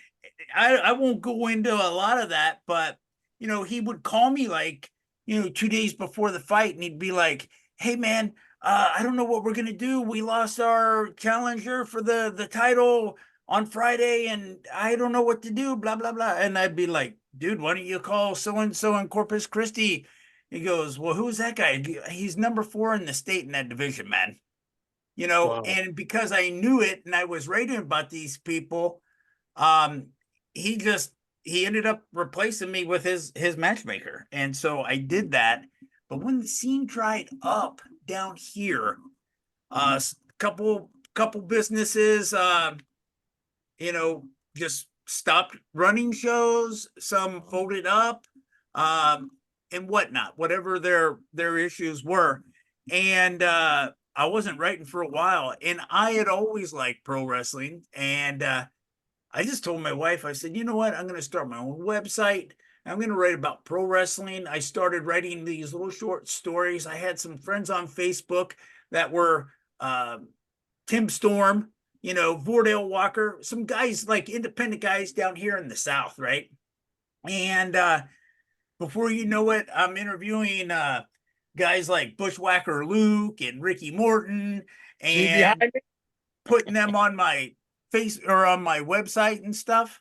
I won't go into a lot of that, but he would call me, like, 2 days before the fight, and he'd be like, "Hey man, I don't know what we're gonna do. We lost our challenger for the title on Friday, and I don't know what to do, blah blah blah." And I'd be like, "Dude, why don't you call so and so in Corpus Christi?" He goes, "Well, who's that guy? He's number 4 in the state in that division, man." Wow. And because I knew it and I was writing about these people, he ended up replacing me with his matchmaker. And so I did that. But when the scene dried up down here, couple businesses just stopped running shows, some folded up, and whatnot, whatever their issues were. And I wasn't writing for a while, and I had always liked pro wrestling. And I just told my wife, I said, you know what? I'm going to start my own website. I'm going to write about pro wrestling. I started writing these little short stories. I had some friends on Facebook that were Tim Storm, Vordale Walker, some guys, like independent guys down here in the South, right? And before you know it, I'm interviewing guys like Bushwhacker Luke and Ricky Morton, and putting them on my face or on my website and stuff,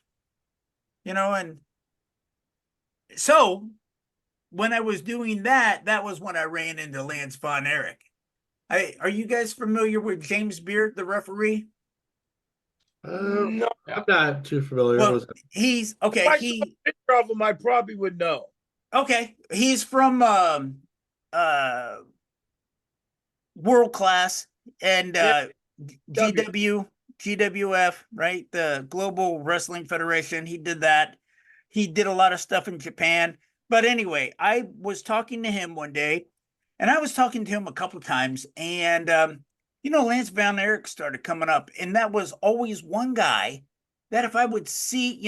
and so when I was doing that, that was when I ran into Lance Von Erich. Are you guys familiar with James Beard, the referee? No. I'm not too familiar Well, with it. he's okay. If I saw a picture of him, I probably would know. Okay, he's from World Class and GWF, right? The Global Wrestling Federation. He did that. he did a lot of stuff in Japan. But anyway, I was talking to him one day, and I was talking to him a couple of times, and Lance Van Erich started coming up, and that was always one guy that if I would see,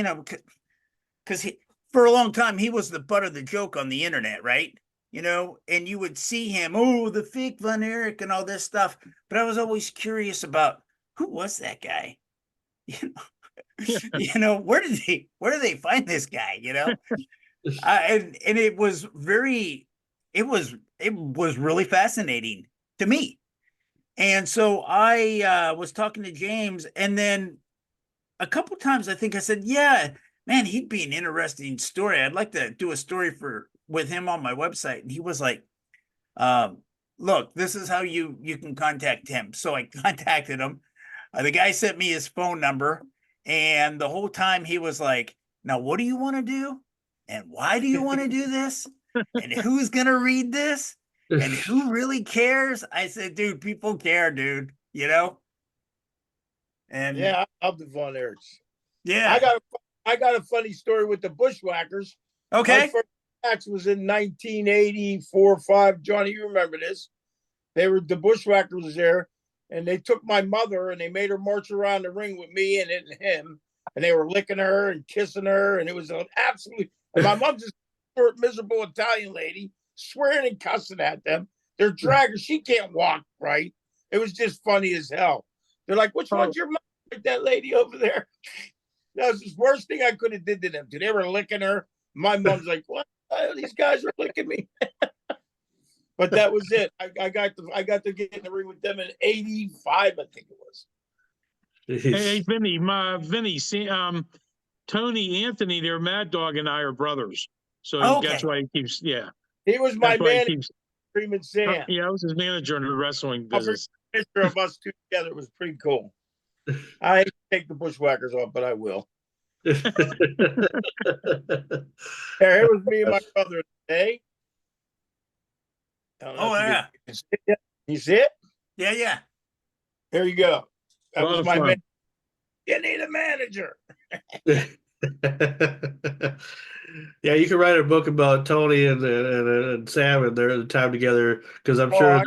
because for a long time he was the butt of the joke on the internet, right? And you would see him, oh, the fake Van Erich and all this stuff. But I was always curious about who was that guy? Where did they find this guy? And it was really fascinating to me. And so I was talking to James, and then a couple times I think I said, yeah, man, he'd be an interesting story. I'd like to do a story with him on my website. And he was like, look, this is how you can contact him. So I contacted him. The guy sent me his phone number, and the whole time he was like, now, what do you want to do? And why do you want to do this? And who's going to read this? And who really cares? I said, dude, people care, dude, And yeah, I love the Von Erichs. Yeah. I got a funny story with the Bushwhackers. Okay. My first match was in 1984 or 5. Johnny, you remember this? The Bushwhackers was there, and they took my mother and they made her march around the ring with me and him, and they were licking her and kissing her, and it was an absolute. And my mom's this short, miserable Italian lady swearing and cussing at them. They're dragging. She can't walk right. It was just funny as hell. They're like, "Which one's your mom?" Like that lady over there. That was the worst thing I could have did to them. Dude, they were licking her. My mom's like, "What? These guys are licking me." But that was it. I got to get in the ring with them in '85, I think it was. Hey, Vinny, see, Tony Anthony, their Mad Dog, and I are brothers. So that's why he keeps, yeah. He was my manager, Freeman Sam. Yeah, I was his manager in the wrestling business. A picture of us two together. It was pretty cool. I hate to take the Bushwhackers off, but I will. Here was me and my brother today. Oh, yeah. You see it? Yeah, yeah. There you go. That was my man. You need a manager. Yeah, you can write a book about Tony and Sam and their time together, because I'm sure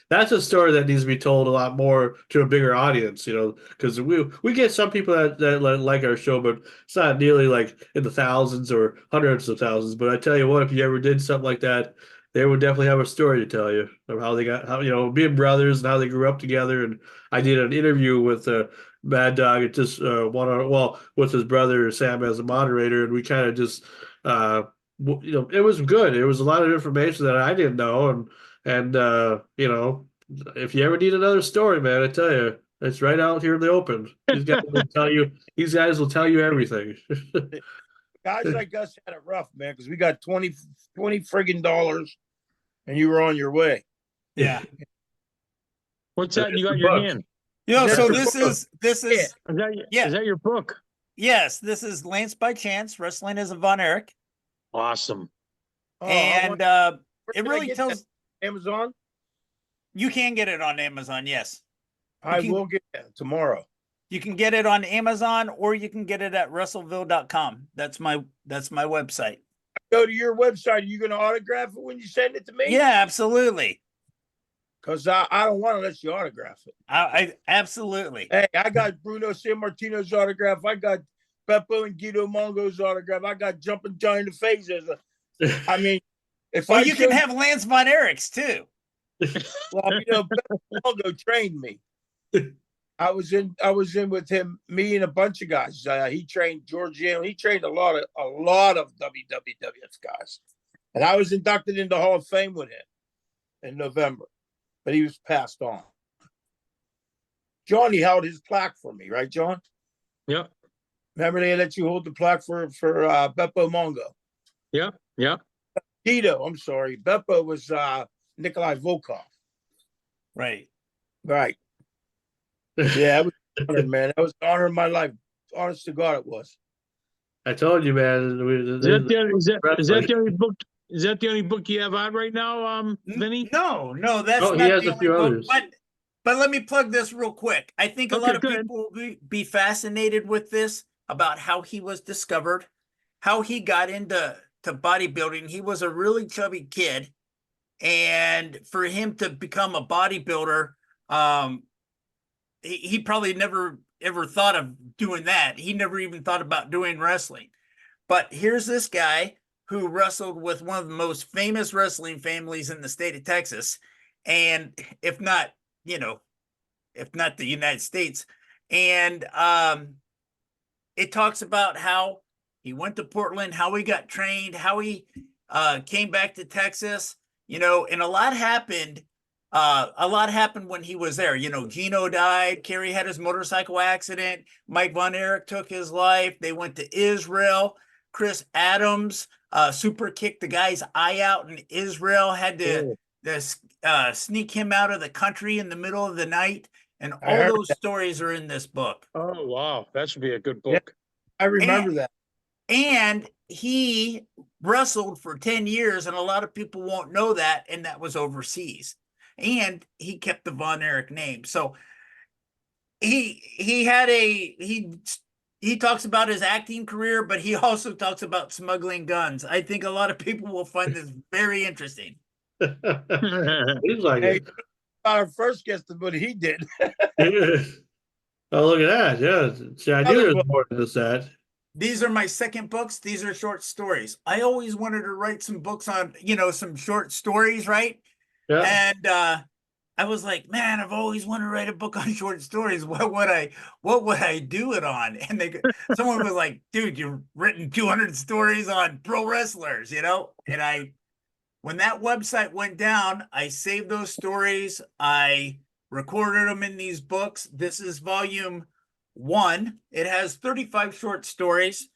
that's a story that needs to be told a lot more to a bigger audience, because we get some people that like our show, but it's not nearly like in the thousands or hundreds of thousands. But I tell you what, if you ever did something like that, they would definitely have a story to tell you of how being brothers and how they grew up together. And I did an interview with Mad Dog at just with his brother Sam as a moderator, and we kind of just it was good. It was a lot of information that I didn't know, and if you ever need another story, man, I tell you, it's right out here in the open. These guys will tell you. These guys will tell you everything. Guys like us had it rough, man, because we got $20 friggin' dollars, and you were on your way. Yeah. What's that? You got in your hand? So this is Is that your book? Yes, this is Lance by Chance, Wrestling as a Von Erich. Awesome. And it really tells Amazon. You can get it on Amazon, yes. I will get it tomorrow. You can get it on Amazon, or you can get it at Russellville.com. That's my website. Go to your website. Are you going to autograph it when you send it to me? Yeah, absolutely. Because I don't want to let you autograph it. I absolutely. Hey, I got Bruno Sammartino's autograph. I got Beppo and Guido Mongo's autograph. I got Jumping Johnny the Face as a. I mean, you can have Lance Von Erich's too. Well, Beppo Mongo trained me. I was in with him, me and a bunch of guys. He trained Giorgiano. He trained a lot of WWF guys, and I was inducted into Hall of Fame with him in November, but he was passed on. Johnny held his plaque for me, right, John? Yep. Remember they let you hold the plaque for Beppo Mongo. Yep. Yep. Guido, I'm sorry. Beppo was Nikolai Volkov. Right. Right. Yeah, it was an honor, man. That was an honor of my life. Honest to God, it was. I told you, man. Is that the only book? Is that the only book you have out right now, Vinny? No, that's not he has the a few only others. book. But let me plug this real quick. I think a lot of people will be fascinated with this, about how he was discovered. how he got into bodybuilding. He was a really chubby kid, and for him to become a bodybuilder, he probably never ever thought of doing that. He never even thought about doing wrestling. But here's this guy who wrestled with one of the most famous wrestling families in the state of Texas, and if not, if not the United States. And it talks about how he went to Portland, how he got trained, how he came back to Texas, and a lot happened. A lot happened when he was there. Gino died. Kerry had his motorcycle accident. Mike Von Erich took his life. They went to Israel. Chris Adams super kicked the guy's eye out in Israel, had to sneak him out of the country in the middle of the night. And all those stories are in this book. Oh, wow. That should be a good book. I remember that. And he wrestled for 10 years, and a lot of people won't know that, and that was overseas. And he kept the Von Erich name. So he talks about his acting career, but he also talks about smuggling guns. I think a lot of people will find this very interesting. Seems like Hey, it. our first guest, but he did. Oh, look at that. Yeah. See, I knew there was more than just that. These are my second books. These are short stories. I always wanted to write some books on, some short stories, right? Yeah. And I was like, man, I've always wanted to write a book on short stories. What would I do it on? And someone was like, dude, you've written 200 stories on pro wrestlers, And when that website went down, I saved those stories. I recorded them in these books. This is volume 1. It has 35 short stories,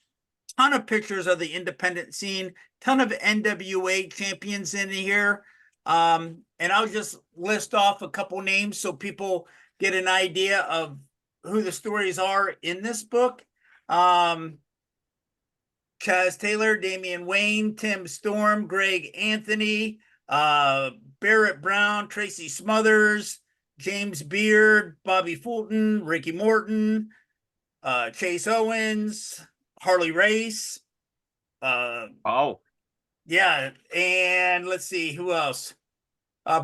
ton of pictures of the independent scene, ton of NWA champions in here. And I'll just list off a couple names so people get an idea of who the stories are in this book. Chaz Taylor, Damian Wayne, Tim Storm, Greg Anthony, Barrett Brown, Tracy Smothers, James Beard, Bobby Fulton, Ricky Morton, Chase Owens, Harley Race. Yeah, and let's see who else.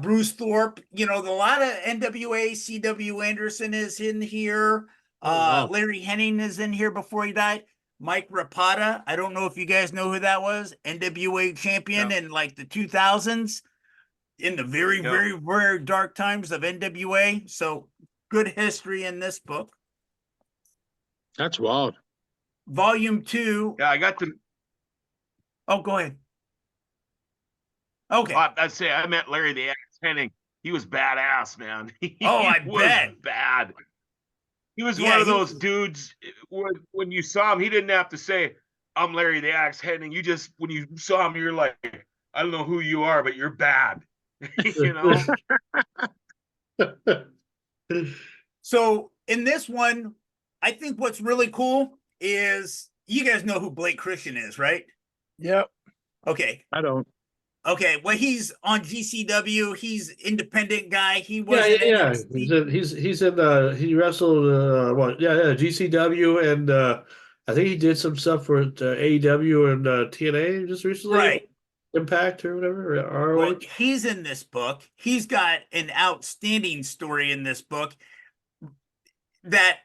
Bruce Thorpe. A lot of NWA. C.W. Anderson is in here. wow. Larry Henning is in here before he died. Mike Rapata. I don't know if you guys know who that was. NWA champion in like the 2000s, in the very, very, very dark times of NWA. So good history in this book. That's wild. Volume 2. Yeah, I got to. Oh, go ahead. Okay. I'd say I met Larry the Axe Henning. He was badass, man. I bet. Bad. He was one of those dudes. When you saw him, he didn't have to say, "I'm Larry the Axe Henning." When you saw him, you're like, "I don't know who you are, but you're bad." So in this one, I think what's really cool is you guys know who Blake Christian is, right? Yep. Okay. I don't. Okay. Well, he's on GCW. He's independent guy. He was Yeah. He's in he wrestled GCW, and I think he did some stuff for AEW and TNA just recently. Right. Impact or whatever, or ROH. Well, he's in this book. He's got an outstanding story in this book that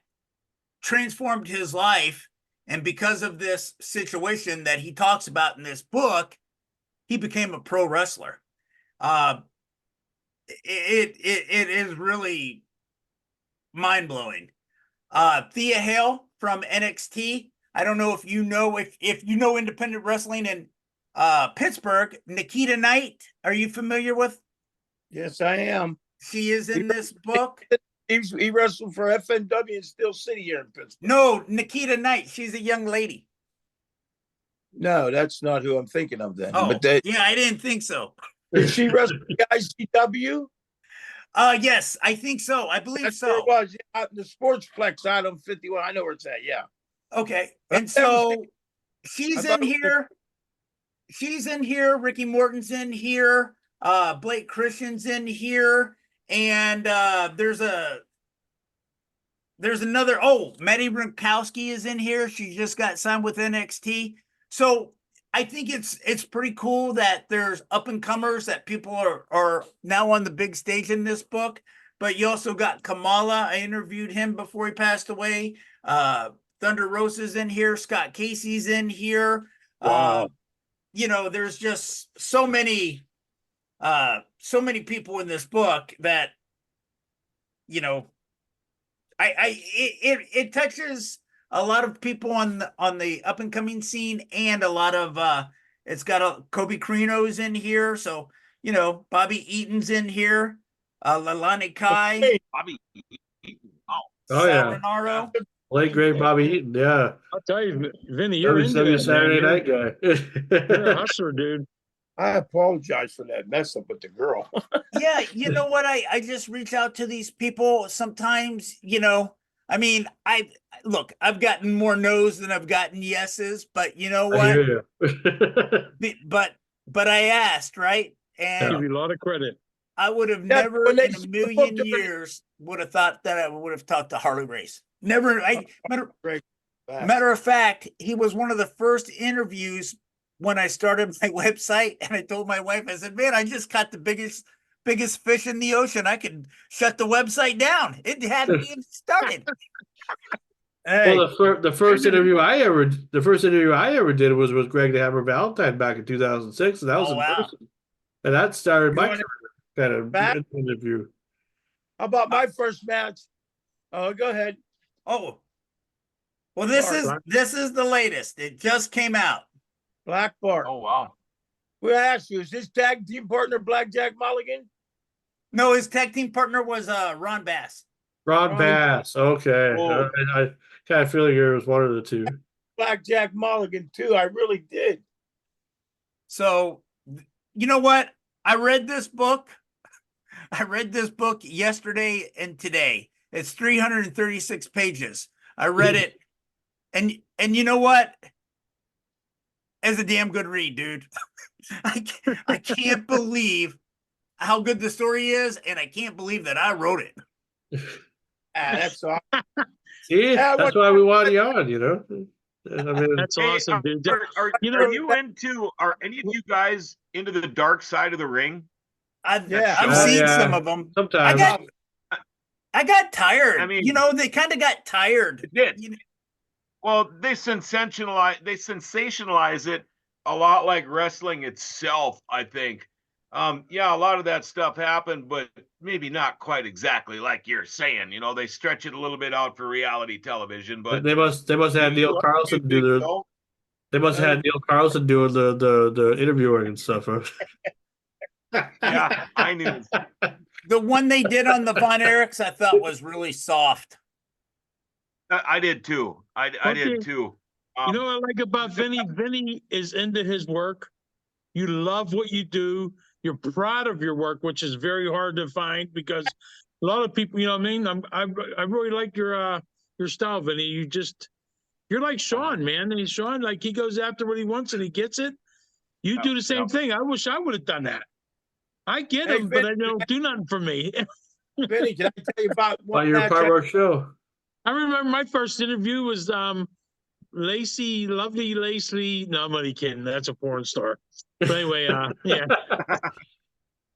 transformed his life. And because of this situation that he talks about in this book, he became a pro wrestler. It is really mind-blowing. Thea Hale from NXT. I don't know if you know independent wrestling in Pittsburgh. Nikita Knight, are you familiar with? Yes, I am. She is in this book. He wrestled for FNW in Steel City here in Pittsburgh. No, Nikita Knight. She's a young lady. No, that's not who I'm thinking of then. Oh, But yeah, I didn't think so. did she wrestle the ICW? Yes, I think so. I believe That's so. where it was. Yeah, the Sportsplex out on 51. I know where it's at. Yeah. Okay. And so she's in here. She's in here. Ricky Morton's in here. Blake Christian's in here. And there's another. Oh, Maddie Rinkowski is in here. She just got signed with NXT. So I think it's pretty cool that there's up and comers that people are now on the big stage in this book. But you also got Kamala. I interviewed him before he passed away. Thunder Rosa's in here. Scott Casey's in here. Wow. You know, there's just so many people in this book that, you know, it touches a lot of people on the up and coming scene, and a lot of it's got a Kobe Carino's in here, so you know Bobby Eaton's in here, Lalani Kai, Hey, Bobby Eaton. Oh, Oh, Sal yeah. Renaro. Late great Bobby Eaton, yeah. I'll tell you, Vinny, you're into WCW that, Saturday man. Night guy. You're a hustler, dude. I apologize for that mess up with the girl. Yeah, you know what? I just reach out to these people sometimes, you know. I mean, I've gotten more no's than I've gotten yeses, but you know I what? hear you. But I asked, right? And Give you a lot of credit. I would have Yeah, never when they in a see the million book, years would have thought that I would have talked to Harley Race. Never. Great. Matter of fact, he was one of the first interviews when I started my website, and I told my wife, I said, "Man, I just caught the biggest fish in the ocean. I could shut the website down. It hadn't even started." Hey, Well, the first interview I ever did was with Greg the Hammer Valentine back in 2006, and that was Oh, in wow. person, and that started my You career kind of back? interview. how about my first match? Oh, go ahead. Oh, well, this Bart. is the latest. It just came out. Black Bart. oh wow. We ask you, is this tag team partner Blackjack Mulligan? No, his tag team partner was Ron Bass. Ron Bass, okay. Oh. I kind of feel like it was one of the two. Blackjack Mulligan too. I really did. So, you know what? I read this book. I read this book yesterday and today. It's 336 pages. I read it, and you know what? It's a damn good read, dude. I can't believe how good the story is, and I can't believe that I wrote it. That's awesome. See, Yeah, that's why we want you on, you know. I mean, That's Hey, awesome, dude. Are You know- are any of you guys into the dark side of the ring? I've Yeah. seen Yeah. some of them. sometimes. I got tired. I mean- you know, they kind of got tired. It did. You know, Well, they sensationalize it a lot like wrestling itself, I think. Yeah, a lot of that stuff happened, but maybe not quite exactly like you're saying. You know, they stretch it a little bit out for reality television, but They must have Neil Carlson do the. They must have had Neil Carlson doing the interviewing and stuff. Huh? yeah, I knew. the one they did on the Von Erichs, I thought was really soft. I did too. I Okay. did too. You know what I like about Vinny? Vinny is into his work. You love what you do. You're proud of your work, which is very hard to find because a lot of people, you know what I mean? I really like your style, Vinny. You're like Sean, man. And Sean, like he goes after what he wants and he gets it. You do the same thing. I wish I would have done that. I get Hey, him, but I Vinny, don't do nothing for me. Vinny, can I tell you about Well, one you're match? part of our show. I remember my first interview was lovely Lacey. No, I'm only kidding. That's a porn star. But anyway, yeah.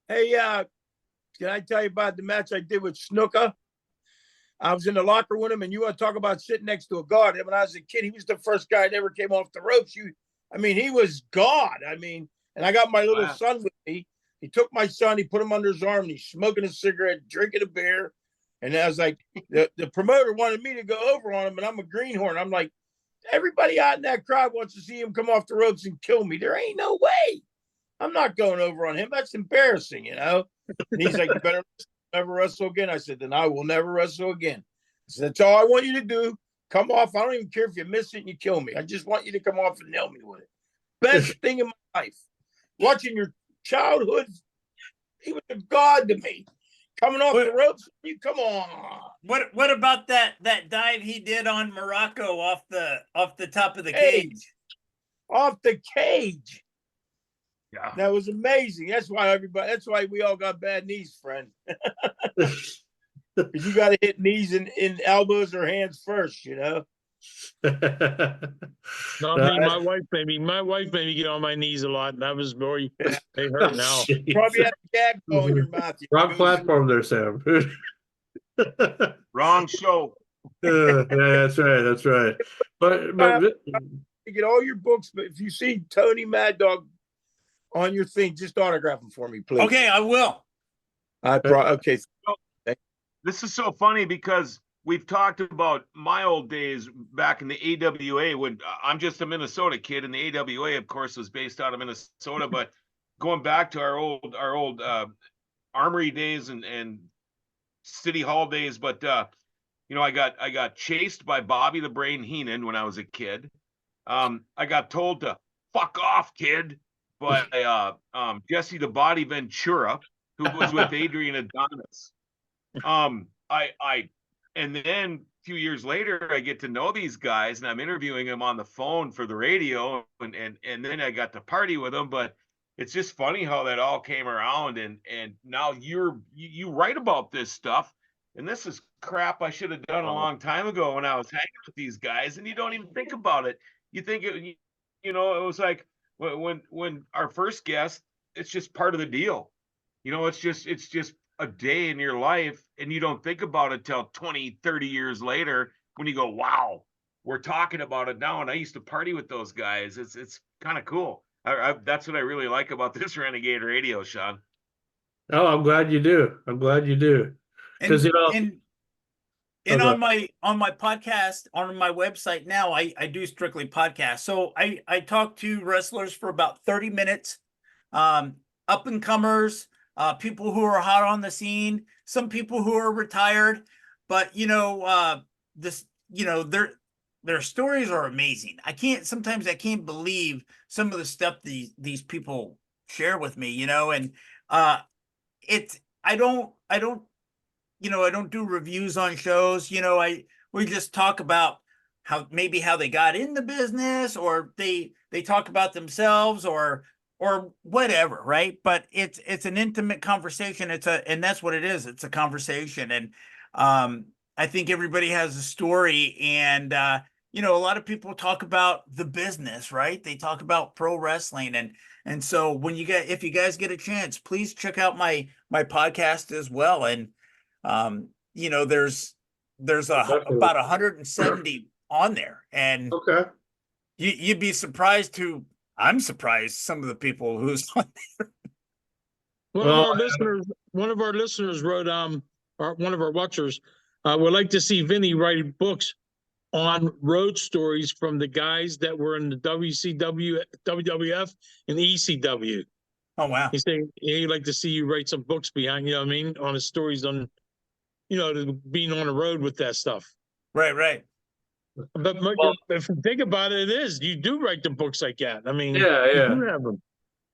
Hey, can I tell you about the match I did with Snuka? I was in the locker with him, and you want to talk about sitting next to a guard. When I was a kid, he was the first guy that ever came off the ropes. He was God. And I got my little son with me. He took my son, he put him under his arm, and he's smoking a cigarette, drinking a beer. And I was like, the promoter wanted me to go over on him, and I'm a greenhorn. I'm like, everybody out in that crowd wants to see him come off the ropes and kill me. There ain't no way. I'm not going over on him. That's embarrassing, you know? And he's like, you better never wrestle again. I said, then I will never wrestle again. I said, that's all I want you to do. Come off. I don't even care if you miss it and you kill me. I just want you to come off and nail me with it. Best thing in my life. Watching your childhood, he was a god to me. Coming off the ropes, you come on. What about that dive he did on Morocco off the top of the cage? Off the cage. Yeah. That was amazing. That's why we all got bad knees, friend. Because you got to hit knees and elbows or hands first, you know. No, No, me, my wife made me get on my knees a lot, and that was boy, they hurt now. Probably had a gag ball in your mouth. you Wrong goose. platform there, Sam. Wrong show. Yeah, that's right. That's right. But You get all your books, but if you see Tony Mad Dog on your thing, just autograph them for me, please. Okay, I will. Okay. This is so funny because we've talked about my old days back in the AWA when I'm just a Minnesota kid, and the AWA, of course, was based out of Minnesota. But going back to our old armory days and city hall days, but I got chased by Bobby the Brain Heenan when I was a kid. I got told to fuck off, kid, by Jesse the Body Ventura, who was with Adrian Adonis. And then a few years later, I get to know these guys, and I'm interviewing them on the phone for the radio, and then I got to party with them. But it's just funny how that all came around, and now you write about this stuff, and this is crap I should have done a long time ago when I was hanging with these guys, and you don't even think about it. You think it was like when our first guest, it's just part of the deal. It's just a day in your life, and you don't think about it till 20, 30 years later when you go, wow, we're talking about it now. And I used to party with those guys. It's kind of cool. That's what I really like about this Renegade Radio, Sean. Oh, I'm glad you do. I'm glad you do. Because and on my podcast, on my website now, I do strictly podcasts. So I talk to wrestlers for about 30 minutes, up and comers, people who are hot on the scene, some people who are retired, but their stories are amazing. Sometimes I can't believe some of the stuff these people share with me, and I don't do reviews on shows. We just talk about how they got in the business, or they talk about themselves, or whatever, right? But it's an intimate conversation. And that's what it is. It's a conversation. And I think everybody has a story, and a lot of people talk about the business, right? They talk about pro wrestling, and so if you guys get a chance, please check out my podcast as well. And there's about 170 on there, and okay. You'd be surprised I'm surprised some of the people who's on there. One of our listeners wrote, one of our watchers would like to see Vinny write books on road stories from the guys that were in the WCW, WWF, and ECW. Oh, wow. He's saying he'd like to see you write some books behind, on his stories on, being on the road with that stuff. Right. But if you think about it, you do write the books like that. I mean, yeah. You do have them.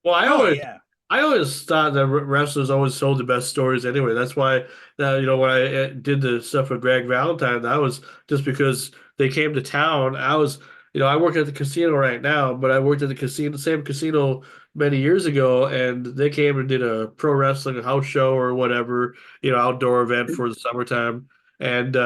Well, I always thought that wrestlers always told the best stories anyway. That's why when I did the stuff with Greg Valentine, that was just because they came to town. I work at the casino right now, but I worked at the same casino many years ago, and they came and did a pro wrestling house show or whatever, outdoor event for the summertime. And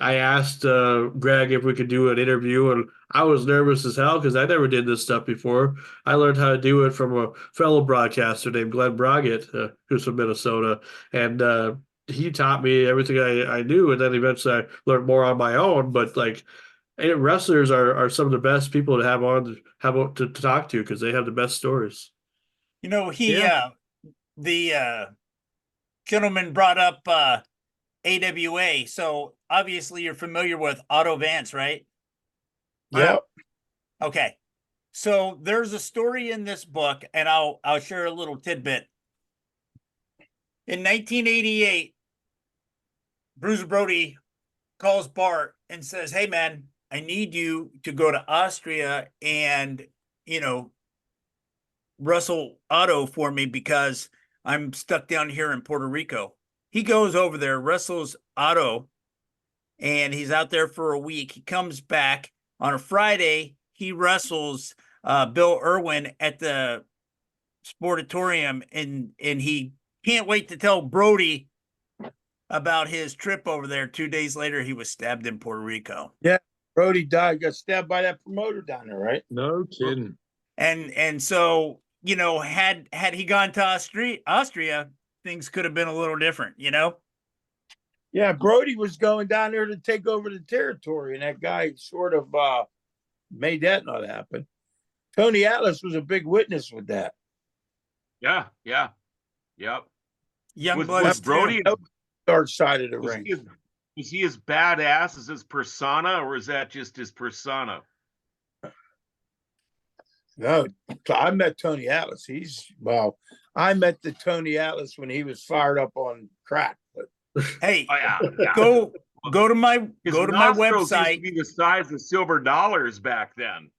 I asked Greg if we could do an interview, and I was nervous as hell because I never did this stuff before. I learned how to do it from a fellow broadcaster named Glenn Broggett, who's from Minnesota, and he taught me everything I knew, and then eventually I learned more on my own. But wrestlers are some of the best people to have to talk to because they have the best stories. The gentleman brought up AWA, so obviously you're familiar with Otto Vance, right? Yeah. Okay. So there's a story in this book, and I'll share a little tidbit. In 1988, Bruce Brody calls Bart and says, "Hey man, I need you to go to Austria and, wrestle Otto for me because I'm stuck down here in Puerto Rico." He goes over there, wrestles Otto, and he's out there for a week. He comes back on a Friday. He wrestles Bill Irwin at the Sportatorium, and he can't wait to tell Brody about his trip over there. 2 days later, he was stabbed in Puerto Rico. Yeah. Brody died, got stabbed by that promoter down there, right? No kidding. And so, you know, had he gone to Austria, things could have been a little different, you know? Yeah, Brody was going down there to take over the territory, and that guy sort of made that not happen. Tony Atlas was a big witness with that. Yeah, yeah, yep. Young Was Brody dark side of the was ring? was he as badass as his persona, or is that just his persona? No, I met Tony Atlas. I met the Tony Atlas when he was fired up on crack. But Hey, Oh, yeah. go to my His go to my nostrils used to website. be the size of silver dollars back then.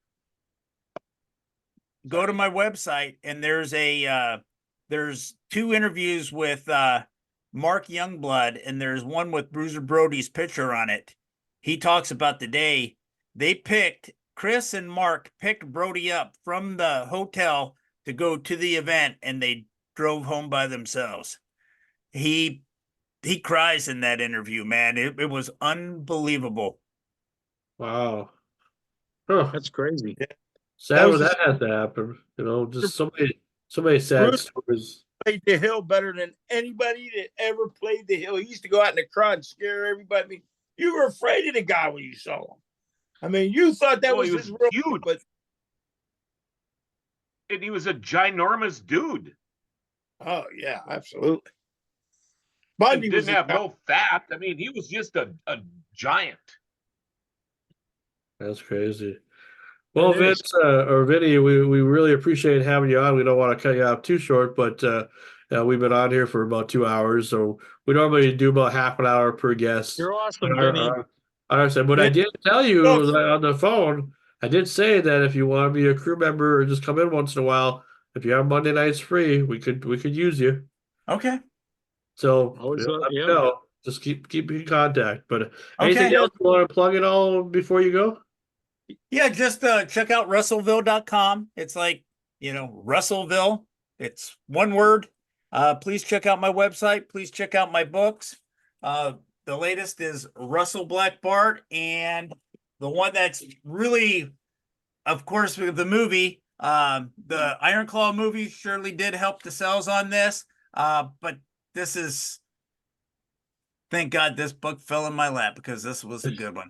Go to my website, and there's 2 interviews with Mark Youngblood, and there's one with Bruiser Brody's picture on it. He talks about the day Chris and Mark picked Brody up from the hotel to go to the event, and they drove home by themselves. He cries in that interview, man. It was unbelievable. Wow. Huh. That's crazy. Sad when that has to happen. You know, just somebody sad Bruce stories. played the hill better than anybody that ever played the hill. He used to go out in the crowd and scare everybody. I mean, you were afraid of the guy when you saw him. I mean, you thought that was He his real huge, but and he was a ginormous dude. oh yeah, absolutely. He Bundy didn't have no fat. I mean, he was just a giant. That's crazy. Well, It is. Vince or Vinny, we really appreciate having you on. We don't want to cut you off too short, but we've been on here for about 2 hours, so we normally do about half an hour per guest. You're awesome, But Vinny. but I did tell you on the phone. I did say that if you want to be a crew member or just come in once in a while, if you have Monday nights free, we could use you. Okay. So Always let me yeah. know. Just keep in contact. But anything Okay. else you want to plug it all before you go? Yeah, just check out Russellville.com. It's like, you know, Russellville. It's one word. Please check out my website. Please check out my books. The latest is Russell Black Bart, and the one that's really, of course, with the movie, the Iron Claw movie surely did help the sales on this. But this is, thank God this book fell in my lap, because this was a good one.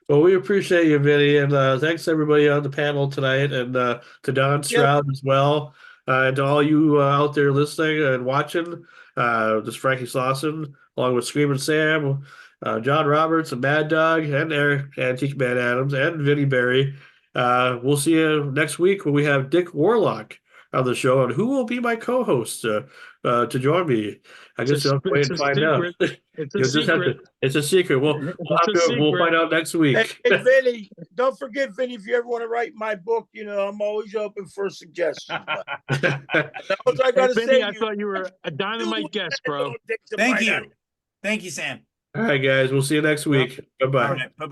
Well, we appreciate you, Vinny, and thanks to everybody on the panel tonight, and to Don Stroud as well, and to all you out there listening and watching. This is Frankie Slauson, along with Screaming Sam, John Roberts, and Mad Dog, and Eric Antique Man Adams, and Vinny Berry. We'll see you next week when we have Dick Warlock on the show, and who will be my co-host to join me. I guess you'll have to wait and find out. It's a secret. It's a secret. We'll find out next week. Hey, Vinny, don't forget, Vinny, if you ever want to write my book, you know, I'm always open for suggestions. That's what I got to Vinny, say. I thought you were a dynamite guest, bro. Thank you. Thank you, Sam. All right, guys. We'll see you next week. Bye-bye. All right. Bye-bye.